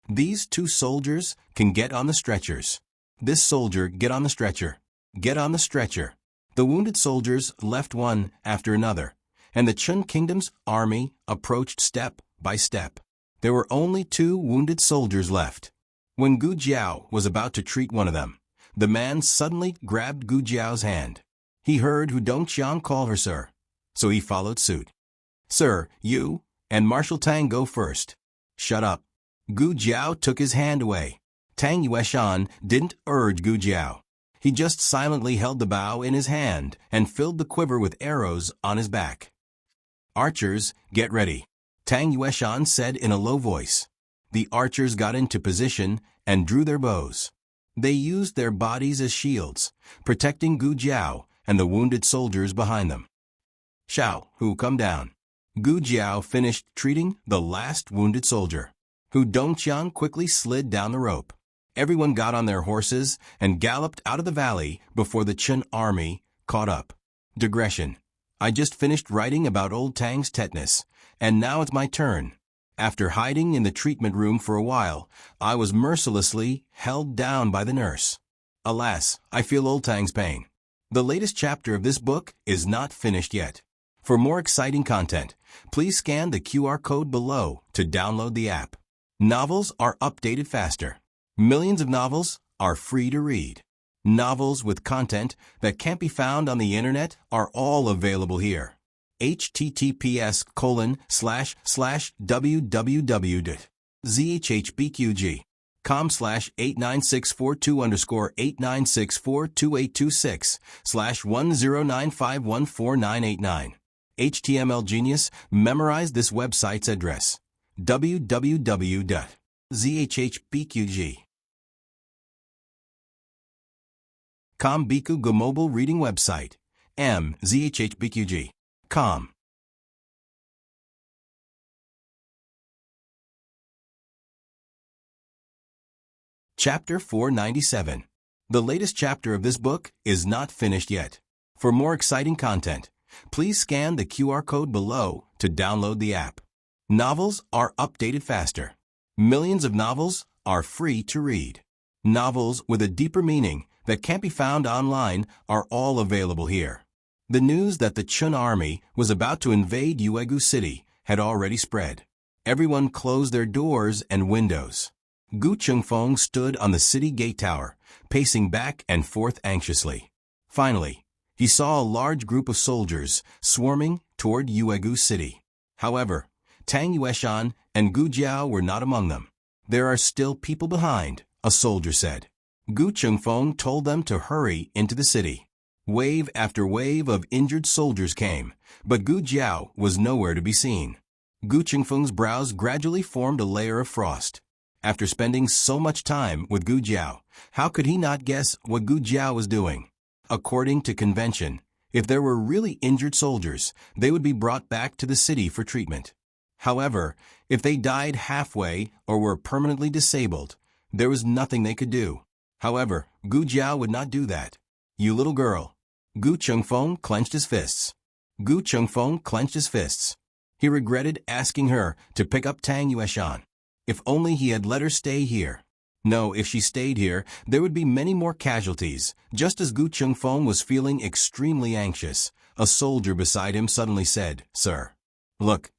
These 2 soldiers can get on the stretchers. This soldier, get on the stretcher. Get on the stretcher. The wounded soldiers left one after another, and the Qin Kingdom's army approached step by step. There were only 2 wounded soldiers left. When Gu Jiao was about to treat one of them, the man suddenly grabbed Gu Jiao's hand. He heard Hu Dongqiang call her sir, so he followed suit. Sir, you and Marshal Tang go first. Shut up. Gu Jiao took his hand away. Tang Yueshan didn't urge Gu Jiao. He just silently held the bow in his hand and filled the quiver with arrows on his back. Archers, get ready, Tang Yueshan said in a low voice. The archers got into position and drew their bows. They used their bodies as shields, protecting Gu Jiao and the wounded soldiers behind them. Xiao, Hu, come down. Gu Jiao finished treating the last wounded soldier. Hu Dongqiang quickly slid down the rope. Everyone got on their horses and galloped out of the valley before the Qin army caught up. Digression. I just finished writing about old Tang's tetanus, and now it's my turn. After hiding in the treatment room for a while, I was mercilessly held down by the nurse. Alas, I feel old Tang's pain. The latest chapter of this book is not finished yet. For more exciting content, please scan the QR code below to download the app. Novels are updated faster. Millions of novels are free to read. Novels with content that can't be found on the internet are all available here. https://www.zhbqg.com/89642_8964286/109514989. HTML Genius memorized this website's address. www.zhbqg.com Biku mobile reading website. zhbqg.com. Chapter 497. The latest chapter of this book is not finished yet. For more exciting content, please scan the QR code below to download the app. Novels are updated faster. Millions of novels are free to read. Novels with a deeper meaning that can't be found online are all available here. The news that the Chun army was about to invade Uegu City had already spread. Everyone closed their doors and windows. Gu Chungfeng stood on the city gate tower, pacing back and forth anxiously. Finally, he saw a large group of soldiers swarming toward Uegu City. However, Tang Yueshan and Gu Jiao were not among them. "There are still people behind," a soldier said. Gu Chungfeng told them to hurry into the city. Wave after wave of injured soldiers came, but Gu Jiao was nowhere to be seen. Gu Chungfeng's brows gradually formed a layer of frost. After spending so much time with Gu Jiao, how could he not guess what Gu Jiao was doing? According to convention, if there were really injured soldiers, they would be brought back to the city for treatment. However, if they died halfway or were permanently disabled, there was nothing they could do. However, Gu Jiao would not do that. "You little girl." Gu Chungfeng clenched his fists. Gu Chungfeng clenched his fists. He regretted asking her to pick up Tang Yueshan. If only he had let her stay here. No, if she stayed here, there would be many more casualties. Just as Gu Chungfeng was feeling extremely anxious, a soldier beside him suddenly said, "Sir, look."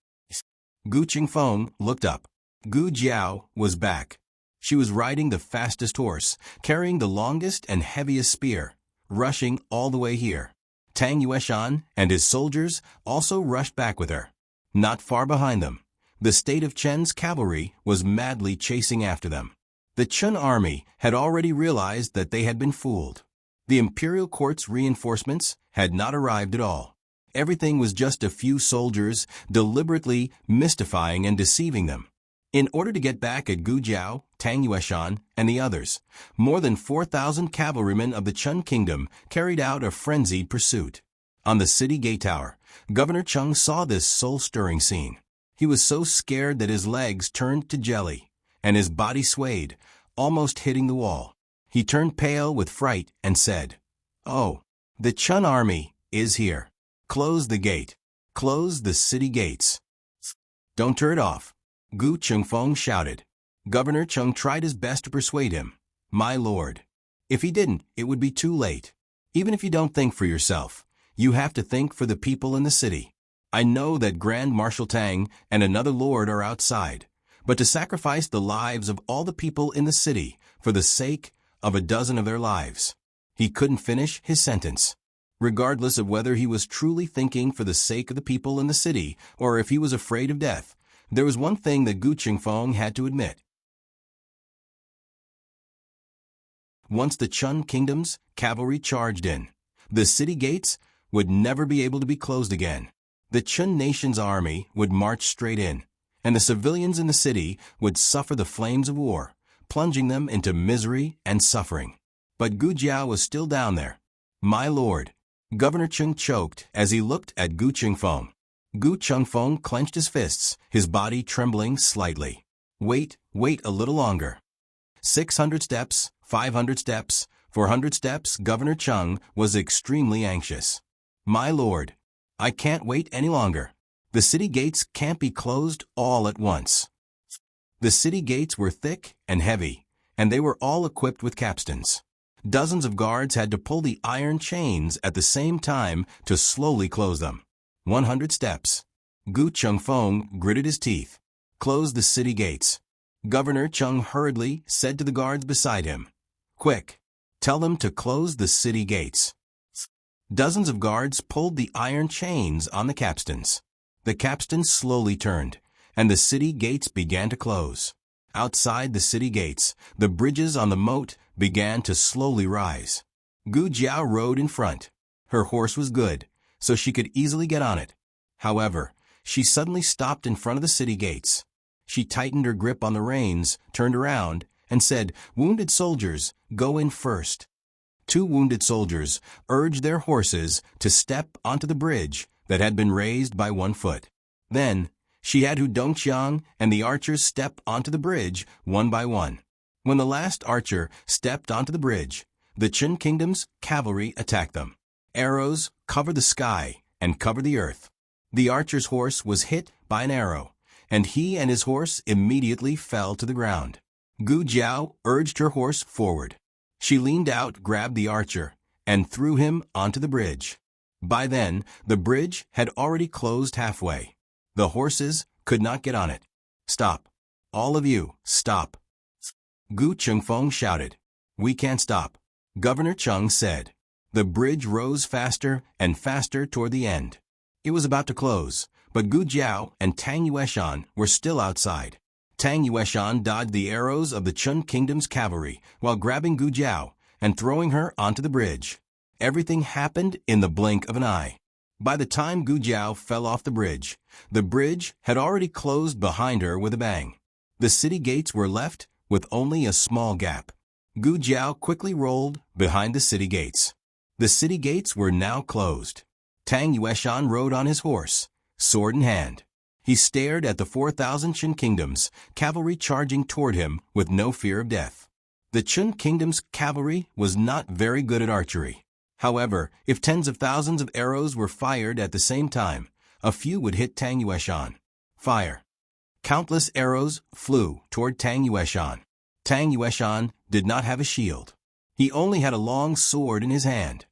Gu Chungfeng looked up. Gu Jiao was back. She was riding the fastest horse, carrying the longest and heaviest spear, rushing all the way here. Tang Yueshan and his soldiers also rushed back with her. Not far behind them, the state of Chen's cavalry was madly chasing after them. The Chun army had already realized that they had been fooled. The imperial court's reinforcements had not arrived at all. Everything was just a few soldiers deliberately mystifying and deceiving them. In order to get back at Gu Jiao, Tang Yueshan, and the others, more than 4,000 cavalrymen of the Chun kingdom carried out a frenzied pursuit. On the city gate tower, Governor Chung saw this soul-stirring scene. He was so scared that his legs turned to jelly, and his body swayed, almost hitting the wall. He turned pale with fright and said, "Oh, the Chun army is here. Close the gate. Close the city gates. Don't turn it off." Gu Chungfeng shouted. Governor Chung tried his best to persuade him. "My lord, if he didn't, it would be too late. Even if you don't think for yourself, you have to think for the people in the city. I know that Grand Marshal Tang and another lord are outside, but to sacrifice the lives of all the people in the city for the sake of a dozen of their lives." He couldn't finish his sentence. Regardless of whether he was truly thinking for the sake of the people in the city or if he was afraid of death, there was one thing that Gu Chungfeng had to admit. Once the Chun kingdom's cavalry charged in, the city gates would never be able to be closed again. The Chun nation's army would march straight in, and the civilians in the city would suffer the flames of war, plunging them into misery and suffering. But Gu Jiao was still down there. "My lord," Governor Chung choked as he looked at Gu Chungfeng. Gu Chungfeng clenched his fists, his body trembling slightly. Wait a little longer." 600 steps, 500 steps, 400 steps. Governor Chung was extremely anxious. "My lord, I can't wait any longer." The city gates can't be closed all at once. The city gates were thick and heavy, and they were all equipped with capstans. Dozens of guards had to pull the iron chains at the same time to slowly close them. 100 steps. Gu Chengfeng gritted his teeth. Close the city gates. Governor Cheng hurriedly said to the guards beside him, "Quick, tell them to close the city gates." Dozens of guards pulled the iron chains on the capstans. The capstans slowly turned, and the city gates began to close. Outside the city gates, the bridges on the moat began to slowly rise. Gu Jiao rode in front. Her horse was good, so she could easily get on it. However, she suddenly stopped in front of the city gates. She tightened her grip on the reins, turned around, and said, "Wounded soldiers, go in first." 2 wounded soldiers urged their horses to step onto the bridge that had been raised by 1 foot. Then, she had Hu Dongqiang and the archers step onto the bridge one by one. When the last archer stepped onto the bridge, the Qin Kingdom's cavalry attacked them. Arrows covered the sky and covered the earth. The archer's horse was hit by an arrow, and he and his horse immediately fell to the ground. Gu Jiao urged her horse forward. She leaned out, grabbed the archer, and threw him onto the bridge. By then, the bridge had already closed halfway. The horses could not get on it. "Stop. All of you, stop." Gu Chengfeng shouted. "We can't stop." Governor Cheng said. The bridge rose faster and faster toward the end. It was about to close, but Gu Jiao and Tang Yueshan were still outside. Tang Yueshan dodged the arrows of the Qin Kingdom's cavalry while grabbing Gu Jiao and throwing her onto the bridge. Everything happened in the blink of an eye. By the time Gu Jiao fell off the bridge had already closed behind her with a bang. The city gates were left with only a small gap. Gu Jiao quickly rolled behind the city gates. The city gates were now closed. Tang Yueshan rode on his horse, sword in hand. He stared at the 4,000 Qin Kingdom's cavalry charging toward him with no fear of death. The Qin Kingdom's cavalry was not very good at archery. However, if tens of thousands of arrows were fired at the same time, a few would hit Tang Yueshan. Fire. Countless arrows flew toward Tang Yueshan. Tang Yueshan did not have a shield. He only had a long sword in his hand.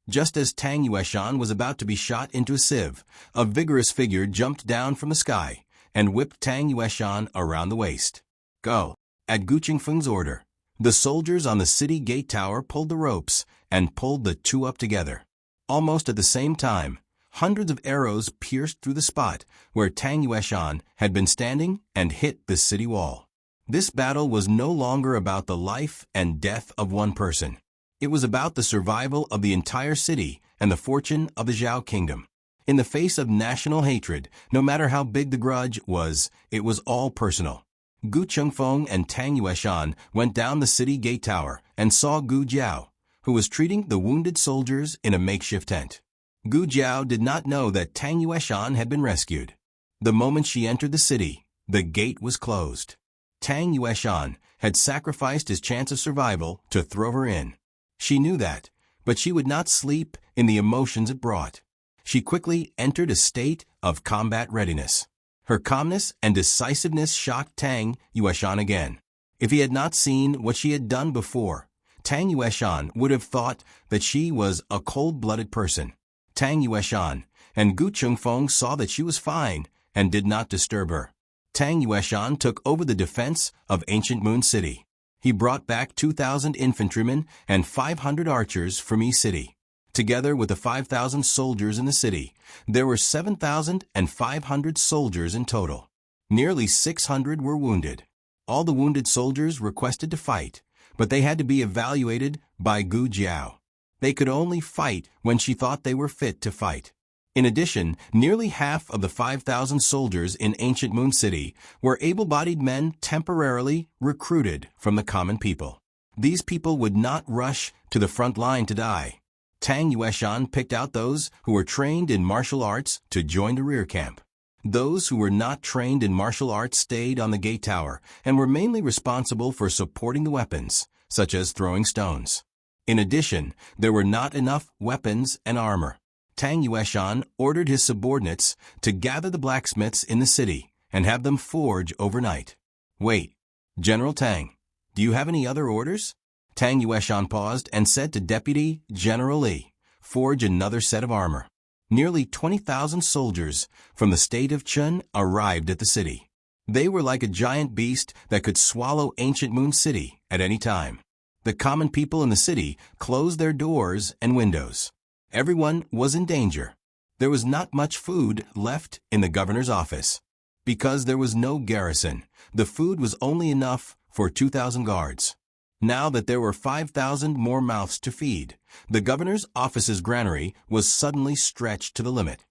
Just as Tang Yueshan was about to be shot into a sieve, a vigorous figure jumped down from the sky and whipped Tang Yueshan around the waist. "Go." At Gu Chengfeng's order, the soldiers on the city gate tower pulled the ropes and pulled the 2 up together. Almost at the same time, hundreds of arrows pierced through the spot where Tang Yueshan had been standing and hit the city wall. This battle was no longer about the life and death of one person. It was about the survival of the entire city and the fortune of the Zhao Kingdom. In the face of national hatred, no matter how big the grudge was, it was all personal. Gu Chengfeng and Tang Yueshan went down the city gate tower and saw Gu Jiao, who was treating the wounded soldiers in a makeshift tent. Gu Jiao did not know that Tang Yueshan had been rescued. The moment she entered the city, the gate was closed. Tang Yueshan had sacrificed his chance of survival to throw her in. She knew that, but she would not sleep in the emotions it brought. She quickly entered a state of combat readiness. Her calmness and decisiveness shocked Tang Yueshan again. If he had not seen what she had done before, Tang Yueshan would have thought that she was a cold-blooded person. Tang Yueshan and Gu Chengfeng saw that she was fine and did not disturb her. Tang Yueshan took over the defense of ancient Moon City. He brought back 2,000 infantrymen and 500 archers from Yi City. Together with the 5,000 soldiers in the city, there were 7,500 soldiers in total. Nearly 600 were wounded. All the wounded soldiers requested to fight, but they had to be evaluated by Gu Jiao. They could only fight when she thought they were fit to fight. In addition, nearly half of the 5,000 soldiers in ancient Moon City were able-bodied men temporarily recruited from the common people. These people would not rush to the front line to die. Tang Yueshan picked out those who were trained in martial arts to join the rear camp. Those who were not trained in martial arts stayed on the gate tower and were mainly responsible for supporting the weapons, such as throwing stones. In addition, there were not enough weapons and armor. Tang Yueshan ordered his subordinates to gather the blacksmiths in the city and have them forge overnight. Wait, General Tang, do you have any other orders? Tang Yueshan paused and said to Deputy General Li, forge another set of armor. Nearly 20,000 soldiers from the state of Chun arrived at the city. They were like a giant beast that could swallow ancient Moon City at any time. The common people in the city closed their doors and windows. Everyone was in danger. There was not much food left in the governor's office. Because there was no garrison, the food was only enough for 2,000 guards. Now that there were 5,000 more mouths to feed, the governor's office's granary was suddenly stretched to the limit.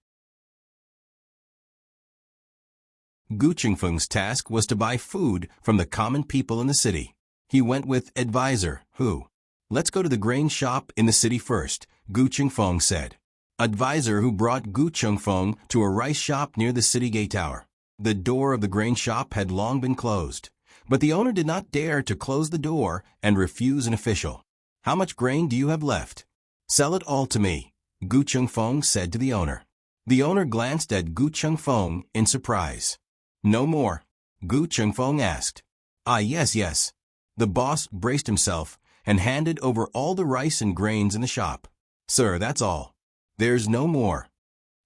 Gu Qingfeng's task was to buy food from the common people in the city. He went with advisor, who? Let's go to the grain shop in the city first, Gu Qingfeng said. Advisor who brought Gu Qingfeng to a rice shop near the city gate tower. The door of the grain shop had long been closed, but the owner did not dare to close the door and refuse an official. How much grain do you have left? Sell it all to me, Gu Qingfeng said to the owner. The owner glanced at Gu Qingfeng in surprise. No more? Gu Qingfeng asked. Ah, yes. The boss braced himself and handed over all the rice and grains in the shop. Sir, that's all. There's no more.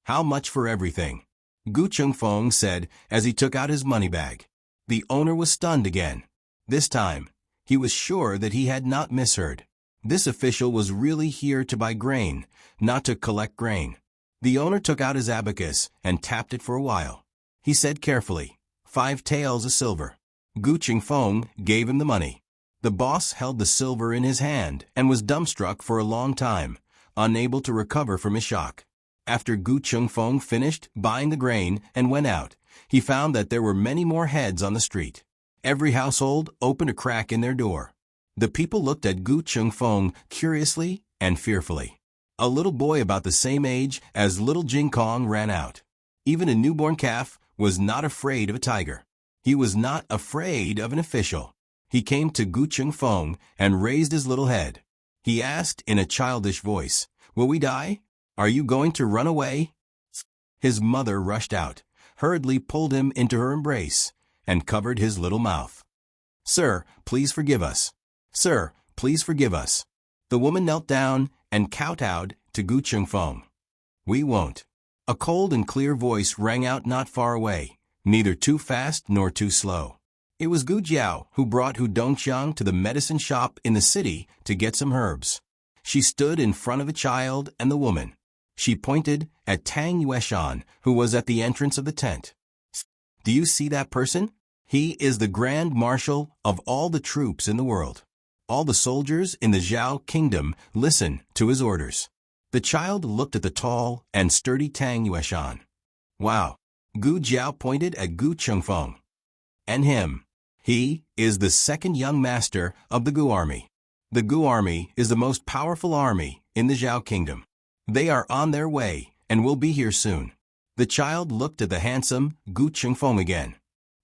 How much for everything? Gu Qingfeng said as he took out his money bag. The owner was stunned again. This time, he was sure that he had not misheard. This official was really here to buy grain, not to collect grain. The owner took out his abacus and tapped it for a while. He said carefully, 5 taels of silver. Gu Qingfeng gave him the money. The boss held the silver in his hand and was dumbstruck for a long time, unable to recover from his shock. After Gu Qingfeng finished buying the grain and went out, he found that there were many more heads on the street. Every household opened a crack in their door. The people looked at Gu Qingfeng curiously and fearfully. A little boy about the same age as little Jing Kong ran out. Even a newborn calf was not afraid of a tiger. He was not afraid of an official. He came to Gu Qingfeng and raised his little head. He asked in a childish voice, "Will we die? Are you going to run away?" His mother rushed out, hurriedly pulled him into her embrace, and covered his little mouth. "Sir, please forgive us. Sir, please forgive us." The woman knelt down and kowtowed to Gu Qingfeng. "We won't." A cold and clear voice rang out not far away, neither too fast nor too slow. It was Gu Jiao who brought Hu Dongxiang to the medicine shop in the city to get some herbs. She stood in front of the child and the woman. She pointed at Tang Yueshan, who was at the entrance of the tent. "Do you see that person? He is the Grand Marshal of all the troops in the world. All the soldiers in the Zhao kingdom listen to his orders." The child looked at the tall and sturdy Tang Yueshan. "Wow." Gu Jiao pointed at Gu Qingfeng. "And him. He is the second young master of the Gu army. The Gu army is the most powerful army in the Zhao kingdom. They are on their way and will be here soon." The child looked at the handsome Gu Qingfeng again.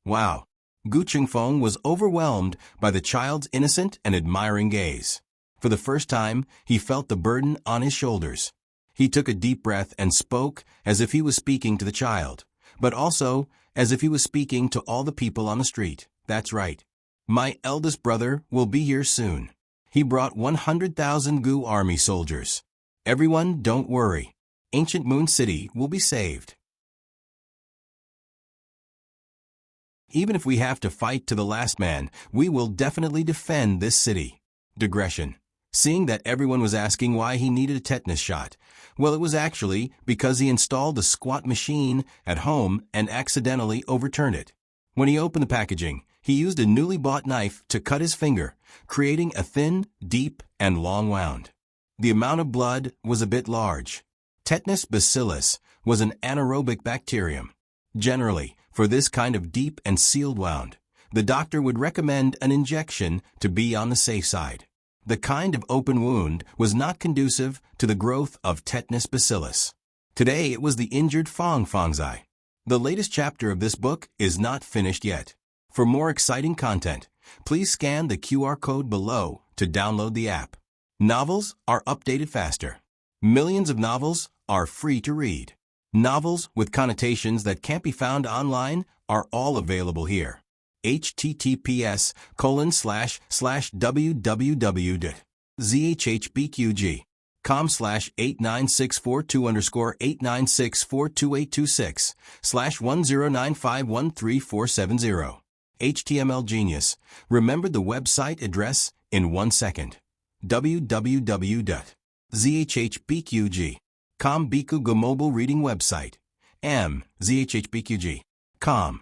Wow. Gu Qingfeng was overwhelmed by the child's innocent and admiring gaze. For the first time, he felt the burden on his shoulders. He took a deep breath and spoke as if he was speaking to the child, but also as if he was speaking to all the people on the street. "That's right. My eldest brother will be here soon. He brought 100,000 Gu army soldiers. Everyone, don't worry. Ancient Moon City will be saved. Even if we have to fight to the last man, we will definitely defend this city." Digression. Seeing that everyone was asking why he needed a tetanus shot, well, it was actually because he installed the squat machine at home and accidentally overturned it. When he opened the packaging, he used a newly bought knife to cut his finger, creating a thin, deep, and long wound. The amount of blood was a bit large. Tetanus bacillus was an anaerobic bacterium. Generally, for this kind of deep and sealed wound, the doctor would recommend an injection to be on the safe side. The kind of open wound was not conducive to the growth of tetanus bacillus. Today it was the injured Fang's eye. The latest chapter of this book is not finished yet. For more exciting content, please scan the QR code below to download the app. Novels are updated faster. Millions of novels are free to read. Novels with connotations that can't be found online are all available here. https://www.zhbqg.com/89642_8964286/10951347. HTML Genius remembered the website address in 1 second. www.zhbqg.com Bikuga mobile reading website. zhbqg.com.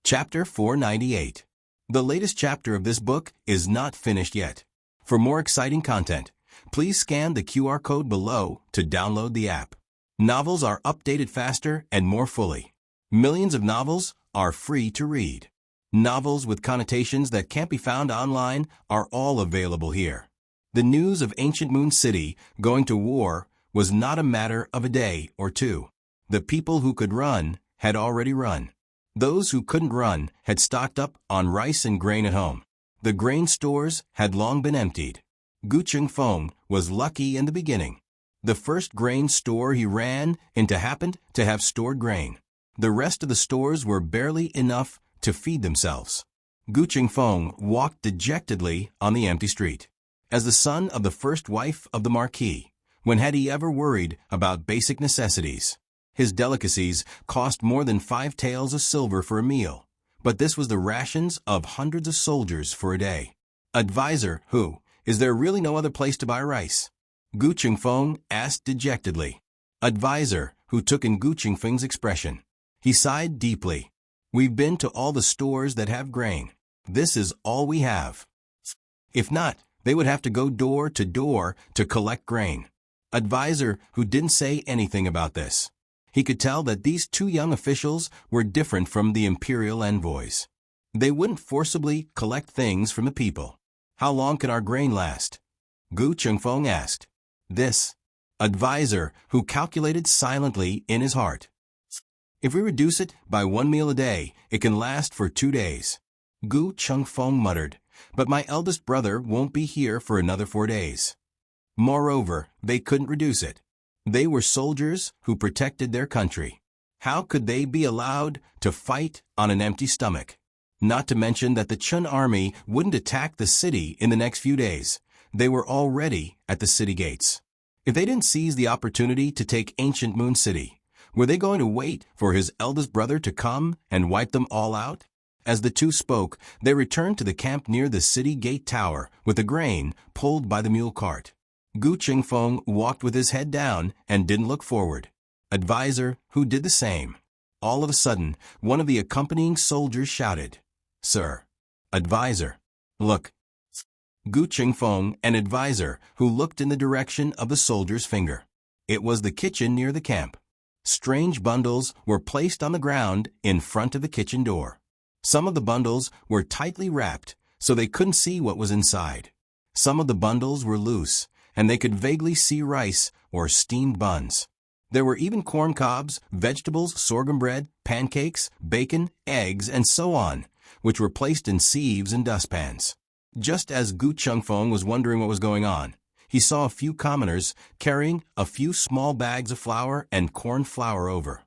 Chapter 498. The latest chapter of this book is not finished yet. For more exciting content, please scan the QR code below to download the app. Novels are updated faster and more fully. Millions of novels are free to read. Novels with connotations that can't be found online are all available here. The news of ancient Moon City going to war was not a matter of a day or two. The people who could run had already run. Those who couldn't run had stocked up on rice and grain at home. The grain stores had long been emptied. Gu Chengfeng was lucky in the beginning. The first grain store he ran into happened to have stored grain. The rest of the stores were barely enough to feed themselves. Gu Chengfeng walked dejectedly on the empty street. As the son of the first wife of the Marquis, when had he ever worried about basic necessities? His delicacies cost more than 5 taels of silver for a meal, but this was the rations of hundreds of soldiers for a day. Advisor, who? Is there really no other place to buy rice? Gu Chengfeng asked dejectedly. Advisor, who took in Gu Chengfeng's expression. He sighed deeply. We've been to all the stores that have grain. This is all we have. If not, they would have to go door to door to collect grain. Advisor, who didn't say anything about this. He could tell that these 2 young officials were different from the imperial envoys. They wouldn't forcibly collect things from the people. How long can our grain last? Gu Chengfeng asked. This. Advisor, who calculated silently in his heart. If we reduce it by 1 meal a day, it can last for 2 days. Gu Chengfeng muttered, but my eldest brother won't be here for another 4 days. Moreover, they couldn't reduce it. They were soldiers who protected their country. How could they be allowed to fight on an empty stomach? Not to mention that the Chun army wouldn't attack the city in the next few days. They were already at the city gates. If they didn't seize the opportunity to take ancient Moon City, were they going to wait for his eldest brother to come and wipe them all out? As the 2 spoke, they returned to the camp near the city gate tower with the grain pulled by the mule cart. Gu Chengfeng walked with his head down and didn't look forward. Advisor, who did the same. All of a sudden, one of the accompanying soldiers shouted, Sir. Advisor. Look. Gu Chengfeng and Advisor, who looked in the direction of the soldier's finger. It was the kitchen near the camp. Strange bundles were placed on the ground in front of the kitchen door. Some of the bundles were tightly wrapped, so they couldn't see what was inside. Some of the bundles were loose, and they could vaguely see rice or steamed buns. There were even corn cobs, vegetables, sorghum bread, pancakes, bacon, eggs, and so on, which were placed in sieves and dustpans. Just as Gu Chengfeng was wondering what was going on, he saw a few commoners carrying a few small bags of flour and corn flour over.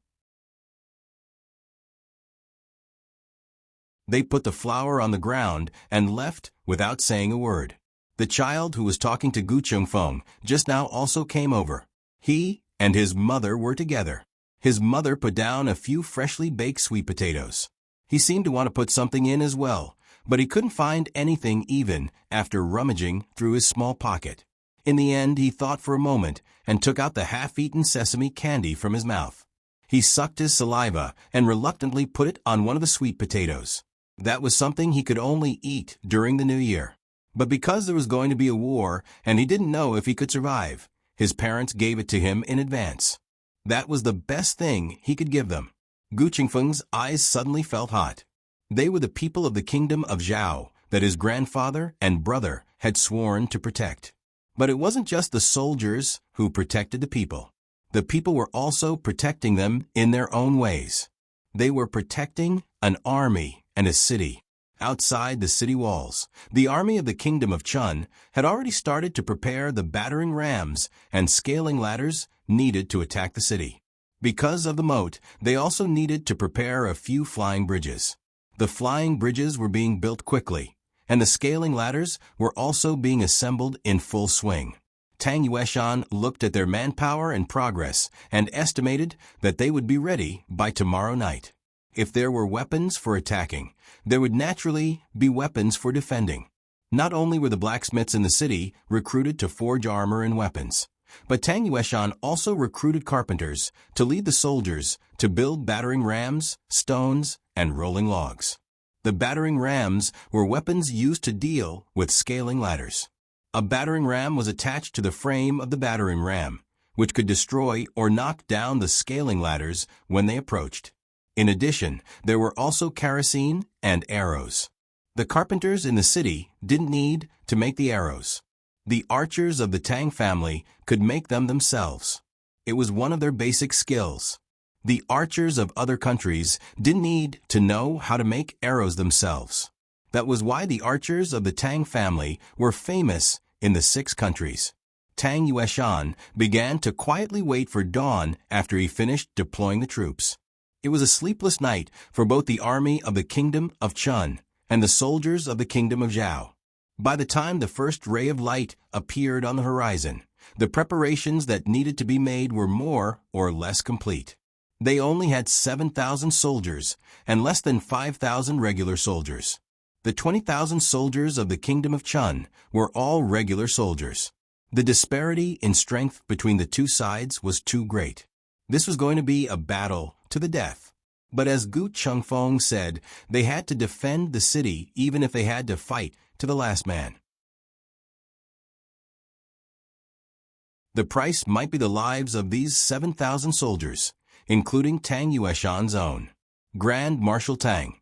They put the flour on the ground and left without saying a word. The child who was talking to Gu Chengfeng just now also came over. He and his mother were together. His mother put down a few freshly baked sweet potatoes. He seemed to want to put something in as well, but he couldn't find anything even after rummaging through his small pocket. In the end, he thought for a moment and took out the half-eaten sesame candy from his mouth. He sucked his saliva and reluctantly put it on one of the sweet potatoes. That was something he could only eat during the New Year. But because there was going to be a war and he didn't know if he could survive, his parents gave it to him in advance. That was the best thing he could give them. Gu Chengfeng's eyes suddenly felt hot. They were the people of the kingdom of Zhao that his grandfather and brother had sworn to protect. But it wasn't just the soldiers who protected the people. The people were also protecting them in their own ways. They were protecting an army and a city. Outside the city walls, the army of the kingdom of Chun had already started to prepare the battering rams and scaling ladders needed to attack the city. Because of the moat, they also needed to prepare a few flying bridges. The flying bridges were being built quickly, and the scaling ladders were also being assembled in full swing. Tang Yueshan looked at their manpower and progress and estimated that they would be ready by tomorrow night. If there were weapons for attacking, there would naturally be weapons for defending. Not only were the blacksmiths in the city recruited to forge armor and weapons, but Tang Yueshan also recruited carpenters to lead the soldiers to build battering rams, stones, and rolling logs. The battering rams were weapons used to deal with scaling ladders. A battering ram was attached to the frame of the battering ram, which could destroy or knock down the scaling ladders when they approached. In addition, there were also kerosene and arrows. The carpenters in the city didn't need to make the arrows. The archers of the Tang family could make them themselves. It was one of their basic skills. The archers of other countries didn't need to know how to make arrows themselves. That was why the archers of the Tang family were famous in the 6 countries. Tang Yueshan began to quietly wait for dawn after he finished deploying the troops. It was a sleepless night for both the army of the kingdom of Chun and the soldiers of the kingdom of Zhao. By the time the first ray of light appeared on the horizon, the preparations that needed to be made were more or less complete. They only had 7,000 soldiers and less than 5,000 regular soldiers. The 20,000 soldiers of the kingdom of Chun were all regular soldiers. The disparity in strength between the two sides was too great. This was going to be a battle to the death. But as Gu Chengfeng said, they had to defend the city even if they had to fight to the last man. The price might be the lives of these 7,000 soldiers, including Tang Yueshan's own. Grand Marshal Tang.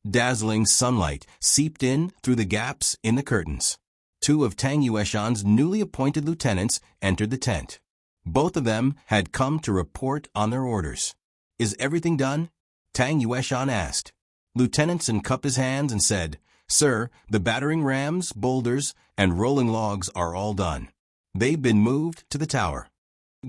Dazzling sunlight seeped in through the gaps in the curtains. 2 of Tang Yueshan's newly appointed lieutenants entered the tent. Both of them had come to report on their orders. "Is everything done?" Tang Yueshan asked. Lieutenant Sun cupped his hands and said, "Sir, the battering rams, boulders, and rolling logs are all done. They've been moved to the tower."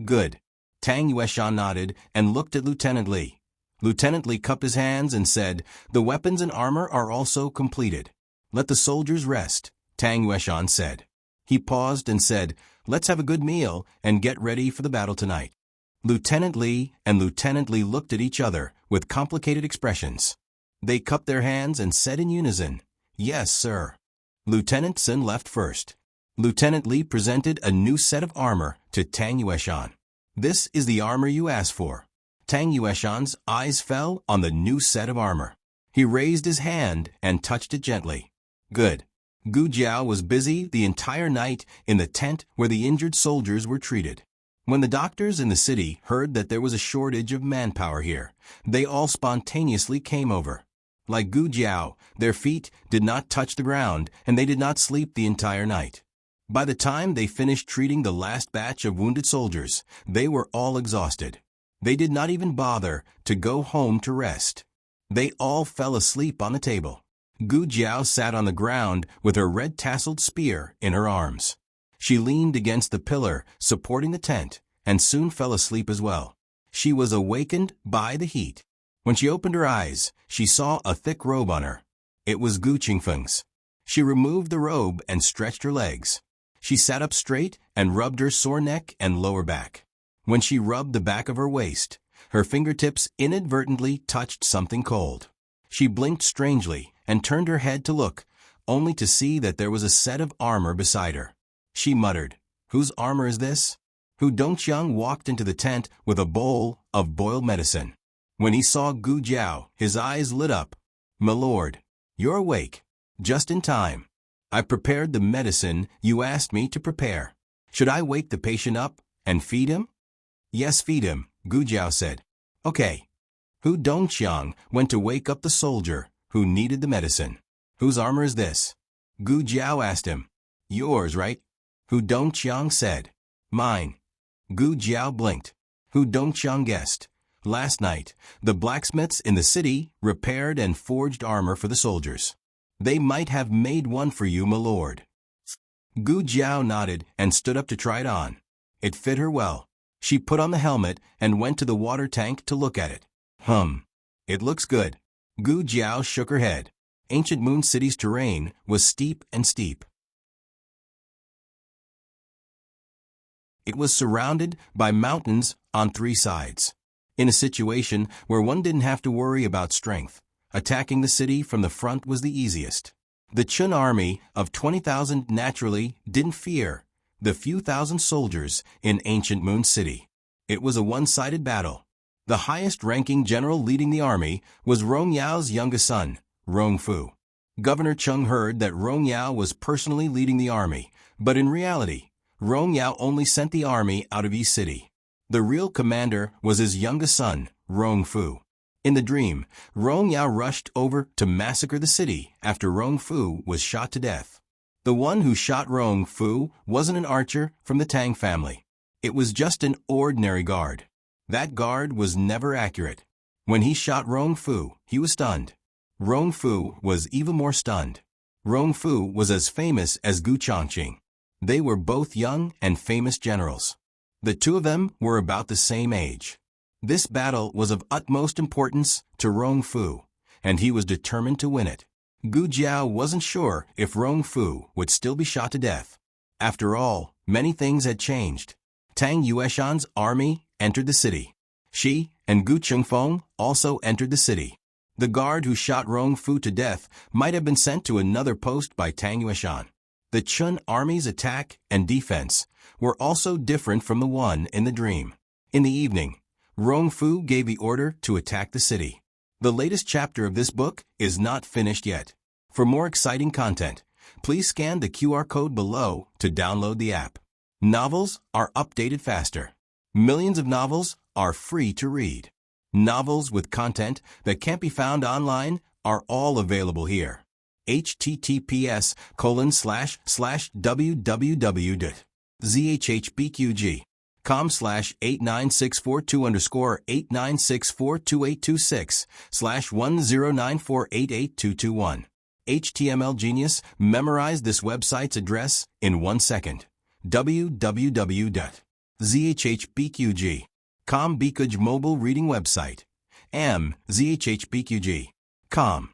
"Good." Tang Yueshan nodded and looked at Lieutenant Li. Lieutenant Li cupped his hands and said, "The weapons and armor are also completed. Let the soldiers rest," Tang Yueshan said. He paused and said, "Let's have a good meal and get ready for the battle tonight." Lieutenant Li and Lieutenant Li looked at each other with complicated expressions. They cupped their hands and said in unison, "Yes, sir." Lieutenant Sun left first. Lieutenant Li presented a new set of armor to Tang Yueshan. "This is the armor you asked for." Tang Yueshan's eyes fell on the new set of armor. He raised his hand and touched it gently. "Good." Gu Jiao was busy the entire night in the tent where the injured soldiers were treated. When the doctors in the city heard that there was a shortage of manpower here, they all spontaneously came over. Like Gu Jiao, their feet did not touch the ground and they did not sleep the entire night. By the time they finished treating the last batch of wounded soldiers, they were all exhausted. They did not even bother to go home to rest. They all fell asleep on the table. Gu Jiao sat on the ground with her red-tasseled spear in her arms. She leaned against the pillar supporting the tent and soon fell asleep as well. She was awakened by the heat. When she opened her eyes, she saw a thick robe on her. It was Gu Qingfeng's. She removed the robe and stretched her legs. She sat up straight and rubbed her sore neck and lower back. When she rubbed the back of her waist, her fingertips inadvertently touched something cold. She blinked strangely and turned her head to look, only to see that there was a set of armor beside her. She muttered, "Whose armor is this?" Hu Dongqiang walked into the tent with a bowl of boiled medicine. When he saw Gu Jiao, his eyes lit up. "My lord, you're awake. Just in time. I prepared the medicine you asked me to prepare. Should I wake the patient up and feed him?" "Yes, feed him," Gu Jiao said. "Okay." Hu Dongqiang went to wake up the soldier who needed the medicine. "Whose armor is this?" Gu Jiao asked him. "Yours, right?" Hu Dongqiang said. "Mine." Gu Jiao blinked. Hu Dongqiang guessed. Last night, the blacksmiths in the city repaired and forged armor for the soldiers. They might have made one for you, my lord. Gu Jiao nodded and stood up to try it on. It fit her well. She put on the helmet and went to the water tank to look at it. It looks good. Gu Jiao shook her head. Ancient Moon City's terrain was steep and steep. It was surrounded by mountains on 3 sides. In a situation where one didn't have to worry about strength, attacking the city from the front was the easiest. The Chun army of 20,000 naturally didn't fear the few thousand soldiers in Ancient Moon City. It was a one-sided battle. The highest-ranking general leading the army was Rong Yao's youngest son, Rong Fu. Governor Chung heard that Rong Yao was personally leading the army, but in reality, Rong Yao only sent the army out of East City. The real commander was his youngest son, Rong Fu. In the dream, Rong Yao rushed over to massacre the city after Rong Fu was shot to death. The one who shot Rong Fu wasn't an archer from the Tang family. It was just an ordinary guard. That guard was never accurate. When he shot Rong Fu, he was stunned. Rong Fu was even more stunned. Rong Fu was as famous as Gu Chongqing. They were both young and famous generals. The two of them were about the same age. This battle was of utmost importance to Rong Fu, and he was determined to win it. Gu Jiao wasn't sure if Rong Fu would still be shot to death. After all, many things had changed. Tang Yueshan's army entered the city. She and Gu Chengfeng also entered the city. The guard who shot Rong Fu to death might have been sent to another post by Tang Yueshan. The Chun army's attack and defense were also different from the one in the dream. In the evening, Rong Fu gave the order to attack the city. The latest chapter of this book is not finished yet. For more exciting content, please scan the QR code below to download the app. Novels are updated faster. Millions of novels are free to read. Novels with content that can't be found online are all available here. https://www.zhbqg.com/89642_89642826/1094882221. HTML Genius memorized this website's address in 1 second. www.zhbqg.com Bikuj mobile reading website. zhbqg.com.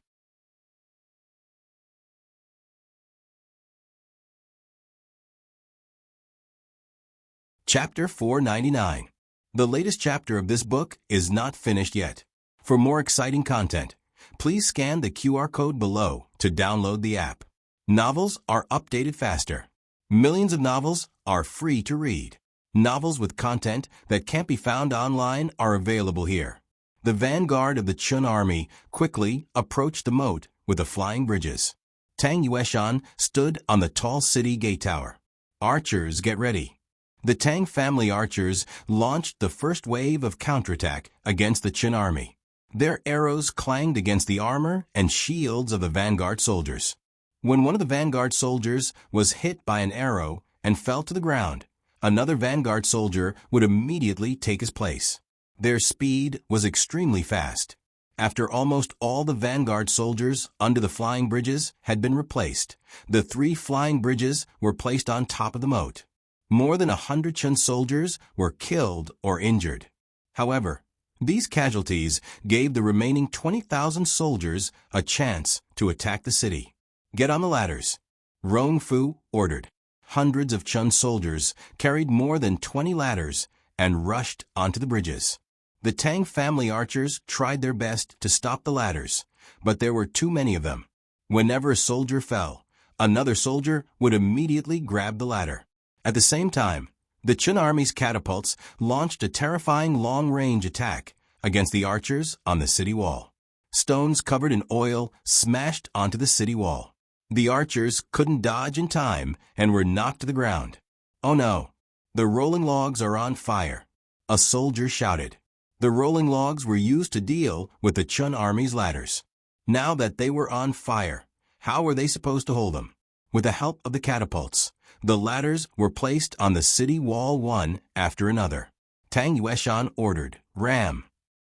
Chapter 499. The latest chapter of this book is not finished yet. For more exciting content, please scan the QR code below to download the app. Novels are updated faster. Millions of novels are free to read. Novels with content that can't be found online are available here. The vanguard of the Chun army quickly approached the moat with the flying bridges. Tang Yueshan stood on the tall city gate tower. Archers, get ready. The Tang family archers launched the first wave of counterattack against the Chun army. Their arrows clanged against the armor and shields of the vanguard soldiers. When one of the vanguard soldiers was hit by an arrow and fell to the ground, another vanguard soldier would immediately take his place. Their speed was extremely fast. After almost all the vanguard soldiers under the flying bridges had been replaced, the 3 flying bridges were placed on top of the moat. More than 100 Chun soldiers were killed or injured. However, these casualties gave the remaining 20,000 soldiers a chance to attack the city. Get on the ladders. Rong Fu ordered. Hundreds of Chun soldiers carried more than 20 ladders and rushed onto the bridges. The Tang family archers tried their best to stop the ladders, but there were too many of them. Whenever a soldier fell, another soldier would immediately grab the ladder. At the same time, the Chun army's catapults launched a terrifying long-range attack against the archers on the city wall. Stones covered in oil smashed onto the city wall. The archers couldn't dodge in time and were knocked to the ground. Oh no! The rolling logs are on fire. A soldier shouted. The rolling logs were used to deal with the Chun army's ladders. Now that they were on fire, how were they supposed to hold them? With the help of the catapults, the ladders were placed on the city wall one after another. Tang Yueshan ordered, "Ram."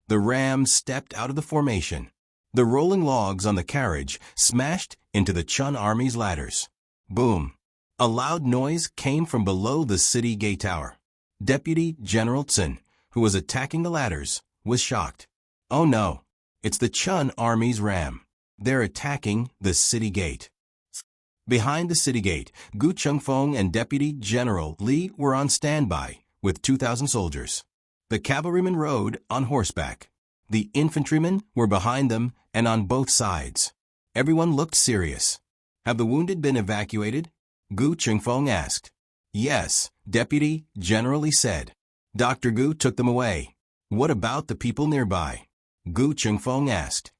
The rams stepped out of the formation. The rolling logs on the carriage smashed into the Chun army's ladders. Boom! A loud noise came from below the city gate tower. Deputy General Tsun, who was attacking the ladders, was shocked. Oh no! It's the Chun army's ram. They're attacking the city gate. Behind the city gate, Gu Chengfeng and Deputy General Li were on standby, with 2,000 soldiers. The cavalrymen rode on horseback. The infantrymen were behind them and on both sides. Everyone looked serious. Have the wounded been evacuated? Gu Chengfeng asked. Yes, Deputy General Li said. Dr. Gu took them away. What about the people nearby? Gu Chengfeng asked.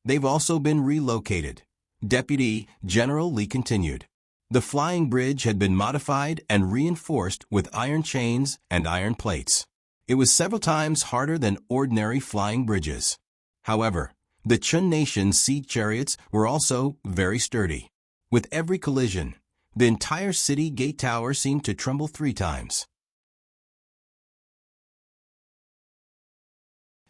They've also been relocated. Deputy General Li continued. The flying bridge had been modified and reinforced with iron chains and iron plates. It was several times harder than ordinary flying bridges. However, the Chun nation's siege chariots were also very sturdy. With every collision, the entire city gate tower seemed to tremble 3 times.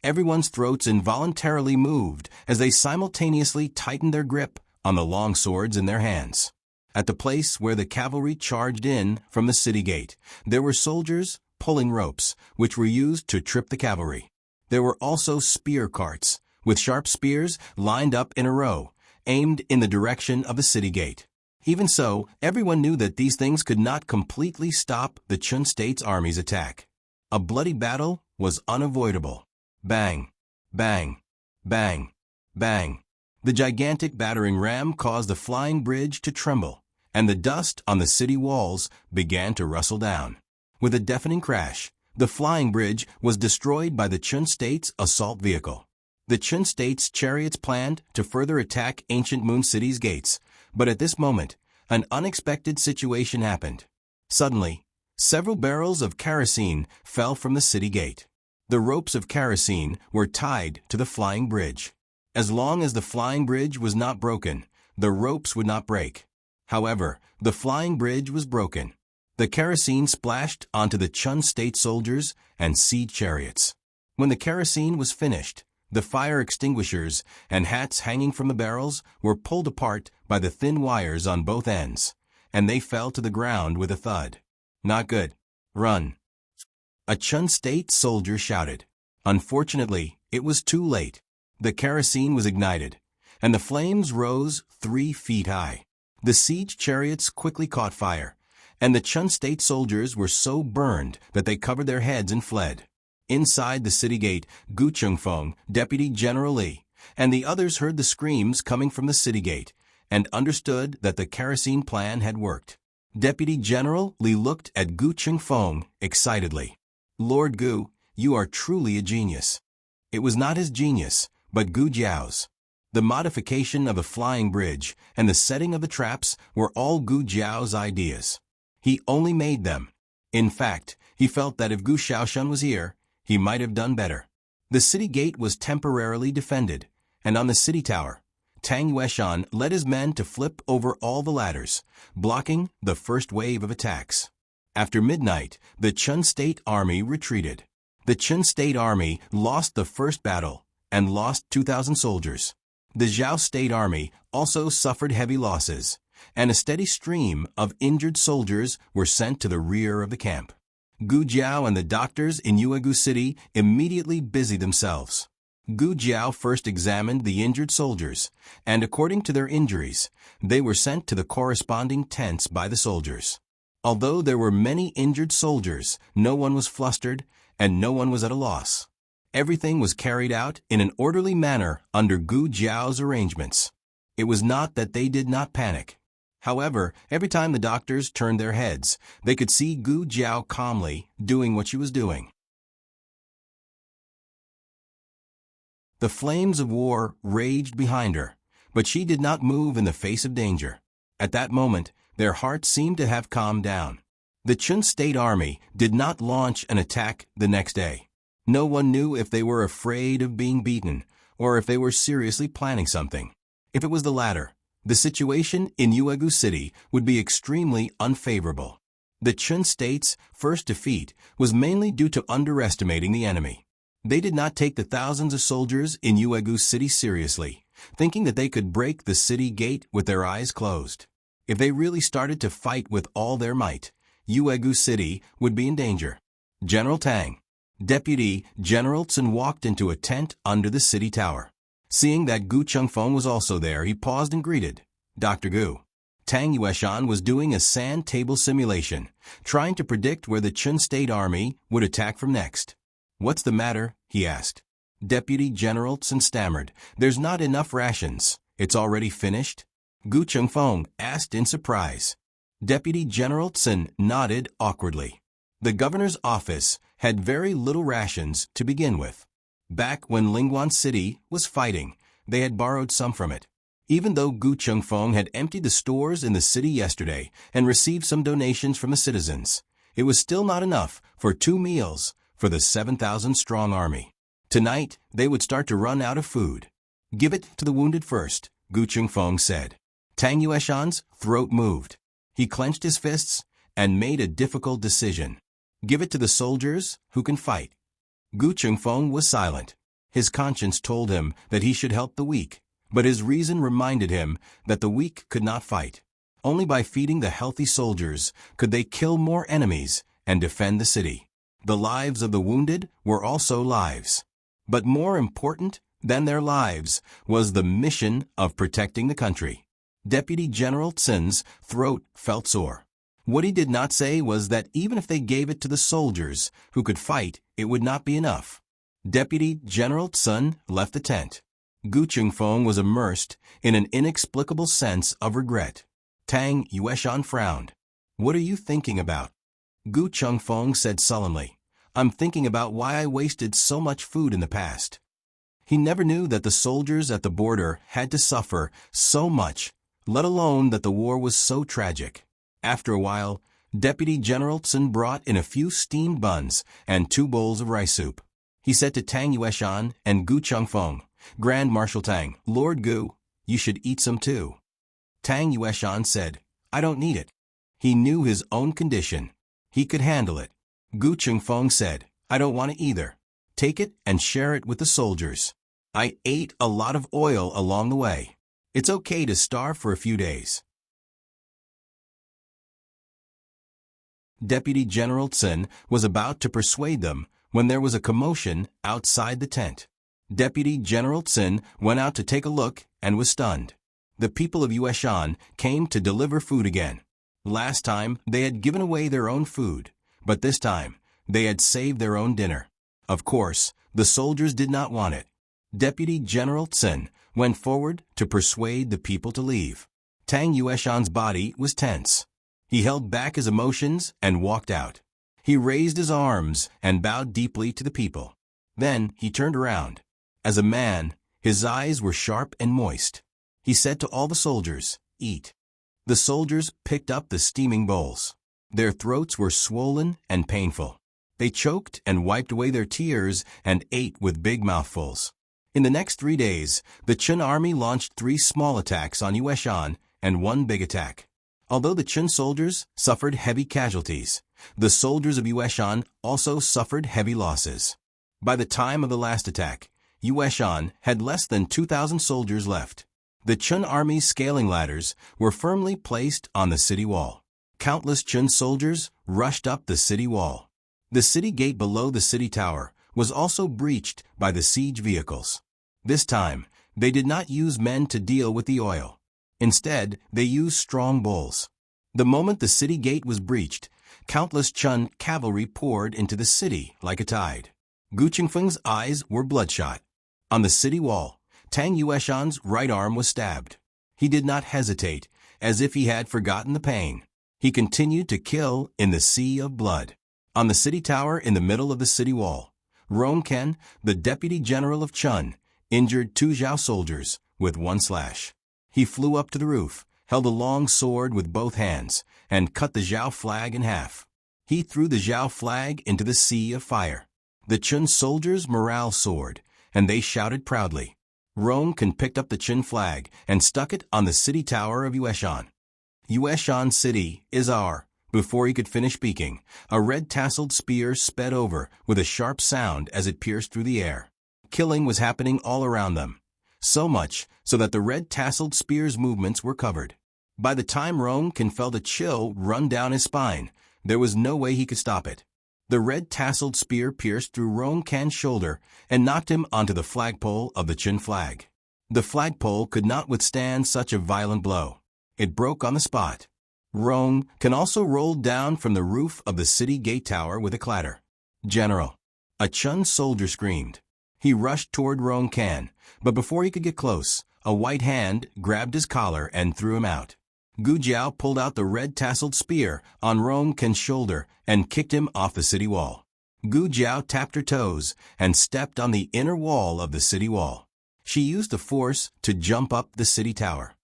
Everyone's throats involuntarily moved as they simultaneously tightened their grip on the long swords in their hands. At the place where the cavalry charged in from the city gate, there were soldiers pulling ropes, which were used to trip the cavalry. There were also spear carts, with sharp spears lined up in a row, aimed in the direction of the city gate. Even so, everyone knew that these things could not completely stop the Chun State's army's attack. A bloody battle was unavoidable. Bang! Bang! Bang! Bang! The gigantic battering ram caused the flying bridge to tremble, and the dust on the city walls began to rustle down. With a deafening crash, the flying bridge was destroyed by the Chun State's assault vehicle. The Chun State's chariots planned to further attack ancient Moon City's gates, but at this moment, an unexpected situation happened. Suddenly, several barrels of kerosene fell from the city gate. The ropes of kerosene were tied to the flying bridge. As long as the flying bridge was not broken, the ropes would not break. However, the flying bridge was broken. The kerosene splashed onto the Chun State soldiers and siege chariots. When the kerosene was finished, the fire extinguishers and hats hanging from the barrels were pulled apart by the thin wires on both ends, and they fell to the ground with a thud. Not good. Run! A Chun State soldier shouted. Unfortunately, it was too late. The kerosene was ignited, and the flames rose 3 feet high. The siege chariots quickly caught fire, and the Chun State soldiers were so burned that they covered their heads and fled. Inside the city gate, Gu Chengfeng, Deputy General Li, and the others heard the screams coming from the city gate and understood that the kerosene plan had worked. Deputy General Li looked at Gu Chengfeng excitedly. Lord Gu, you are truly a genius. It was not his genius, but Gu Jiao's. The modification of a flying bridge and the setting of the traps were all Gu Jiao's ideas. He only made them. In fact, he felt that if Gu Xiaoshan was here, he might have done better. The city gate was temporarily defended, and on the city tower, Tang Yueshan led his men to flip over all the ladders, blocking the first wave of attacks. After midnight, the Chun State army retreated. The Chun State army lost the first battle and lost 2,000 soldiers. The Zhao State army also suffered heavy losses, and a steady stream of injured soldiers were sent to the rear of the camp. Gu Jiao and the doctors in Yuegu City immediately busied themselves. Gu Jiao first examined the injured soldiers, and according to their injuries, they were sent to the corresponding tents by the soldiers. Although there were many injured soldiers, no one was flustered, and no one was at a loss. Everything was carried out in an orderly manner under Gu Jiao's arrangements. It was not that they did not panic. However, every time the doctors turned their heads, they could see Gu Jiao calmly doing what she was doing. The flames of war raged behind her, but she did not move in the face of danger. At that moment, their hearts seemed to have calmed down. The Chun State army did not launch an attack the next day. No one knew if they were afraid of being beaten or if they were seriously planning something. If it was the latter, the situation in Yuegu City would be extremely unfavorable. The Chun State's first defeat was mainly due to underestimating the enemy. They did not take the thousands of soldiers in Yuegu City seriously, thinking that they could break the city gate with their eyes closed. If they really started to fight with all their might, Uegu City would be in danger. General Tang, Deputy General Tsun walked into a tent under the city tower. Seeing that Gu Chengfeng was also there, he paused and greeted, "Dr. Gu." Tang Yueshan was doing a sand table simulation, trying to predict where the Chun State Army would attack from next. "What's the matter?" he asked. Deputy General Tsun stammered, "There's not enough rations. It's already finished?" Gu Chengfeng asked in surprise. Deputy General Tsun nodded awkwardly. The governor's office had very little rations to begin with. Back when Lingguan City was fighting, they had borrowed some from it. Even though Gu Chengfeng had emptied the stores in the city yesterday and received some donations from the citizens, it was still not enough for 2 meals for the 7,000-strong army. Tonight, they would start to run out of food. "Give it to the wounded first," Gu Chengfeng said. Tang Yueshan's throat moved. He clenched his fists and made a difficult decision. "Give it to the soldiers who can fight." Gu Chengfeng was silent. His conscience told him that he should help the weak, but his reason reminded him that the weak could not fight. Only by feeding the healthy soldiers could they kill more enemies and defend the city. The lives of the wounded were also lives. But more important than their lives was the mission of protecting the country. Deputy General Tsun's throat felt sore. What he did not say was that even if they gave it to the soldiers who could fight, it would not be enough. Deputy General Tsun left the tent. Gu Chengfeng was immersed in an inexplicable sense of regret. Tang Yueshan frowned. "What are you thinking about?" Gu Chengfeng said sullenly, "I'm thinking about why I wasted so much food in the past." He never knew that the soldiers at the border had to suffer so much, let alone that the war was so tragic. After a while, Deputy General Tsun brought in a few steamed buns and 2 bowls of rice soup. He said to Tang Yueshan and Gu Chengfeng, "Grand Marshal Tang, Lord Gu, you should eat some too." Tang Yueshan said, "I don't need it." He knew his own condition. He could handle it. Gu Chengfeng said, "I don't want it either. Take it and share it with the soldiers. I ate a lot of oil along the way. It's okay to starve for a few days." Deputy General Tsun was about to persuade them when there was a commotion outside the tent. Deputy General Tsun went out to take a look and was stunned. The people of Yueshan came to deliver food again. Last time, they had given away their own food, but this time, they had saved their own dinner. Of course, the soldiers did not want it. Deputy General Tsun went forward to persuade the people to leave. Tang Yueshan's body was tense. He held back his emotions and walked out. He raised his arms and bowed deeply to the people. Then he turned around. As a man, his eyes were sharp and moist. He said to all the soldiers, "Eat." The soldiers picked up the steaming bowls. Their throats were swollen and painful. They choked and wiped away their tears and ate with big mouthfuls. In the next 3 days, the Chun army launched 3 small attacks on Yueshan and 1 big attack. Although the Chun soldiers suffered heavy casualties, the soldiers of Yueshan also suffered heavy losses. By the time of the last attack, Yueshan had less than 2,000 soldiers left. The Chun army's scaling ladders were firmly placed on the city wall. Countless Chun soldiers rushed up the city wall. The city gate below the city tower was also breached by the siege vehicles. This time, they did not use men to deal with the oil. Instead, they used strong bulls. The moment the city gate was breached, countless Chun cavalry poured into the city like a tide. Gu Chengfeng's eyes were bloodshot. On the city wall, Tang Yueshan's right arm was stabbed. He did not hesitate, as if he had forgotten the pain. He continued to kill in the sea of blood. On the city tower in the middle of the city wall, Rong Ken, the deputy general of Chun, injured 2 Zhao soldiers with 1 slash. He flew up to the roof, held a long sword with both hands, and cut the Zhao flag in half. He threw the Zhao flag into the sea of fire. The Chun soldiers' morale soared, and they shouted proudly. Rong Ken picked up the Chun flag and stuck it on the city tower of Yueshan. "Yueshan City is our." Before he could finish speaking, a red-tasseled spear sped over with a sharp sound as it pierced through the air. Killing was happening all around them. so much so that the red-tasseled spear's movements were covered. By the time Roan felt a chill run down his spine, there was no way he could stop it. The red-tasseled spear pierced through Roan's shoulder and knocked him onto the flagpole of the Qin flag. The flagpole could not withstand such a violent blow. It broke on the spot. Roan also rolled down from the roof of the city gate tower with a clatter. "General!" A Qin soldier screamed. He rushed toward Roan, but before he could get close, a white hand grabbed his collar and threw him out. Gu Jiao pulled out the red-tasseled spear on Roan's shoulder and kicked him off the city wall. Gu Jiao tapped her toes and stepped on the inner wall of the city wall. She used the force to jump up the city tower.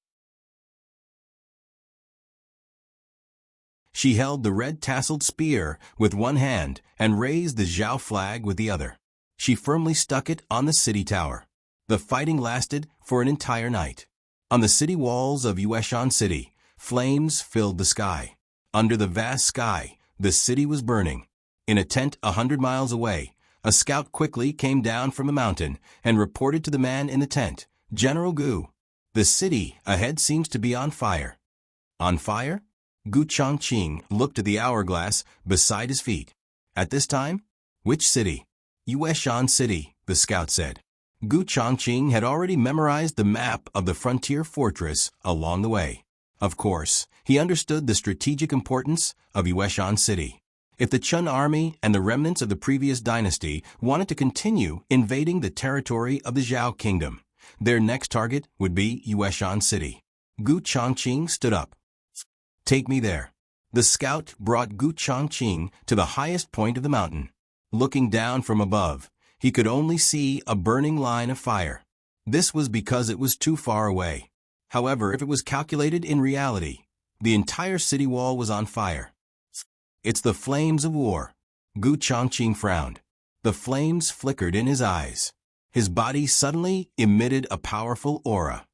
She held the red-tasseled spear with one hand and raised the Zhao flag with the other. She firmly stuck it on the city tower. The fighting lasted for an entire night. On the city walls of Yueshan City, flames filled the sky. Under the vast sky, the city was burning. In a tent 100 miles away, a scout quickly came down from a mountain and reported to the man in the tent, "General Gu, the city ahead seems to be on fire." "On fire?" Gu Chongqing looked at the hourglass beside his feet. "At this time? Which city?" "Yueshan City," the scout said. Gu Chongqing had already memorized the map of the frontier fortress along the way. Of course, he understood the strategic importance of Yueshan City. If the Qin army and the remnants of the previous dynasty wanted to continue invading the territory of the Zhao kingdom, their next target would be Yueshan City. Gu Chongqing stood up. "Take me there." The scout brought Gu Chongqing to the highest point of the mountain. Looking down from above, he could only see a burning line of fire. This was because it was too far away. However, if it was calculated in reality, the entire city wall was on fire. "It's the flames of war." Gu Chongqing frowned. The flames flickered in his eyes. His body suddenly emitted a powerful aura.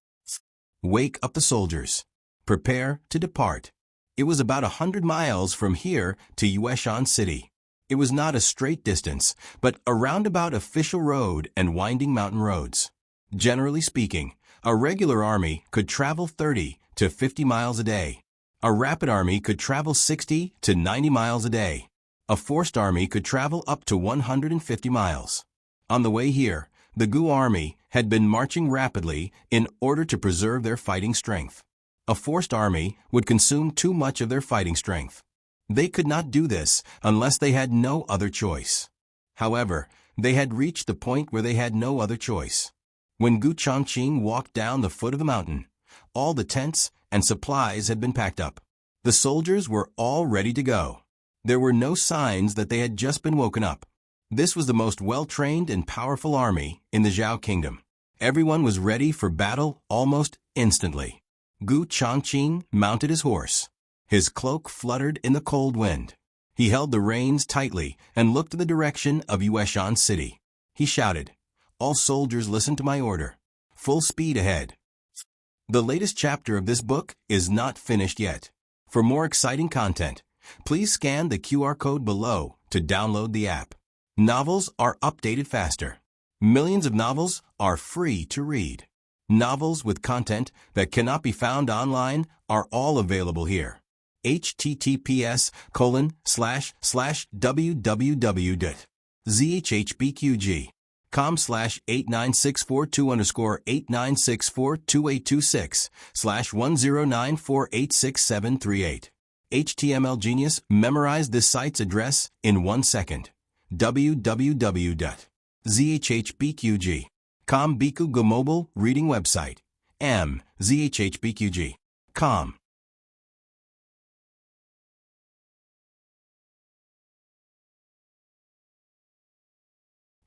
"Wake up the soldiers. Prepare to depart." It was about 100 miles from here to Yueshan City. It was not a straight distance, but a roundabout official road and winding mountain roads. Generally speaking, a regular army could travel 30 to 50 miles a day. A rapid army could travel 60 to 90 miles a day. A forced army could travel up to 150 miles. On the way here, the Gu army had been marching rapidly in order to preserve their fighting strength. A forced army would consume too much of their fighting strength. They could not do this unless they had no other choice. However, they had reached the point where they had no other choice. When Gu Chongqing walked down the foot of the mountain, all the tents and supplies had been packed up. The soldiers were all ready to go. There were no signs that they had just been woken up. This was the most well-trained and powerful army in the Zhao kingdom. Everyone was ready for battle almost instantly. Gu Chongqing mounted his horse. His cloak fluttered in the cold wind. He held the reins tightly and looked in the direction of Yueshan City. He shouted, "All soldiers listen to my order. Full speed ahead." The latest chapter of this book is not finished yet. For more exciting content, please scan the QR code below to download the app. Novels are updated faster. Millions of novels are free to read. Novels with content that cannot be found online are all available here. https://www.zhbqg.com/8964/_8964/2_109486738. HTML Genius memorized this site's address in 1 second. www.zhbqg.com Biku Go Mobile Reading Website. zhbqg.com.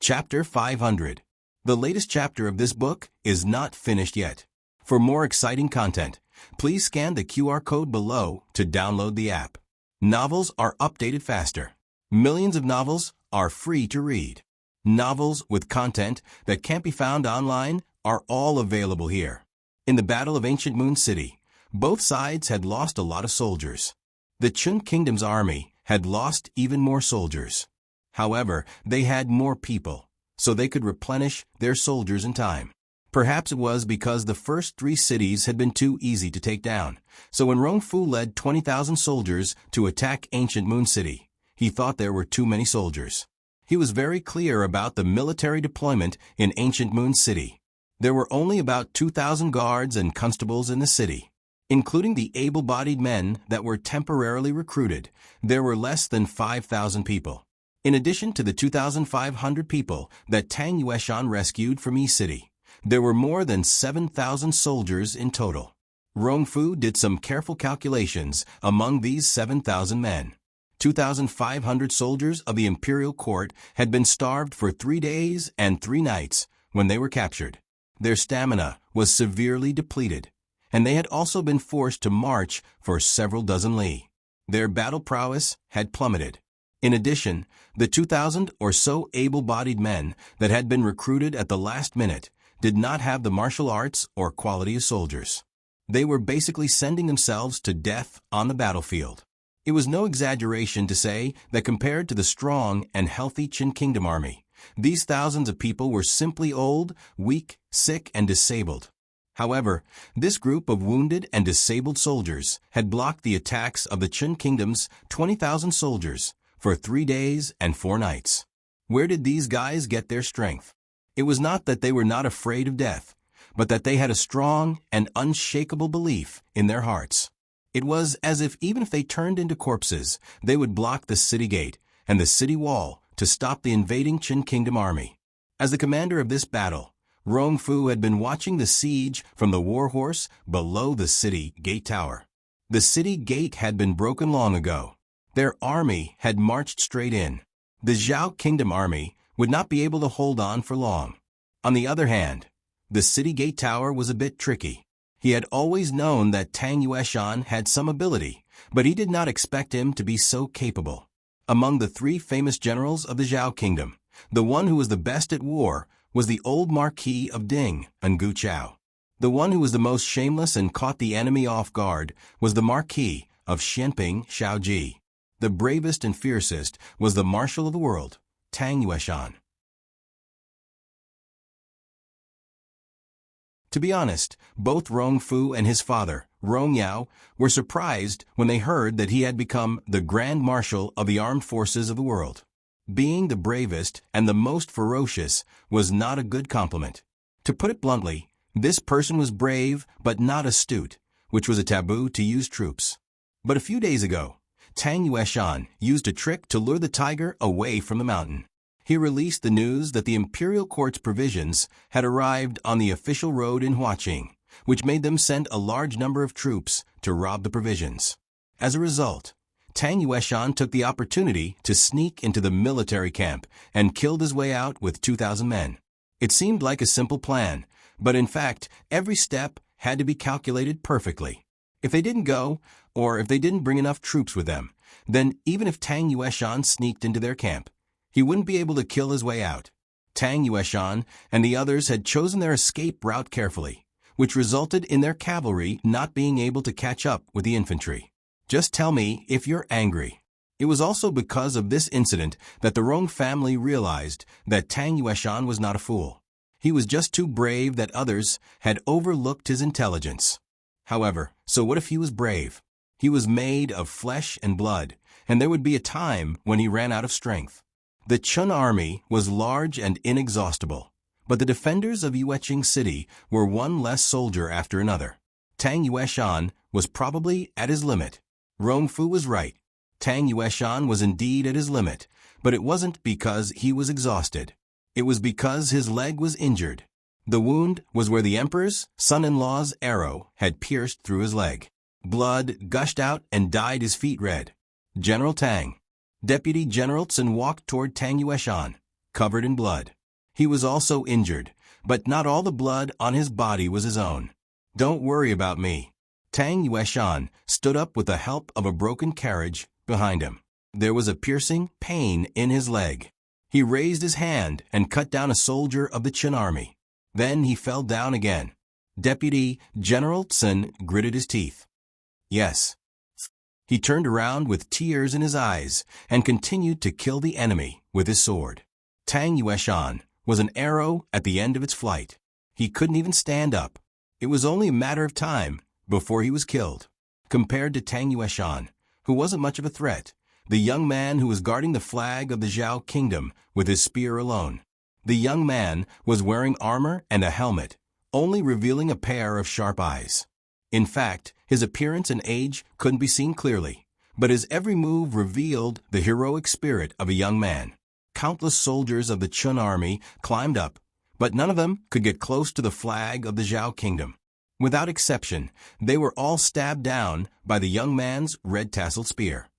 Chapter 500. The latest chapter of this book is not finished yet. For more exciting content, please scan the QR code below to download the app. Novels are updated faster. Millions of novels are free to read. Novels with content that can't be found online are all available here. In the Battle of Ancient Moon City, both sides had lost a lot of soldiers. The Qin Kingdom's army had lost even more soldiers. However, they had more people, so they could replenish their soldiers in time. Perhaps it was because the first 3 cities had been too easy to take down. So when Rong Fu led 20,000 soldiers to attack ancient Moon City, he thought there were too many soldiers. He was very clear about the military deployment in ancient Moon City. There were only about 2,000 guards and constables in the city. Including the able-bodied men that were temporarily recruited, there were less than 5,000 people. In addition to the 2,500 people that Tang Yueshan rescued from Yi City, there were more than 7,000 soldiers in total. Rong Fu did some careful calculations among these 7,000 men. 2,500 soldiers of the imperial court had been starved for 3 days and 3 nights when they were captured. Their stamina was severely depleted, and they had also been forced to march for several dozen li. Their battle prowess had plummeted. In addition, the 2,000 or so able-bodied men that had been recruited at the last minute did not have the martial arts or quality of soldiers. They were basically sending themselves to death on the battlefield. It was no exaggeration to say that compared to the strong and healthy Qin Kingdom army, these thousands of people were simply old, weak, sick, and disabled. However, this group of wounded and disabled soldiers had blocked the attacks of the Qin Kingdom's 20,000 soldiers for 3 days and 4 nights. Where did these guys get their strength? It was not that they were not afraid of death, but that they had a strong and unshakable belief in their hearts. It was as if even if they turned into corpses, they would block the city gate and the city wall to stop the invading Qin Kingdom army. As the commander of this battle, Rong Fu had been watching the siege from the war horse below the city gate tower. The city gate had been broken long ago. Their army had marched straight in. The Zhao Kingdom army would not be able to hold on for long. On the other hand, the city gate tower was a bit tricky. He had always known that Tang Yueshan had some ability, but he did not expect him to be so capable. Among the 3 famous generals of the Zhao Kingdom, the one who was the best at war was the old Marquis of Ding, Ngu Chao. The one who was the most shameless and caught the enemy off guard was the Marquis of Xianping Shaoji. The bravest and fiercest was the marshal of the world, Tang Yueshan. To be honest, both Rong Fu and his father, Rong Yao, were surprised when they heard that he had become the Grand Marshal of the armed forces of the world. Being the bravest and the most ferocious was not a good compliment. To put it bluntly, this person was brave but not astute, which was a taboo to use troops. But a few days ago, Tang Yueshan used a trick to lure the tiger away from the mountain. He released the news that the imperial court's provisions had arrived on the official road in Huaqing, which made them send a large number of troops to rob the provisions. As a result, Tang Yueshan took the opportunity to sneak into the military camp and killed his way out with 2,000 men. It seemed like a simple plan, but in fact, every step had to be calculated perfectly. If they didn't go, or if they didn't bring enough troops with them, then even if Tang Yueshan sneaked into their camp, he wouldn't be able to kill his way out. Tang Yueshan and the others had chosen their escape route carefully, which resulted in their cavalry not being able to catch up with the infantry. Just tell me if you're angry. It was also because of this incident that the Rong family realized that Tang Yueshan was not a fool. He was just too brave that others had overlooked his intelligence. However, so what if he was brave? He was made of flesh and blood, and there would be a time when he ran out of strength. The Chun army was large and inexhaustible, but the defenders of Yueqing City were one less soldier after another. Tang Yueshan was probably at his limit. Rong Fu was right. Tang Yueshan was indeed at his limit, but it wasn't because he was exhausted. It was because his leg was injured. The wound was where the emperor's son-in-law's arrow had pierced through his leg. Blood gushed out and dyed his feet red. General Tang. Deputy General Tsun walked toward Tang Yueshan, covered in blood. He was also injured, but not all the blood on his body was his own. Don't worry about me. Tang Yueshan stood up with the help of a broken carriage behind him. There was a piercing pain in his leg. He raised his hand and cut down a soldier of the Qin army. Then he fell down again. Deputy General Tsun gritted his teeth. Yes. He turned around with tears in his eyes and continued to kill the enemy with his sword. Tang Yueshan was an arrow at the end of its flight. He couldn't even stand up. It was only a matter of time before he was killed. Compared to Tang Yueshan, who wasn't much of a threat, the young man who was guarding the flag of the Zhao kingdom with his spear alone. The young man was wearing armor and a helmet, only revealing a pair of sharp eyes. In fact, his appearance and age couldn't be seen clearly, but his every move revealed the heroic spirit of a young man. Countless soldiers of the Chun army climbed up, but none of them could get close to the flag of the Zhao kingdom. Without exception, they were all stabbed down by the young man's red-tasseled spear.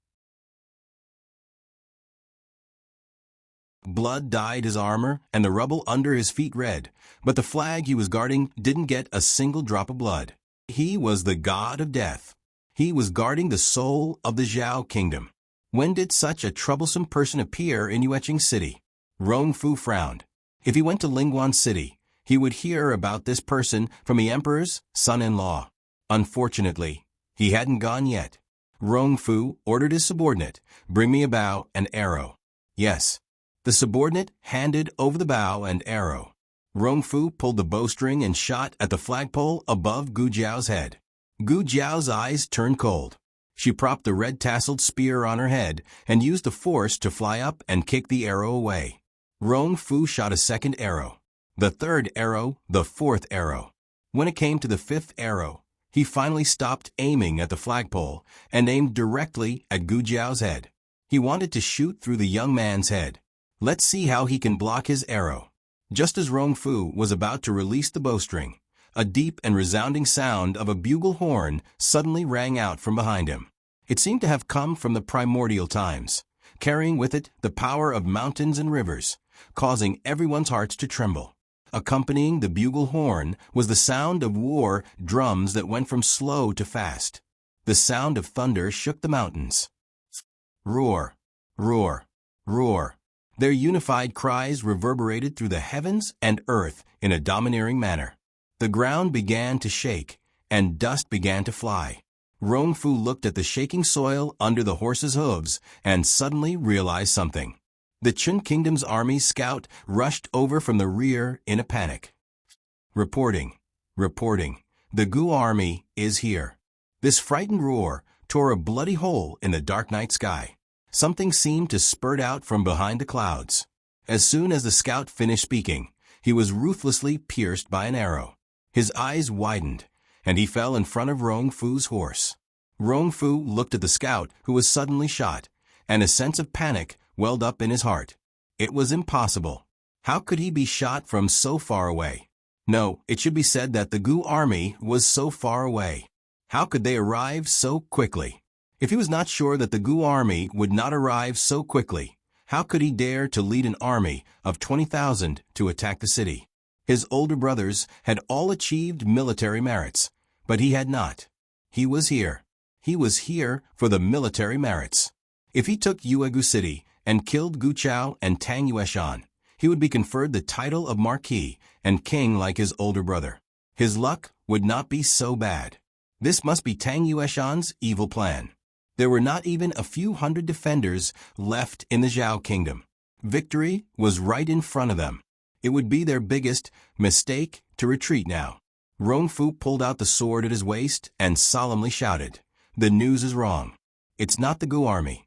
Blood dyed his armor and the rubble under his feet red, but the flag he was guarding didn't get a single drop of blood. He was the god of death. He was guarding the soul of the Zhao kingdom. When did such a troublesome person appear in Yueqing City? Rongfu frowned. If he went to Lingguan City, he would hear about this person from the emperor's son-in-law. Unfortunately, he hadn't gone yet. Rongfu ordered his subordinate, "Bring me a bow and arrow." Yes. The subordinate handed over the bow and arrow. Rongfu pulled the bowstring and shot at the flagpole above Gu Jiao's head. Gu Jiao's eyes turned cold. She propped the red-tasseled spear on her head and used the force to fly up and kick the arrow away. Rongfu shot a second arrow, the third arrow, the fourth arrow. When it came to the fifth arrow, he finally stopped aiming at the flagpole and aimed directly at Gu Jiao's head. He wanted to shoot through the young man's head. Let's see how he can block his arrow. Just as Rongfu was about to release the bowstring, a deep and resounding sound of a bugle horn suddenly rang out from behind him. It seemed to have come from the primordial times, carrying with it the power of mountains and rivers, causing everyone's hearts to tremble. Accompanying the bugle horn was the sound of war drums that went from slow to fast. The sound of thunder shook the mountains. Roar, roar, roar. Their unified cries reverberated through the heavens and earth in a domineering manner. The ground began to shake, and dust began to fly. Rongfu looked at the shaking soil under the horse's hooves and suddenly realized something. The Chun Kingdom's army scout rushed over from the rear in a panic. Reporting, reporting. The Gu army is here. This frightened roar tore a bloody hole in the dark night sky. Something seemed to spurt out from behind the clouds. As soon as the scout finished speaking, he was ruthlessly pierced by an arrow. His eyes widened, and he fell in front of Rongfu's horse. Rongfu looked at the scout who was suddenly shot, and a sense of panic welled up in his heart. It was impossible. How could he be shot from so far away? No, it should be said that the Gu army was so far away. How could they arrive so quickly? If he was not sure that the Gu army would not arrive so quickly, how could he dare to lead an army of 20,000 to attack the city? His older brothers had all achieved military merits, but he had not. He was here. He was here for the military merits. If he took Yuegu City and killed Gu Chao and Tang Yueshan, he would be conferred the title of Marquis and King like his older brother. His luck would not be so bad. This must be Tang Yueshan's evil plan. There were not even a few hundred defenders left in the Zhao kingdom. Victory was right in front of them. It would be their biggest mistake to retreat now. Rongfu pulled out the sword at his waist and solemnly shouted, "The news is wrong. It's not the Gu army.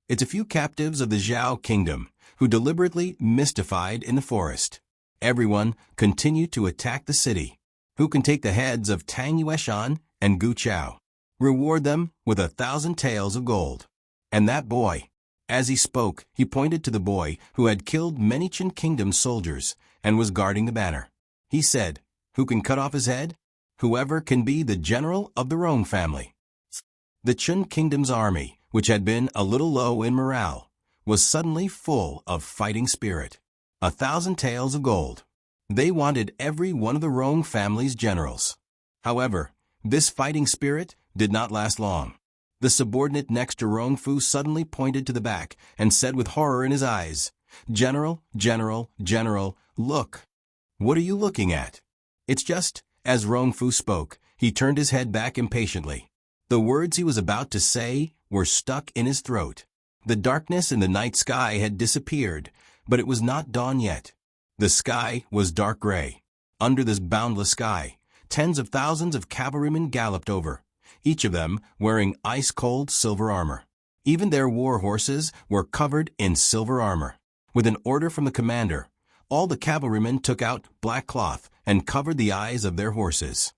It's a few captives of the Zhao kingdom who deliberately mystified in the forest. Everyone continued to attack the city. Who can take the heads of Tang Yueshan and Gu Chao? Reward them with 1,000 taels of gold." And that boy. As he spoke, he pointed to the boy who had killed many Chun Kingdom soldiers and was guarding the banner. He said, "Who can cut off his head? Whoever can be the general of the Rong family." The Chun Kingdom's army, which had been a little low in morale, was suddenly full of fighting spirit. 1,000 taels of gold. They wanted every one of the Rong family's generals. However, this fighting spirit did not last long. The subordinate next to Rongfu suddenly pointed to the back and said with horror in his eyes, "General, General, General, look." "What are you looking at?" It's just, as Rongfu spoke, he turned his head back impatiently. The words he was about to say were stuck in his throat. The darkness in the night sky had disappeared, but it was not dawn yet. The sky was dark gray. Under this boundless sky, tens of thousands of cavalrymen galloped over, each of them wearing ice-cold silver armor. Even their war horses were covered in silver armor. With an order from the commander, all the cavalrymen took out black cloth and covered the eyes of their horses.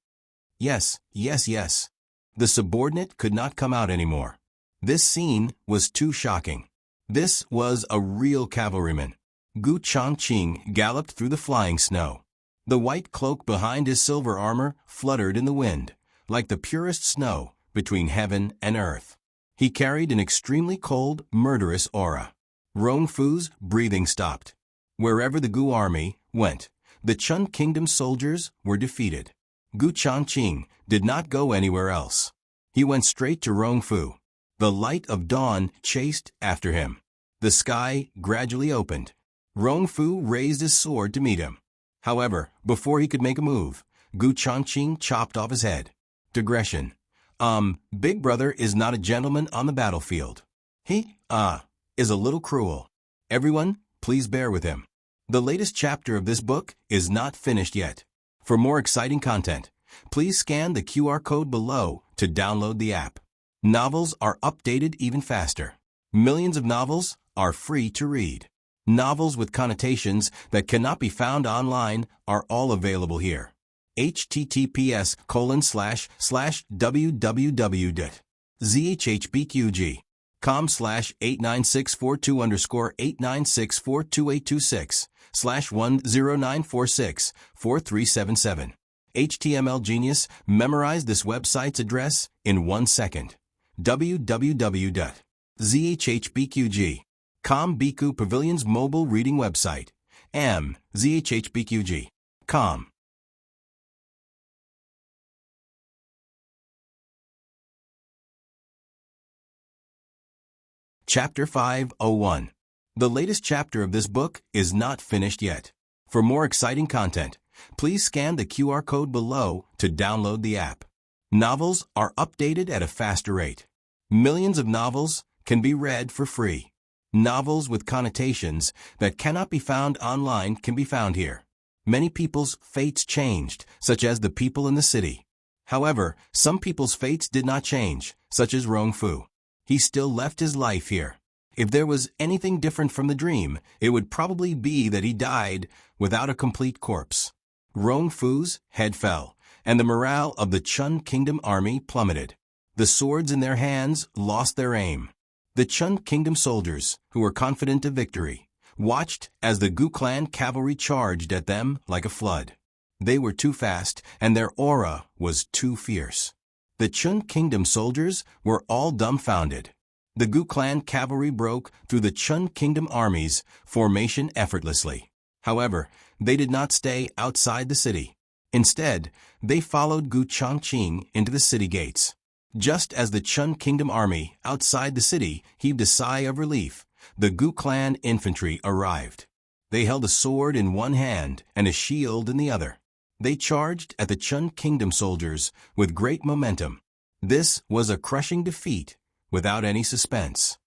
Yes, yes, yes. The subordinate could not come out anymore. This scene was too shocking. This was a real cavalryman. Gu Chongqing galloped through the flying snow. The white cloak behind his silver armor fluttered in the wind, like the purest snow between heaven and earth. He carried an extremely cold, murderous aura. Rong Fu's breathing stopped. Wherever the Gu army went, the Chun Kingdom soldiers were defeated. Gu Chongqing did not go anywhere else. He went straight to Rong Fu. The light of dawn chased after him. The sky gradually opened. Rong Fu raised his sword to meet him. However, before he could make a move, Gu Chongqing chopped off his head. Digression. Big Brother is not a gentleman on the battlefield. He, is a little cruel. Everyone, please bear with him. The latest chapter of this book is not finished yet. For more exciting content, please scan the QR code below to download the app. Novels are updated even faster. Millions of novels are free to read. Novels with connotations that cannot be found online are all available here. https://www.zhbqg.com/89642_8964286/109464377. HTML Genius memorized this website's address in 1 second. www.zhbqg.com Biku Pavilion's mobile reading website. zhbqg.com. Chapter 501. The latest chapter of this book is not finished yet. For more exciting content, please scan the QR code below to download the app. Novels are updated at a faster rate. Millions of novels can be read for free. Novels with connotations that cannot be found online can be found here. Many people's fates changed, such as the people in the city. However, some people's fates did not change, such as Rong Fu. He still left his life here. If there was anything different from the dream, it would probably be that he died without a complete corpse. Rong Fu's head fell, and the morale of the Chun Kingdom army plummeted. The swords in their hands lost their aim. The Chun Kingdom soldiers, who were confident of victory, watched as the Gu clan cavalry charged at them like a flood. They were too fast, and their aura was too fierce. The Chun Kingdom soldiers were all dumbfounded. The Gu clan cavalry broke through the Chun Kingdom army's formation effortlessly. However, they did not stay outside the city. Instead, they followed Gu Chongqing into the city gates. Just as the Chun Kingdom army outside the city heaved a sigh of relief, the Gu clan infantry arrived. They held a sword in one hand and a shield in the other. They charged at the Chun Kingdom soldiers with great momentum. This was a crushing defeat without any suspense.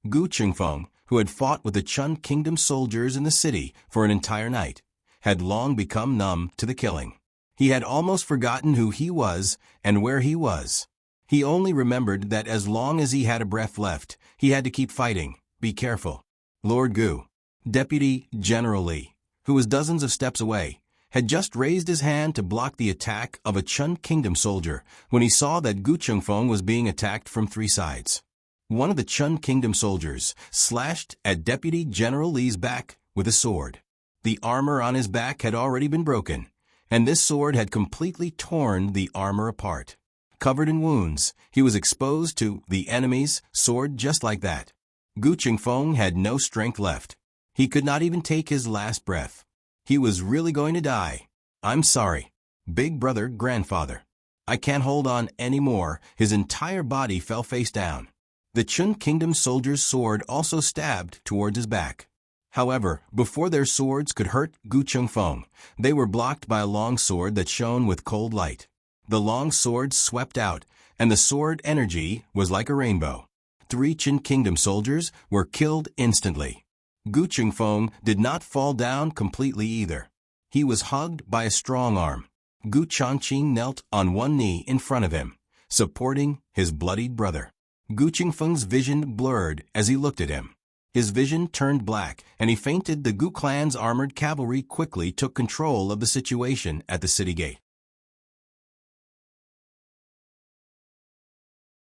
Gu Chengfeng, who had fought with the Chun Kingdom soldiers in the city for an entire night, had long become numb to the killing. He had almost forgotten who he was and where he was. He only remembered that as long as he had a breath left, he had to keep fighting. Be careful. Lord Gu, Deputy General Li, who was dozens of steps away, had just raised his hand to block the attack of a Chun Kingdom soldier when he saw that Gu Chengfeng was being attacked from 3 sides. One of the Chun Kingdom soldiers slashed at Deputy General Li's back with a sword. The armor on his back had already been broken, and this sword had completely torn the armor apart. Covered in wounds, he was exposed to the enemy's sword just like that. Gu Chengfeng had no strength left. He could not even take his last breath. He was really going to die. I'm sorry, Big Brother Grandfather. I can't hold on anymore. His entire body fell face down. The Chun Kingdom soldier's sword also stabbed towards his back. However, before their swords could hurt Gu Chengfeng, they were blocked by a long sword that shone with cold light. The long sword swept out, and the sword energy was like a rainbow. 3 Chun Kingdom soldiers were killed instantly. Gu Chengfeng did not fall down completely either. He was hugged by a strong arm. Gu Changqing knelt on one knee in front of him, supporting his bloodied brother. Gu Chengfeng's vision blurred as he looked at him. His vision turned black, and he fainted. The Gu clan's armored cavalry quickly took control of the situation at the city gate.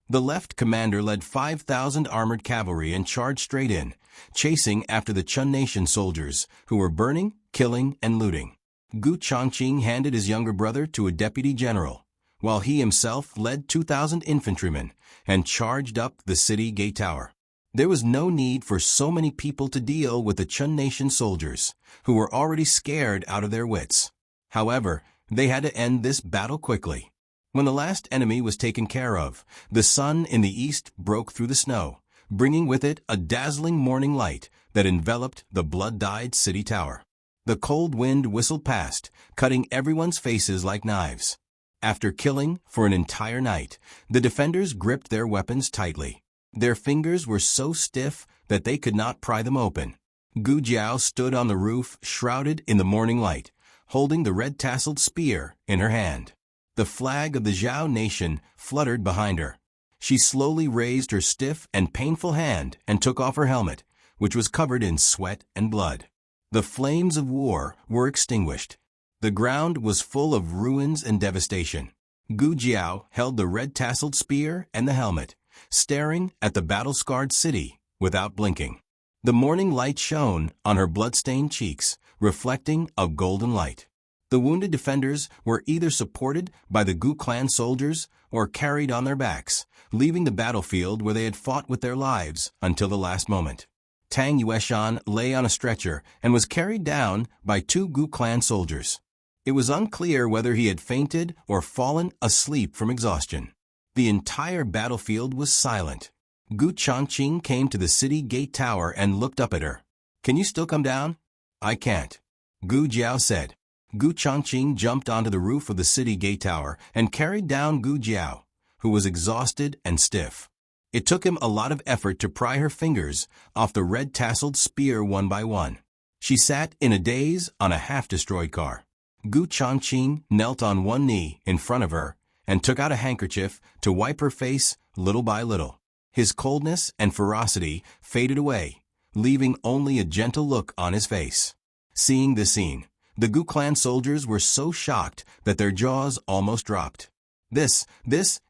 The left commander led 5,000 armored cavalry and charged straight in, chasing after the Chun Nation soldiers, who were burning, killing, and looting. Gu Changqing handed his younger brother to a deputy general, while he himself led 2,000 infantrymen and charged up the city gate tower. There was no need for so many people to deal with the Chun Nation soldiers, who were already scared out of their wits. However, they had to end this battle quickly. When the last enemy was taken care of, the sun in the east broke through the snow, bringing with it a dazzling morning light that enveloped the blood-dyed city tower. The cold wind whistled past, cutting everyone's faces like knives. After killing for an entire night, the defenders gripped their weapons tightly. Their fingers were so stiff that they could not pry them open. Gu Jiao stood on the roof, shrouded in the morning light, holding the red-tasseled spear in her hand. The flag of the Zhao nation fluttered behind her. She slowly raised her stiff and painful hand and took off her helmet, which was covered in sweat and blood. The flames of war were extinguished. The ground was full of ruins and devastation. Gu Jiao held the red-tasseled spear and the helmet, staring at the battle-scarred city without blinking. The morning light shone on her blood-stained cheeks, reflecting a golden light. The wounded defenders were either supported by the Gu clan soldiers or carried on their backs, leaving the battlefield where they had fought with their lives until the last moment. Tang Yueshan lay on a stretcher and was carried down by 2 Gu clan soldiers. It was unclear whether he had fainted or fallen asleep from exhaustion. The entire battlefield was silent. Gu Changqing came to the city gate tower and looked up at her. "Can you still come down?" "I can't," Gu Jiao said. Gu Changqing jumped onto the roof of the city gate tower and carried down Gu Jiao, who was exhausted and stiff. It took him a lot of effort to pry her fingers off the red-tasseled spear one by one. She sat in a daze on a half-destroyed car. Gu Changqing knelt on one knee in front of her and took out a handkerchief to wipe her face little by little. His coldness and ferocity faded away, leaving only a gentle look on his face. Seeing this scene, the Gu clan soldiers were so shocked that their jaws almost dropped. Is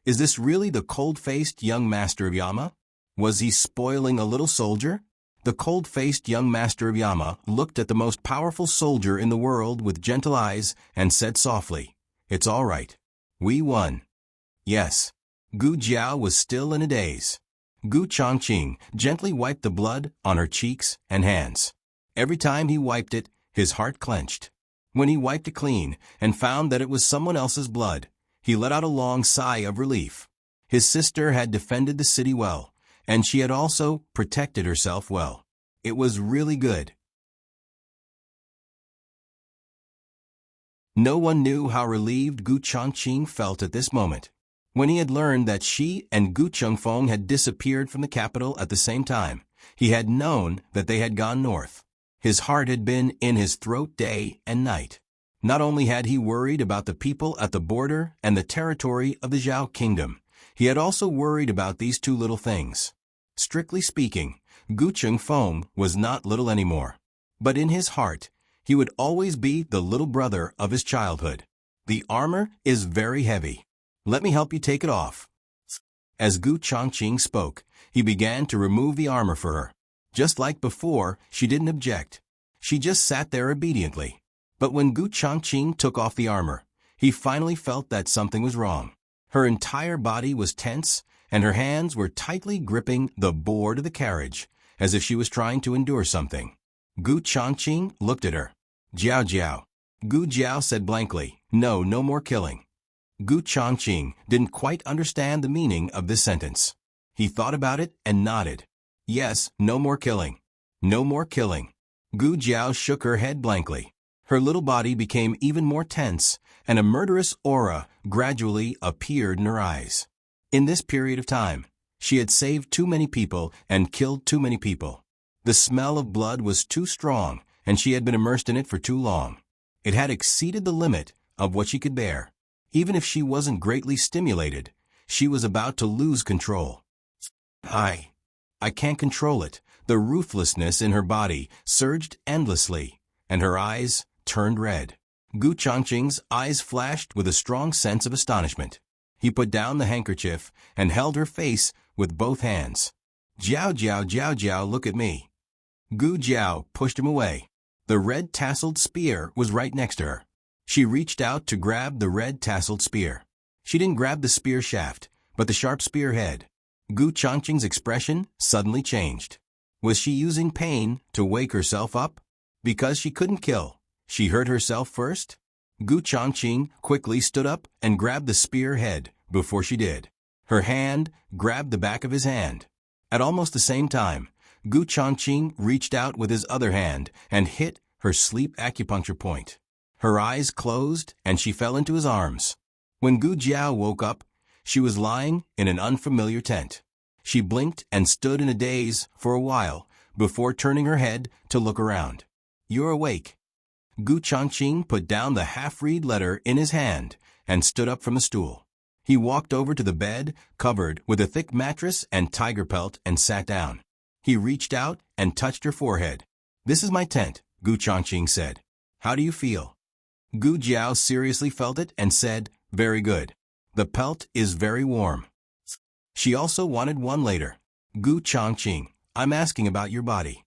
this really the cold-faced young master of Yama? Was he spoiling a little soldier? The cold-faced young master of Yama looked at the most powerful soldier in the world with gentle eyes and said softly, "It's all right. We won." Yes. Gu Jiao was still in a daze. Gu Changqing gently wiped the blood on her cheeks and hands. Every time he wiped it, his heart clenched. When he wiped it clean and found that it was someone else's blood, he let out a long sigh of relief. His sister had defended the city well, and she had also protected herself well. It was really good. No one knew how relieved Gu Changqing felt at this moment. When he had learned that she and Gu Chengfeng had disappeared from the capital at the same time, he had known that they had gone north. His heart had been in his throat day and night. Not only had he worried about the people at the border and the territory of the Zhao kingdom, he had also worried about these 2 little things. Strictly speaking, Gu Chengfeng was not little anymore. But in his heart, he would always be the little brother of his childhood. "The armor is very heavy. Let me help you take it off." As Gu Changqing spoke, he began to remove the armor for her. Just like before, she didn't object. She just sat there obediently. But when Gu Changqing took off the armor, he finally felt that something was wrong. Her entire body was tense, and her hands were tightly gripping the board of the carriage, as if she was trying to endure something. Gu Changqing looked at her. "Jiao Jiao." Gu Jiao said blankly, No more killing." Gu Changqing didn't quite understand the meaning of this sentence. He thought about it and nodded. "Yes, no more killing. No more killing." Gu Jiao shook her head blankly. Her little body became even more tense, and a murderous aura gradually appeared in her eyes. In this period of time, she had saved too many people and killed too many people. The smell of blood was too strong, and she had been immersed in it for too long. It had exceeded the limit of what she could bear. Even if she wasn't greatly stimulated, she was about to lose control. I can't control it. The ruthlessness in her body surged endlessly, and her eyes turned red. Gu Changqing's eyes flashed with a strong sense of astonishment. He put down the handkerchief and held her face with both hands. Jiao Jiao Jiao Jiao, look at me. Gu Jiao pushed him away. The red tasseled spear was right next to her. She reached out to grab the red tasseled spear. She didn't grab the spear shaft, but the sharp spear head. Gu Changqing's expression suddenly changed. Was she using pain to wake herself up? Because she couldn't kill, she hurt herself first? Gu Changqing quickly stood up and grabbed the spear head before she did. Her hand grabbed the back of his hand. At almost the same time, Gu Changqing reached out with his other hand and hit her sleep acupuncture point. Her eyes closed and she fell into his arms. When Gu Jiao woke up, she was lying in an unfamiliar tent. She blinked and stood in a daze for a while before turning her head to look around. You're awake. Gu Changqing put down the half-read letter in his hand and stood up from the stool. He walked over to the bed, covered with a thick mattress and tiger pelt, and sat down. He reached out and touched her forehead. This is my tent, Gu Changqing said. How do you feel? Gu Jiao seriously felt it and said, very good. The pelt is very warm. She also wanted one later. Gu Changqing, I'm asking about your body.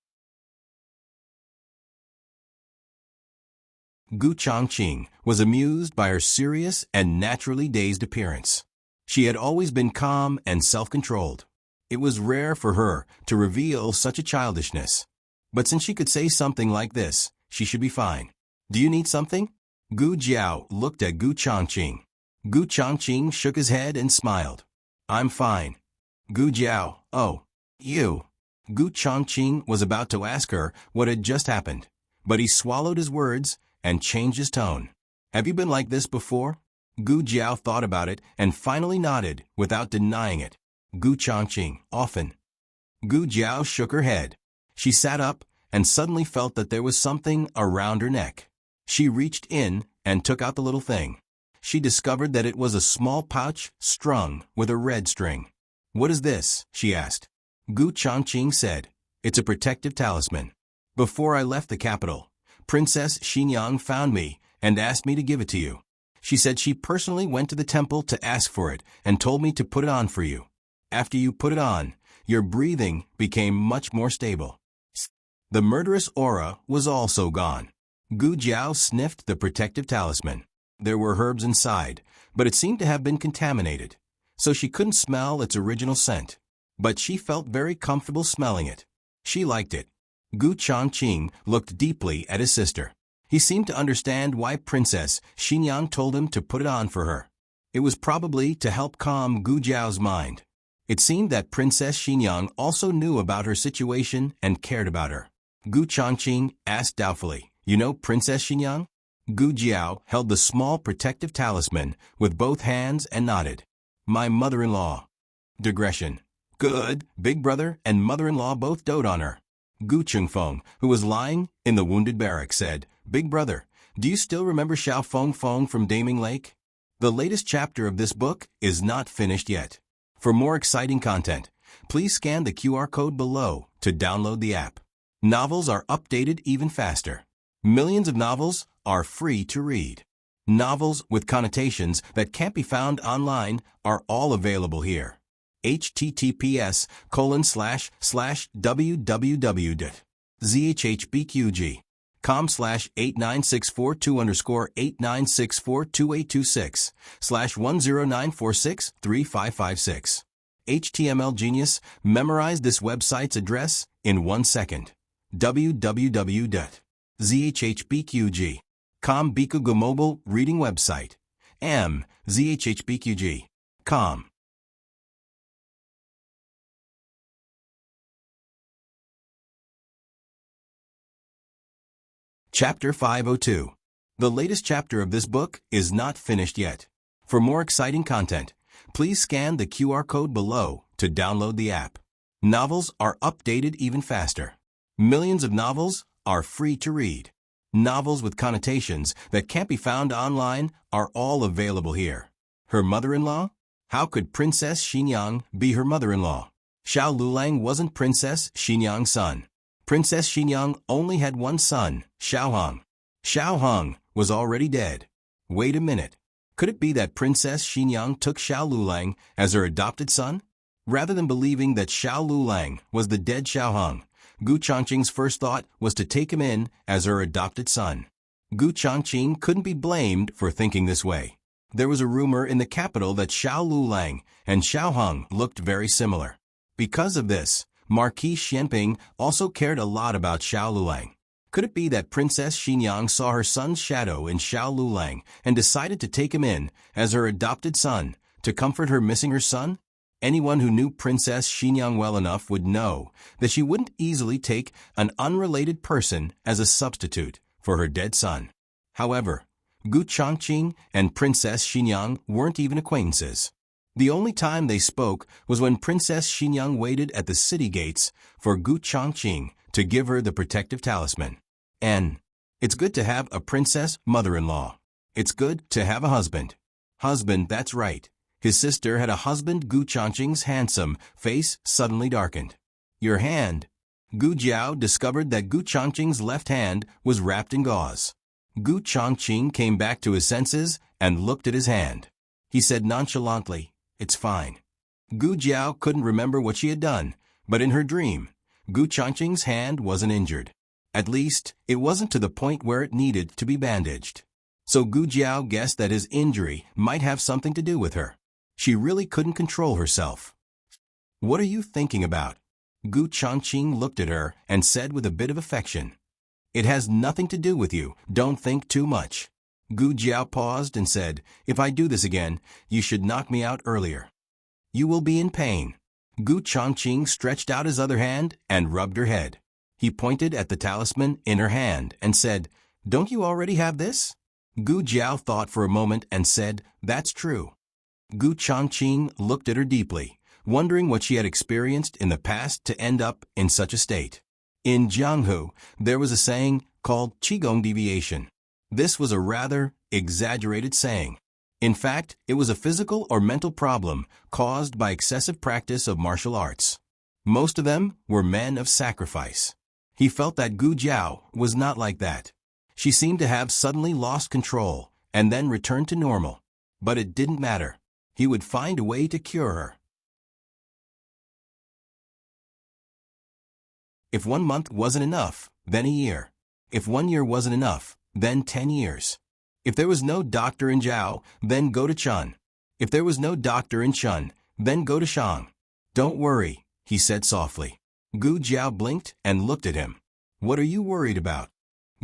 Gu Changqing was amused by her serious and naturally dazed appearance. She had always been calm and self-controlled. It was rare for her to reveal such a childishness. But since she could say something like this, she should be fine. Do you need something? Gu Jiao looked at Gu Changqing. Gu Changqing shook his head and smiled. I'm fine. Gu Jiao, oh, you. Gu Changqing was about to ask her what had just happened, but he swallowed his words and changed his tone. Have you been like this before? Gu Jiao thought about it and finally nodded without denying it. Gu Changqing, often. Gu Jiao shook her head. She sat up and suddenly felt that there was something around her neck. She reached in and took out the little thing. She discovered that it was a small pouch strung with a red string. What is this? She asked. Gu Changqing said, it's a protective talisman. Before I left the capital, Princess Xinyang found me and asked me to give it to you. She said she personally went to the temple to ask for it and told me to put it on for you. After you put it on, your breathing became much more stable. The murderous aura was also gone. Gu Jiao sniffed the protective talisman. There were herbs inside, but it seemed to have been contaminated, so she couldn't smell its original scent. But she felt very comfortable smelling it. She liked it. Gu Changqing looked deeply at his sister. He seemed to understand why Princess Xinyang told him to put it on for her. It was probably to help calm Gu Jiao's mind. It seemed that Princess Xinyang also knew about her situation and cared about her. Gu Changqing asked doubtfully, you know Princess Xinyang? Gu Jiao held the small protective talisman with both hands and nodded. My mother-in-law. Digression. Good. Big brother and mother-in-law both dote on her. Gu Chengfeng, who was lying in the wounded barrack, said, Big brother, do you still remember Xiao Feng from Daming Lake? The latest chapter of this book is not finished yet. For more exciting content, please scan the QR code below to download the app. Novels are updated even faster. Millions of novels are free to read. Novels with connotations that can't be found online are all available here. https://www.zhbqg.com/8964-2_8964-28266/109463556. HTML Genius memorized this website's address in 1 second. www.zhbqg.com Bikugo mobile reading website. zhbqg.com. Chapter 502. The latest chapter of this book is not finished yet. For more exciting content, please scan the QR code below to download the app. Novels are updated even faster. Millions of novels are free to read. Novels with connotations that can't be found online are all available here. Her mother-in-law? How could Princess Xinyang be her mother-in-law? Xiao Lulang wasn't Princess Xinyang's son. Princess Xinyang only had one son, Xiaohong. Xiaohong was already dead. Wait a minute. Could it be that Princess Xinyang took Xiao Lulang as her adopted son? Rather than believing that Xiao Lulang was the dead Xiaohong, Gu Chongqing's first thought was to take him in as her adopted son. Gu Chongqing couldn't be blamed for thinking this way. There was a rumor in the capital that Xiao Lulang and Xiaohong looked very similar. Because of this, Marquis Xianping also cared a lot about Xiao Lulang. Could it be that Princess Xinyang saw her son's shadow in Xiao Lulang and decided to take him in as her adopted son to comfort her missing her son? Anyone who knew Princess Xinyang well enough would know that she wouldn't easily take an unrelated person as a substitute for her dead son. However, Gu Chongqing and Princess Xinyang weren't even acquaintances. The only time they spoke was when Princess Xinyang waited at the city gates for Gu Chongqing to give her the protective talisman. And it's good to have a princess mother-in-law. It's good to have a husband. Husband, that's right. His sister had a husband. Gu Chongqing's handsome face suddenly darkened. Your hand. Gu Jiao discovered that Gu Chongqing's left hand was wrapped in gauze. Gu Chongqing came back to his senses and looked at his hand. He said nonchalantly, "It's fine." Gu Jiao couldn't remember what she had done, but in her dream, Gu Chongqing's hand wasn't injured. At least, it wasn't to the point where it needed to be bandaged. So Gu Jiao guessed that his injury might have something to do with her. She really couldn't control herself. "What are you thinking about?" Gu Chongqing looked at her and said with a bit of affection. "It has nothing to do with you. Don't think too much." Gu Jiao paused and said, "If I do this again, you should knock me out earlier. You will be in pain." Gu Chongqing stretched out his other hand and rubbed her head. He pointed at the talisman in her hand and said, "Don't you already have this?" Gu Jiao thought for a moment and said, "That's true." Gu Chongqing looked at her deeply, wondering what she had experienced in the past to end up in such a state. In Jianghu, there was a saying called Qigong deviation. This was a rather exaggerated saying. In fact, it was a physical or mental problem caused by excessive practice of martial arts. Most of them were men of sacrifice. He felt that Gu Jiao was not like that. She seemed to have suddenly lost control and then returned to normal. But it didn't matter. He would find a way to cure her. If 1 month wasn't enough, then a year. If 1 year wasn't enough, then 10 years. If there was no doctor in Zhao, then go to Chun. If there was no doctor in Chun, then go to Shang. "Don't worry," he said softly. Gu Jiao blinked and looked at him. "What are you worried about?"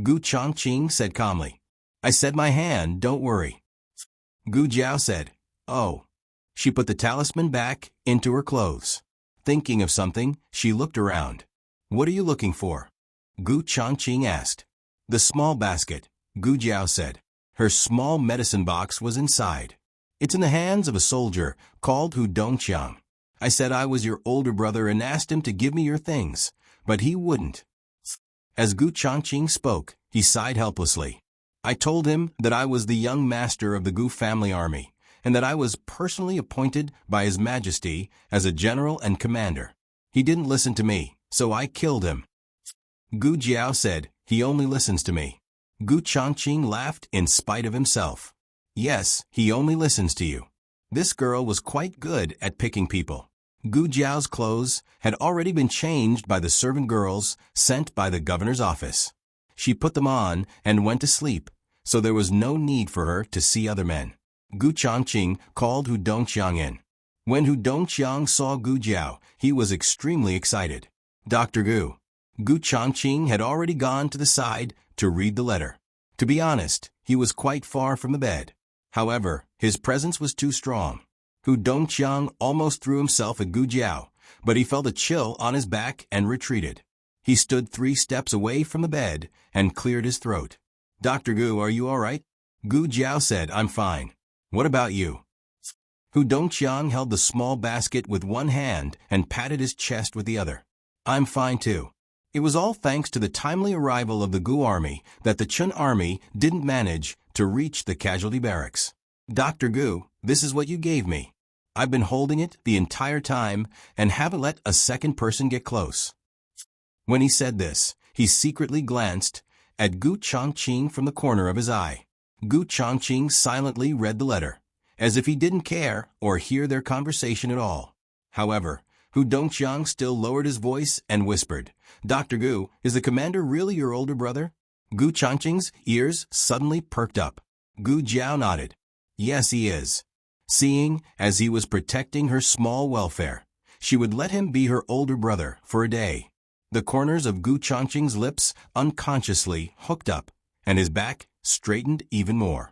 Gu Chongqing said calmly. "I said my hand, don't worry." Gu Jiao said, "Oh." She put the talisman back into her clothes. Thinking of something, she looked around. "What are you looking for?" Gu Chongqing asked. "The small basket," Gu Jiao said. Her small medicine box was inside. "It's in the hands of a soldier called Hu Dongqiang. I said I was your older brother and asked him to give me your things, but he wouldn't." As Gu Chongqing spoke, he sighed helplessly. "I told him that I was the young master of the Gu family army, and that I was personally appointed by His Majesty as a general and commander. He didn't listen to me, so I killed him." Gu Jiao said, "He only listens to me." Gu Chongqing laughed in spite of himself. "Yes, he only listens to you." This girl was quite good at picking people. Gu Jiao's clothes had already been changed by the servant girls sent by the governor's office. She put them on and went to sleep, so there was no need for her to see other men. Gu Chongqing called Hu Dongqiang in. When Hu Dongqiang saw Gu Jiao, he was extremely excited. "Dr. Gu." Gu Chongqing had already gone to the side to read the letter. To be honest, he was quite far from the bed. However, his presence was too strong. Hu Dongqiang almost threw himself at Gu Jiao, but he felt a chill on his back and retreated. He stood 3 steps away from the bed and cleared his throat. "Dr. Gu, are you all right?" Gu Jiao said, "I'm fine. What about you?" Hu Dongqiang held the small basket with one hand and patted his chest with the other. "I'm fine too." It was all thanks to the timely arrival of the Gu army that the Chun army didn't manage to reach the casualty barracks. Dr. Gu, this is what you gave me. I've been holding it the entire time and haven't let a second person get close. When he said this, he secretly glanced at Gu Chongqing from the corner of his eye. Gu Chongqing silently read the letter, as if he didn't care or hear their conversation at all. However, Hu Dongqiang still lowered his voice and whispered, Dr. Gu, is the commander really your older brother? Gu Chongqing's ears suddenly perked up. Gu Jiao nodded. Yes, he is. Seeing as he was protecting her small welfare, she would let him be her older brother for a day. The corners of Gu Chongqing's lips unconsciously hooked up, and his back straightened even more.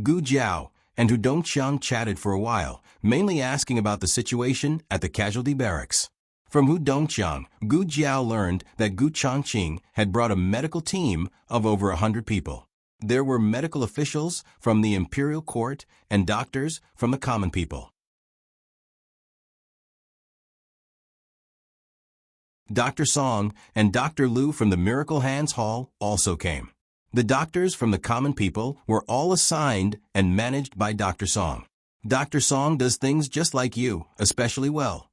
Gu Jiao and Hu Dongqiang chatted for a while, mainly asking about the situation at the casualty barracks. From Hu Dongqiang, Gu Jiao learned that Gu Chongqing had brought a medical team of over 100 people. There were medical officials from the imperial court and doctors from the common people. Dr. Song and Dr. Lu from the Miracle Hands Hall also came. The doctors from the common people were all assigned and managed by Dr. Song. Dr. Song does things just like you, especially well.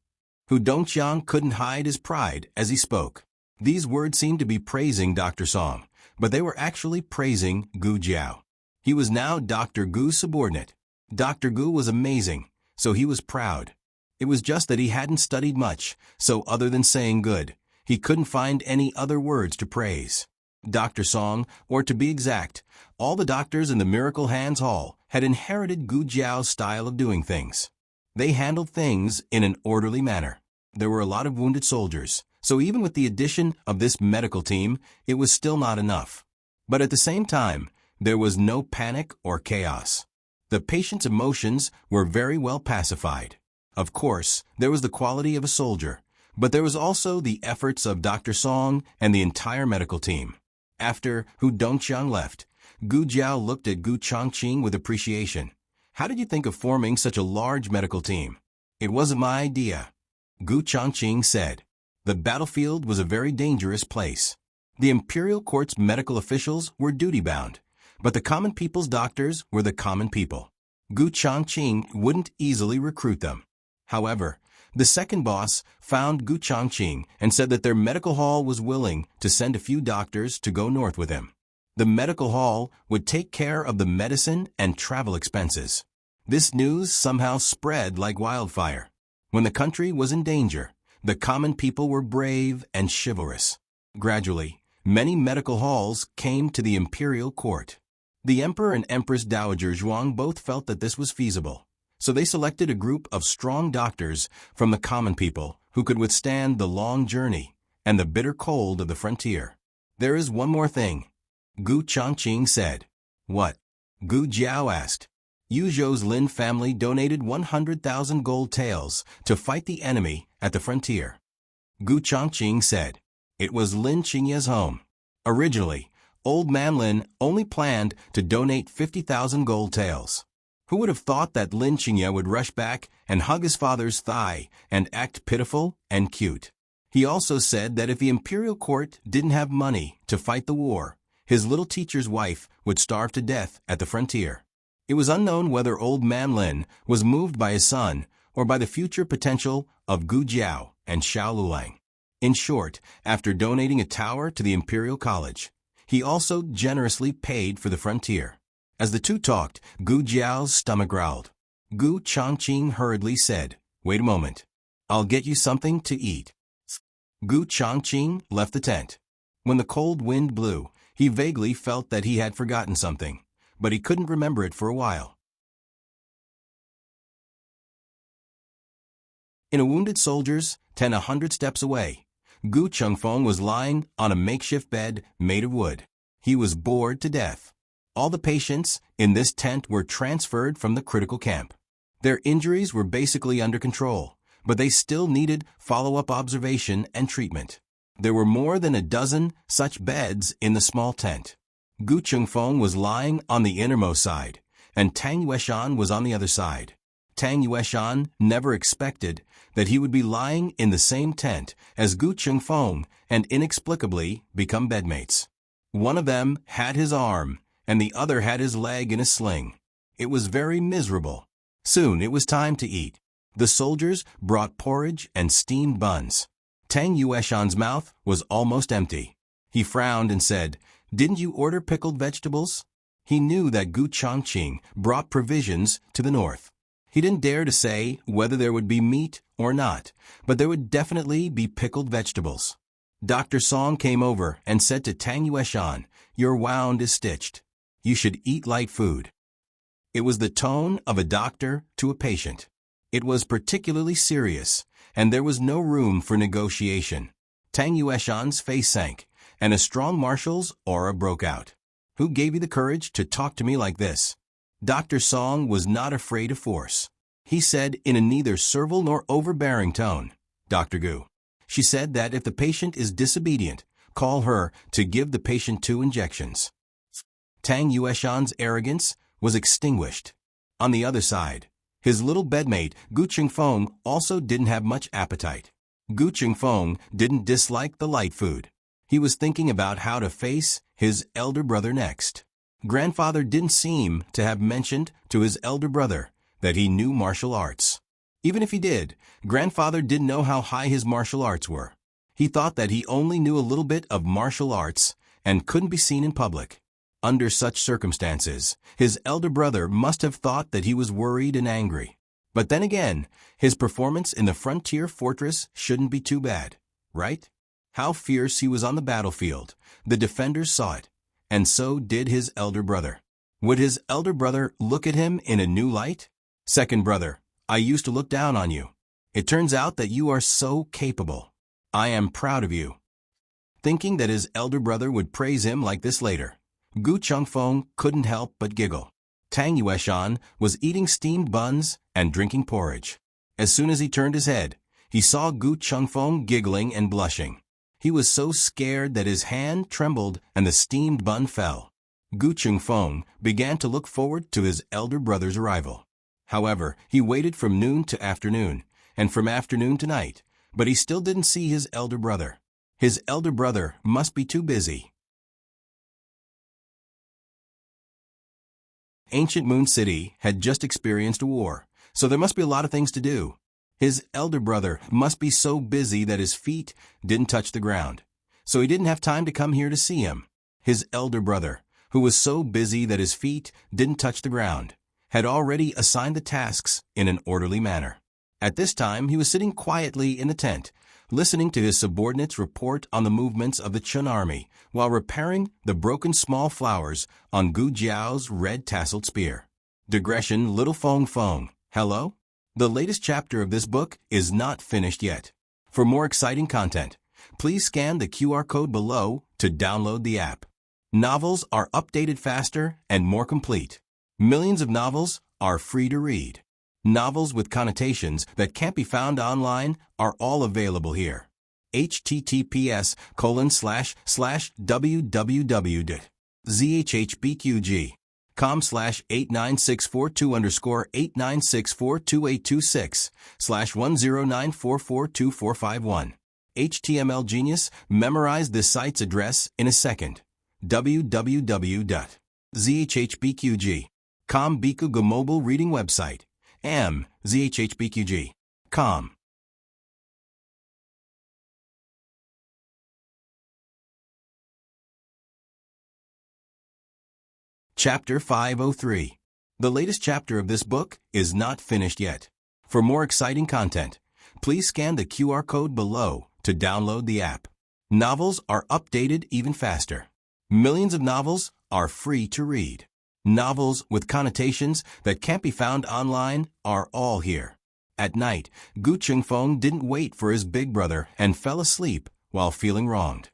Hu Dongqiang couldn't hide his pride as he spoke. These words seemed to be praising Dr. Song, but they were actually praising Gu Jiao. He was now Dr. Gu's subordinate. Dr. Gu was amazing, so he was proud. It was just that he hadn't studied much, so other than saying good, he couldn't find any other words to praise. Dr. Song, or to be exact, all the doctors in the Miracle Hands Hall had inherited Gu Jiao's style of doing things. They handled things in an orderly manner. There were a lot of wounded soldiers, so even with the addition of this medical team, it was still not enough. But at the same time, there was no panic or chaos. The patient's emotions were very well pacified. Of course, there was the quality of a soldier, but there was also the efforts of Dr. Song and the entire medical team. After Hu Dongqiang left, Gu Jiao looked at Gu Chongqing with appreciation. How did you think of forming such a large medical team? It wasn't my idea, Gu Chongqing said. The battlefield was a very dangerous place. The imperial court's medical officials were duty-bound, but the common people's doctors were the common people. Gu Chongqing wouldn't easily recruit them. However, the second boss found Gu Chongqing and said that their medical hall was willing to send a few doctors to go north with him. The medical hall would take care of the medicine and travel expenses. This news somehow spread like wildfire. When the country was in danger, the common people were brave and chivalrous. Gradually, many medical halls came to the imperial court. The Emperor and Empress Dowager Zhuang both felt that this was feasible, so they selected a group of strong doctors from the common people who could withstand the long journey and the bitter cold of the frontier. There is one more thing, Gu Chongqing said. What? Gu Jiao asked. Yuzhou's Lin family donated 100,000 gold taels to fight the enemy at the frontier. Gu Chongqing said. It was Lin Qingya's home. Originally, Old Man Lin only planned to donate 50,000 gold taels. Who would have thought that Lin Qingya would rush back and hug his father's thigh and act pitiful and cute? He also said that if the imperial court didn't have money to fight the war, his little teacher's wife would starve to death at the frontier. It was unknown whether Old Man Lin was moved by his son or by the future potential of Gu Jiao and Xiao Lulang. In short, after donating a tower to the Imperial College, he also generously paid for the frontier. As the two talked, Gu Jiao's stomach growled. Gu Chongqing hurriedly said, Wait a moment. I'll get you something to eat. Gu Chongqing left the tent. When the cold wind blew, he vaguely felt that he had forgotten something, but he couldn't remember it for a while. In a wounded soldier's tent 100 steps away, Gu Chengfeng was lying on a makeshift bed made of wood. He was bored to death. All the patients in this tent were transferred from the critical camp. Their injuries were basically under control, but they still needed follow-up observation and treatment. There were more than a dozen such beds in the small tent. Gu Chengfeng was lying on the innermost side, and Tang Yueshan was on the other side. Tang Yueshan never expected that he would be lying in the same tent as Gu Chengfeng and inexplicably become bedmates. One of them had his arm, and the other had his leg in a sling. It was very miserable. Soon it was time to eat. The soldiers brought porridge and steamed buns. Tang Yueshan's mouth was almost empty. He frowned and said, "Didn't you order pickled vegetables?" He knew that Gu Changqing brought provisions to the north. He didn't dare to say whether there would be meat or not, but there would definitely be pickled vegetables. Dr. Song came over and said to Tang Yueshan, "Your wound is stitched. You should eat light food." It was the tone of a doctor to a patient. It was particularly serious, and there was no room for negotiation. Tang Yueshan's face sank, and a strong marshal's aura broke out. "Who gave you the courage to talk to me like this?" Dr. Song was not afraid of force. He said in a neither servile nor overbearing tone, "Dr. Gu." She said that if the patient is disobedient, call her to give the patient 2 injections. Tang Yueshan's arrogance was extinguished. On the other side, his little bedmate Gu Chengfeng also didn't have much appetite. Gu Chengfeng didn't dislike the light food. He was thinking about how to face his elder brother next. Grandfather didn't seem to have mentioned to his elder brother that he knew martial arts. Even if he did, Grandfather didn't know how high his martial arts were. He thought that he only knew a little bit of martial arts and couldn't be seen in public. Under such circumstances, his elder brother must have thought that he was worried and angry. But then again, his performance in the frontier fortress shouldn't be too bad, right? How fierce he was on the battlefield. The defenders saw it, and so did his elder brother. Would his elder brother look at him in a new light? "Second brother, I used to look down on you. It turns out that you are so capable. I am proud of you." Thinking that his elder brother would praise him like this later, Gu Chengfeng couldn't help but giggle. Tang Yueshan was eating steamed buns and drinking porridge. As soon as he turned his head, he saw Gu Chengfeng giggling and blushing. He was so scared that his hand trembled and the steamed bun fell. Gu Chengfeng began to look forward to his elder brother's arrival. However, he waited from noon to afternoon, and from afternoon to night, but he still didn't see his elder brother. His elder brother must be too busy. Ancient Moon City had just experienced a war, so there must be a lot of things to do. His elder brother must be so busy that his feet didn't touch the ground, so he didn't have time to come here to see him. His elder brother, who was so busy that his feet didn't touch the ground, had already assigned the tasks in an orderly manner. At this time, he was sitting quietly in the tent, listening to his subordinates report on the movements of the Chun army while repairing the broken small flowers on Gu Jiao's red tasseled spear. Digression Little Fong Fong. Hello? The latest chapter of this book is not finished yet. For more exciting content, please scan the QR code below to download the app. Novels are updated faster and more complete. Millions of novels are free to read. Novels with connotations that can't be found online are all available here. https://www.zhbqg.com/8964-2_896/109442451. HTML Genius memorized this site's address in a second. www.zhbqg.com Bikuga mobile reading website. zhbqg.com. Chapter 503. The latest chapter of this book is not finished yet. For more exciting content, please scan the QR code below to download the app. Novels are updated even faster. Millions of novels are free to read. Novels with connotations that can't be found online are all here. At night, Gu Chengfeng didn't wait for his big brother and fell asleep while feeling wronged.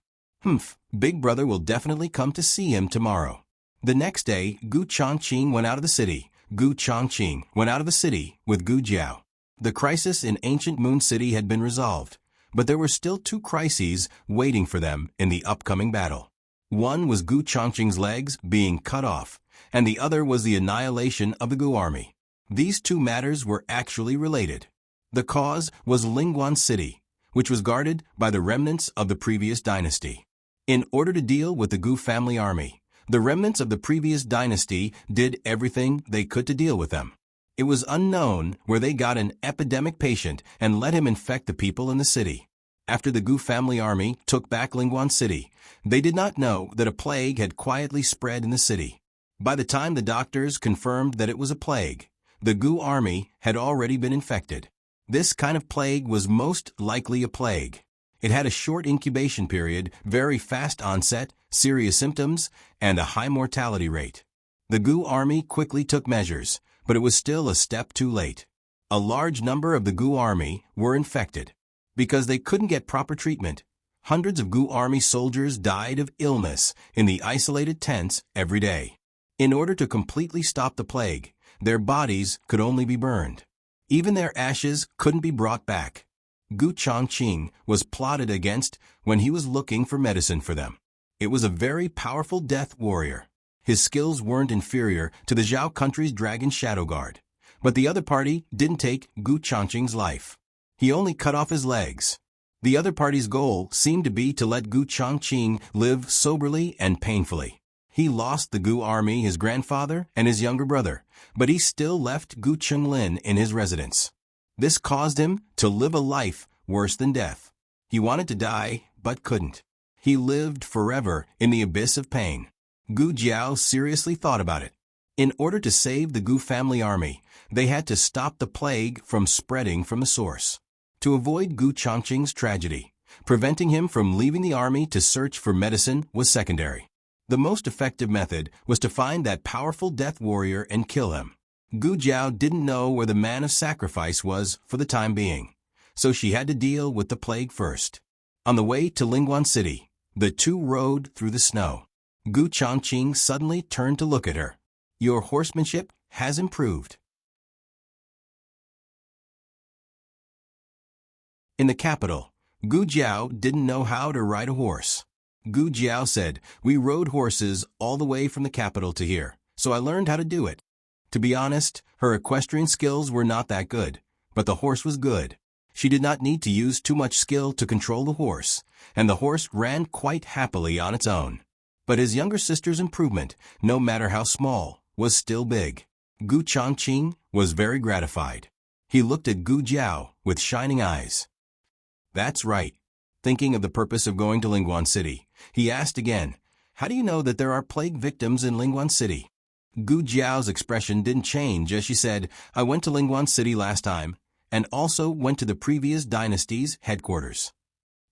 Big brother will definitely come to see him tomorrow. The next day, Gu Changqing went out of the city. Gu Changqing went out of the city with Gu Jiao. The crisis in Ancient Moon City had been resolved, but there were still 2 crises waiting for them in the upcoming battle. One was Gu Changqing's legs being cut off, and the other was the annihilation of the Gu army. These 2 matters were actually related. The cause was Lingguan City, which was guarded by the remnants of the previous dynasty. In order to deal with the Gu family army, the remnants of the previous dynasty did everything they could to deal with them. It was unknown where they got an epidemic patient and let him infect the people in the city. After the Gu family army took back Lingguan City, they did not know that a plague had quietly spread in the city. By the time the doctors confirmed that it was a plague, the Gu army had already been infected. This kind of plague was most likely a plague. It had a short incubation period, very fast onset, serious symptoms, and a high mortality rate. The Gu army quickly took measures, but it was still a step too late. A large number of the Gu army were infected. Because they couldn't get proper treatment, hundreds of Gu army soldiers died of illness in the isolated tents every day. In order to completely stop the plague, their bodies could only be burned. Even their ashes couldn't be brought back. Gu Chongqing was plotted against when he was looking for medicine for them. It was a very powerful death warrior. His skills weren't inferior to the Zhao country's Dragon Shadow Guard. But the other party didn't take Gu Chongqing's life. He only cut off his legs. The other party's goal seemed to be to let Gu Chongqing live soberly and painfully. He lost the Gu army, his grandfather, and his younger brother, but he still left Gu Chenglin in his residence. This caused him to live a life worse than death. He wanted to die, but couldn't. He lived forever in the abyss of pain. Gu Jiao seriously thought about it. In order to save the Gu family army, they had to stop the plague from spreading from the source. To avoid Gu Chongqing's tragedy, preventing him from leaving the army to search for medicine was secondary. The most effective method was to find that powerful death warrior and kill him. Gu Jiao didn't know where the man of sacrifice was for the time being, so she had to deal with the plague first. On the way to Lingguan City, the two rode through the snow. Gu Chongqing suddenly turned to look at her. "Your horsemanship has improved." In the capital, Gu Jiao didn't know how to ride a horse. Gu Jiao said, "We rode horses all the way from the capital to here, so I learned how to do it." To be honest, her equestrian skills were not that good, but the horse was good. She did not need to use too much skill to control the horse, and the horse ran quite happily on its own. But his younger sister's improvement, no matter how small, was still big. Gu Chongqing was very gratified. He looked at Gu Jiao with shining eyes. "That's right." Thinking of the purpose of going to Lingguan City, he asked again, "How do you know that there are plague victims in Lingguan City?" Gu Jiao's expression didn't change as she said, "I went to Lingguan City last time, and also went to the previous dynasty's headquarters.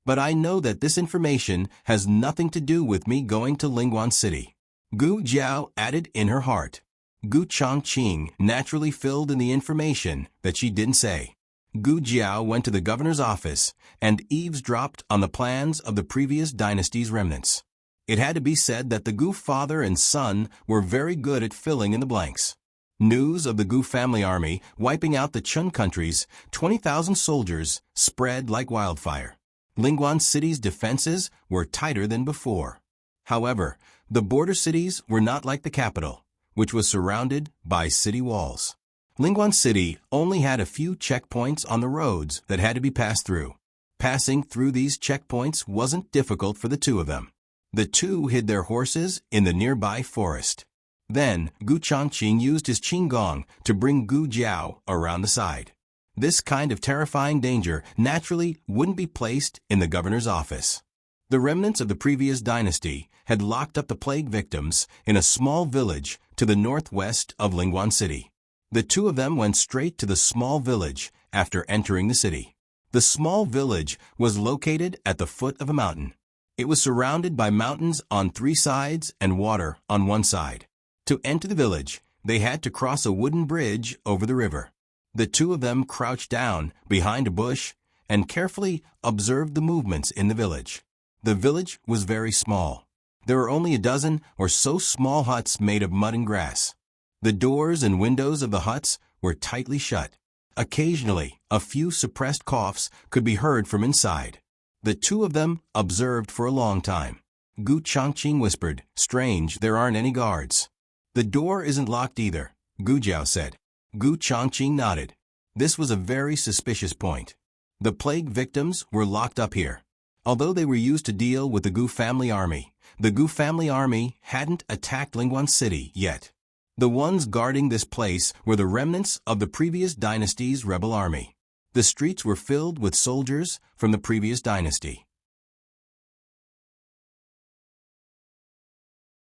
But I know that this information has nothing to do with me going to Lingguan City." Gu Jiao added in her heart. Gu Chongqing naturally filled in the information that she didn't say. Gu Jiao went to the governor's office and eavesdropped on the plans of the previous dynasty's remnants. It had to be said that the Gu father and son were very good at filling in the blanks. News of the Gu family army wiping out the Chun country's 20,000 soldiers spread like wildfire. Lingguan City's defenses were tighter than before. However, the border cities were not like the capital, which was surrounded by city walls. Lingguan City only had a few checkpoints on the roads that had to be passed through. Passing through these checkpoints wasn't difficult for the two of them. The two hid their horses in the nearby forest. Then, Gu Chongqing used his qinggong to bring Gu Jiao around the side. This kind of terrifying danger naturally wouldn't be placed in the governor's office. The remnants of the previous dynasty had locked up the plague victims in a small village to the northwest of Lingguan City. The two of them went straight to the small village after entering the city. The small village was located at the foot of a mountain. It was surrounded by mountains on 3 sides and water on 1 side. To enter the village, they had to cross a wooden bridge over the river. The two of them crouched down behind a bush and carefully observed the movements in the village. The village was very small. There were only a dozen or so small huts made of mud and grass. The doors and windows of the huts were tightly shut. Occasionally, a few suppressed coughs could be heard from inside. The two of them observed for a long time. Gu Chongqing whispered, "Strange, there aren't any guards." "The door isn't locked either," Gu Jiao said. Gu Chongqing nodded. This was a very suspicious point. The plague victims were locked up here. Although they were used to deal with the Gu family army, the Gu family army hadn't attacked Lingguan City yet. The ones guarding this place were the remnants of the previous dynasty's rebel army. The streets were filled with soldiers from the previous dynasty.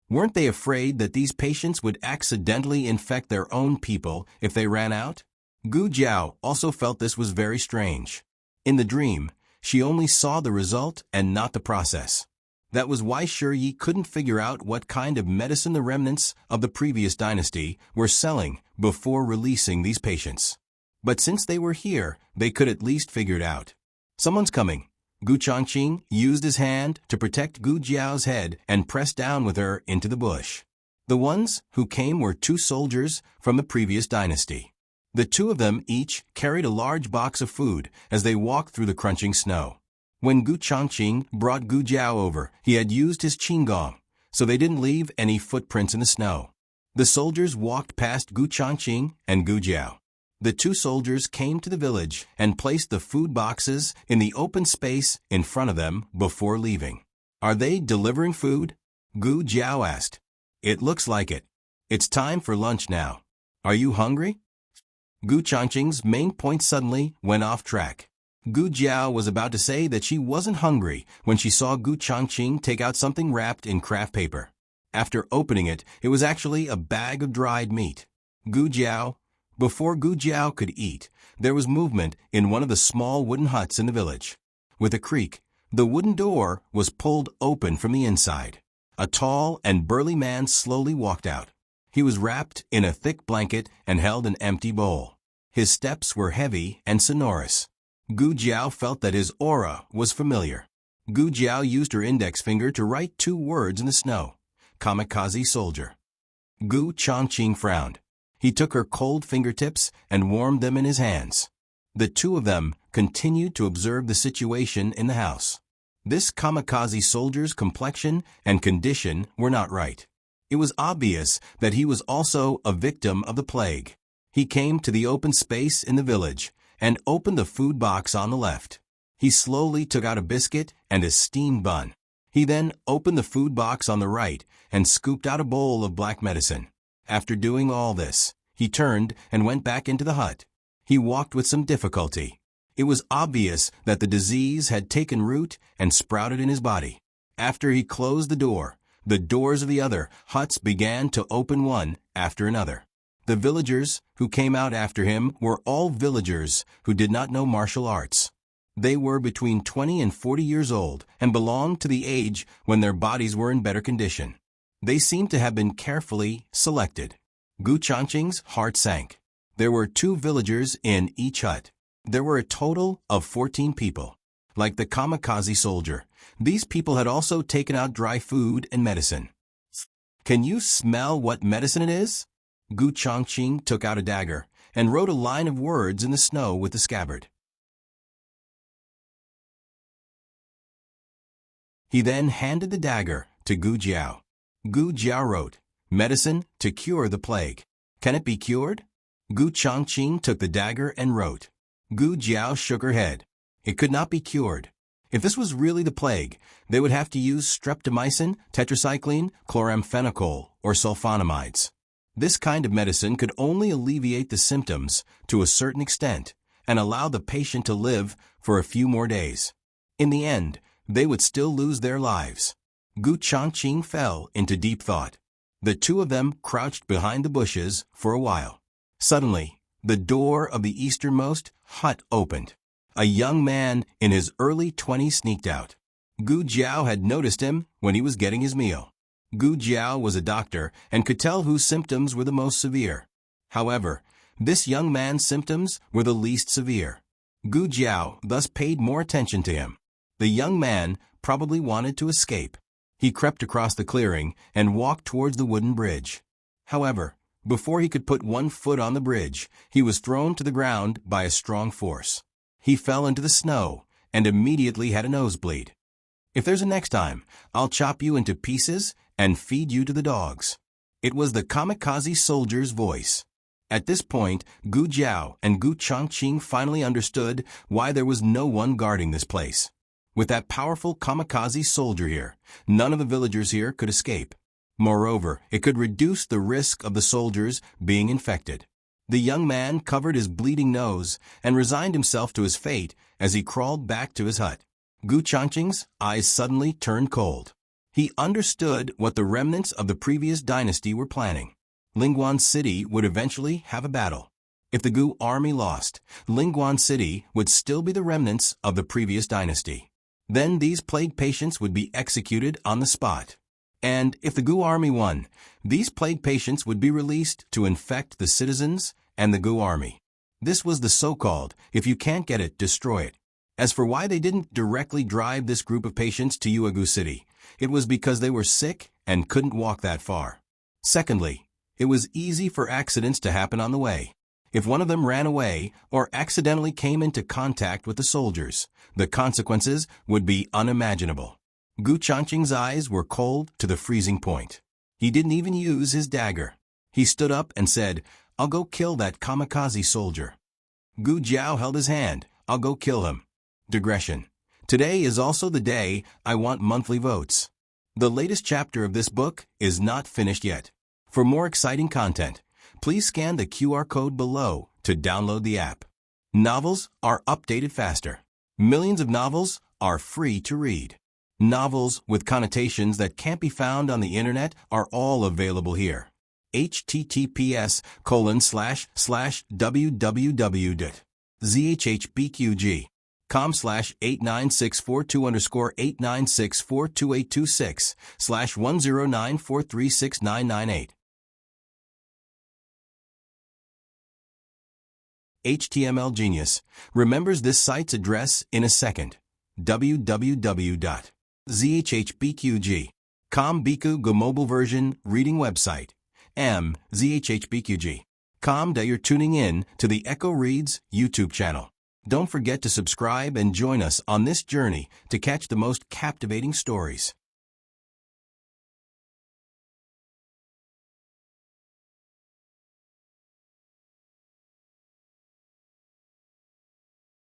Weren't they afraid that these patients would accidentally infect their own people if they ran out? Gu Jiao also felt this was very strange. In the dream, she only saw the result and not the process. That was why Yi couldn't figure out what kind of medicine the remnants of the previous dynasty were selling before releasing these patients. But since they were here, they could at least figure it out. Someone's coming. Gu Chongqing used his hand to protect Gu Jiao's head and pressed down with her into the bush. The ones who came were 2 soldiers from the previous dynasty. The 2 of them each carried a large box of food as they walked through the crunching snow. When Gu Chongqing brought Gu Jiao over, he had used his qinggong, so they didn't leave any footprints in the snow. The soldiers walked past Gu Chongqing and Gu Jiao. The 2 soldiers came to the village and placed the food boxes in the open space in front of them before leaving. Are they delivering food? Gu Jiao asked. It looks like it. It's time for lunch now. Are you hungry? Gu Chongqing's main point suddenly went off track. Gu Jiao was about to say that she wasn't hungry when she saw Gu Chongqing take out something wrapped in craft paper. After opening it, it was actually a bag of dried meat. Before Gu Jiao could eat, there was movement in one of the small wooden huts in the village. With a creak, the wooden door was pulled open from the inside. A tall and burly man slowly walked out. He was wrapped in a thick blanket and held an empty bowl. His steps were heavy and sonorous. Gu Jiao felt that his aura was familiar. Gu Jiao used her index finger to write 2 words in the snow. Kamikaze soldier. Gu Chongqing frowned. He took her cold fingertips and warmed them in his hands. The 2 of them continued to observe the situation in the house. This kamikaze soldier's complexion and condition were not right. It was obvious that he was also a victim of the plague. He came to the open space in the village and opened the food box on the left. He slowly took out a biscuit and a steamed bun. He then opened the food box on the right and scooped out a bowl of black medicine. After doing all this, he turned and went back into the hut. He walked with some difficulty. It was obvious that the disease had taken root and sprouted in his body. After he closed the doors of the other huts began to open one after another. The villagers who came out after him were all villagers who did not know martial arts. They were between 20 and 40 years old and belonged to the age when their bodies were in better condition. They seemed to have been carefully selected. Gu Chongqing's heart sank. There were 2 villagers in each hut. There were a total of 14 people. Like the kamikaze soldier, these people had also taken out dry food and medicine. Can you smell what medicine it is? Gu Chongqing took out a dagger and wrote a line of words in the snow with the scabbard. He then handed the dagger to Gu Jiao. Gu Jiao wrote, "Medicine to cure the plague. Can it be cured?" Gu Chongqing took the dagger and wrote. Gu Jiao shook her head. It could not be cured. If this was really the plague, they would have to use streptomycin, tetracycline, chloramphenicol, or sulfonamides. This kind of medicine could only alleviate the symptoms to a certain extent and allow the patient to live for a few more days. In the end, they would still lose their lives. Gu Chongqing fell into deep thought. The 2 of them crouched behind the bushes for a while. Suddenly, the door of the easternmost hut opened. A young man in his early 20s sneaked out. Gu Jiao had noticed him when he was getting his meal. Gu Jiao was a doctor and could tell whose symptoms were the most severe. However, this young man's symptoms were the least severe. Gu Jiao thus paid more attention to him. The young man probably wanted to escape. He crept across the clearing and walked towards the wooden bridge. However, before he could put one foot on the bridge, he was thrown to the ground by a strong force. He fell into the snow and immediately had a nosebleed. If there's a next time, I'll chop you into pieces and feed you to the dogs. It was the kamikaze soldier's voice. At this point, Gu Jiao and Gu Chongqing finally understood why there was no one guarding this place. With that powerful kamikaze soldier here, none of the villagers here could escape. Moreover, it could reduce the risk of the soldiers being infected. The young man covered his bleeding nose and resigned himself to his fate as he crawled back to his hut. Gu Chongqing's eyes suddenly turned cold. He understood what the remnants of the previous dynasty were planning. Lingguan City would eventually have a battle. If the Gu army lost, Lingguan City would still be the remnants of the previous dynasty. Then these plague patients would be executed on the spot. And if the Gu army won, these plague patients would be released to infect the citizens and the Gu army. This was the so-called, if you can't get it, destroy it. As for why they didn't directly drive this group of patients to Yuegu City, it was because they were sick and couldn't walk that far. Secondly, it was easy for accidents to happen on the way. If one of them ran away or accidentally came into contact with the soldiers, the consequences would be unimaginable. Gu Chongqing's eyes were cold to the freezing point. He didn't even use his dagger. He stood up and said, "I'll go kill that kamikaze soldier." Gu Jiao held his hand. "I'll go kill him." Digression. Today is also the day I want monthly votes. The latest chapter of this book is not finished yet. For more exciting content, please scan the QR code below to download the app. Novels are updated faster. Millions of novels are free to read. Novels with connotations that can't be found on the internet are all available here. https://www.zhhbqg.com/89642826/1094369998 HTML Genius remembers this site's address in a second. www.zhhbqg.com Biku Go mobile version reading website. zhhbqg.com. You're tuning in to the Echo Reads YouTube channel. Don't forget to subscribe and join us on this journey to catch the most captivating stories.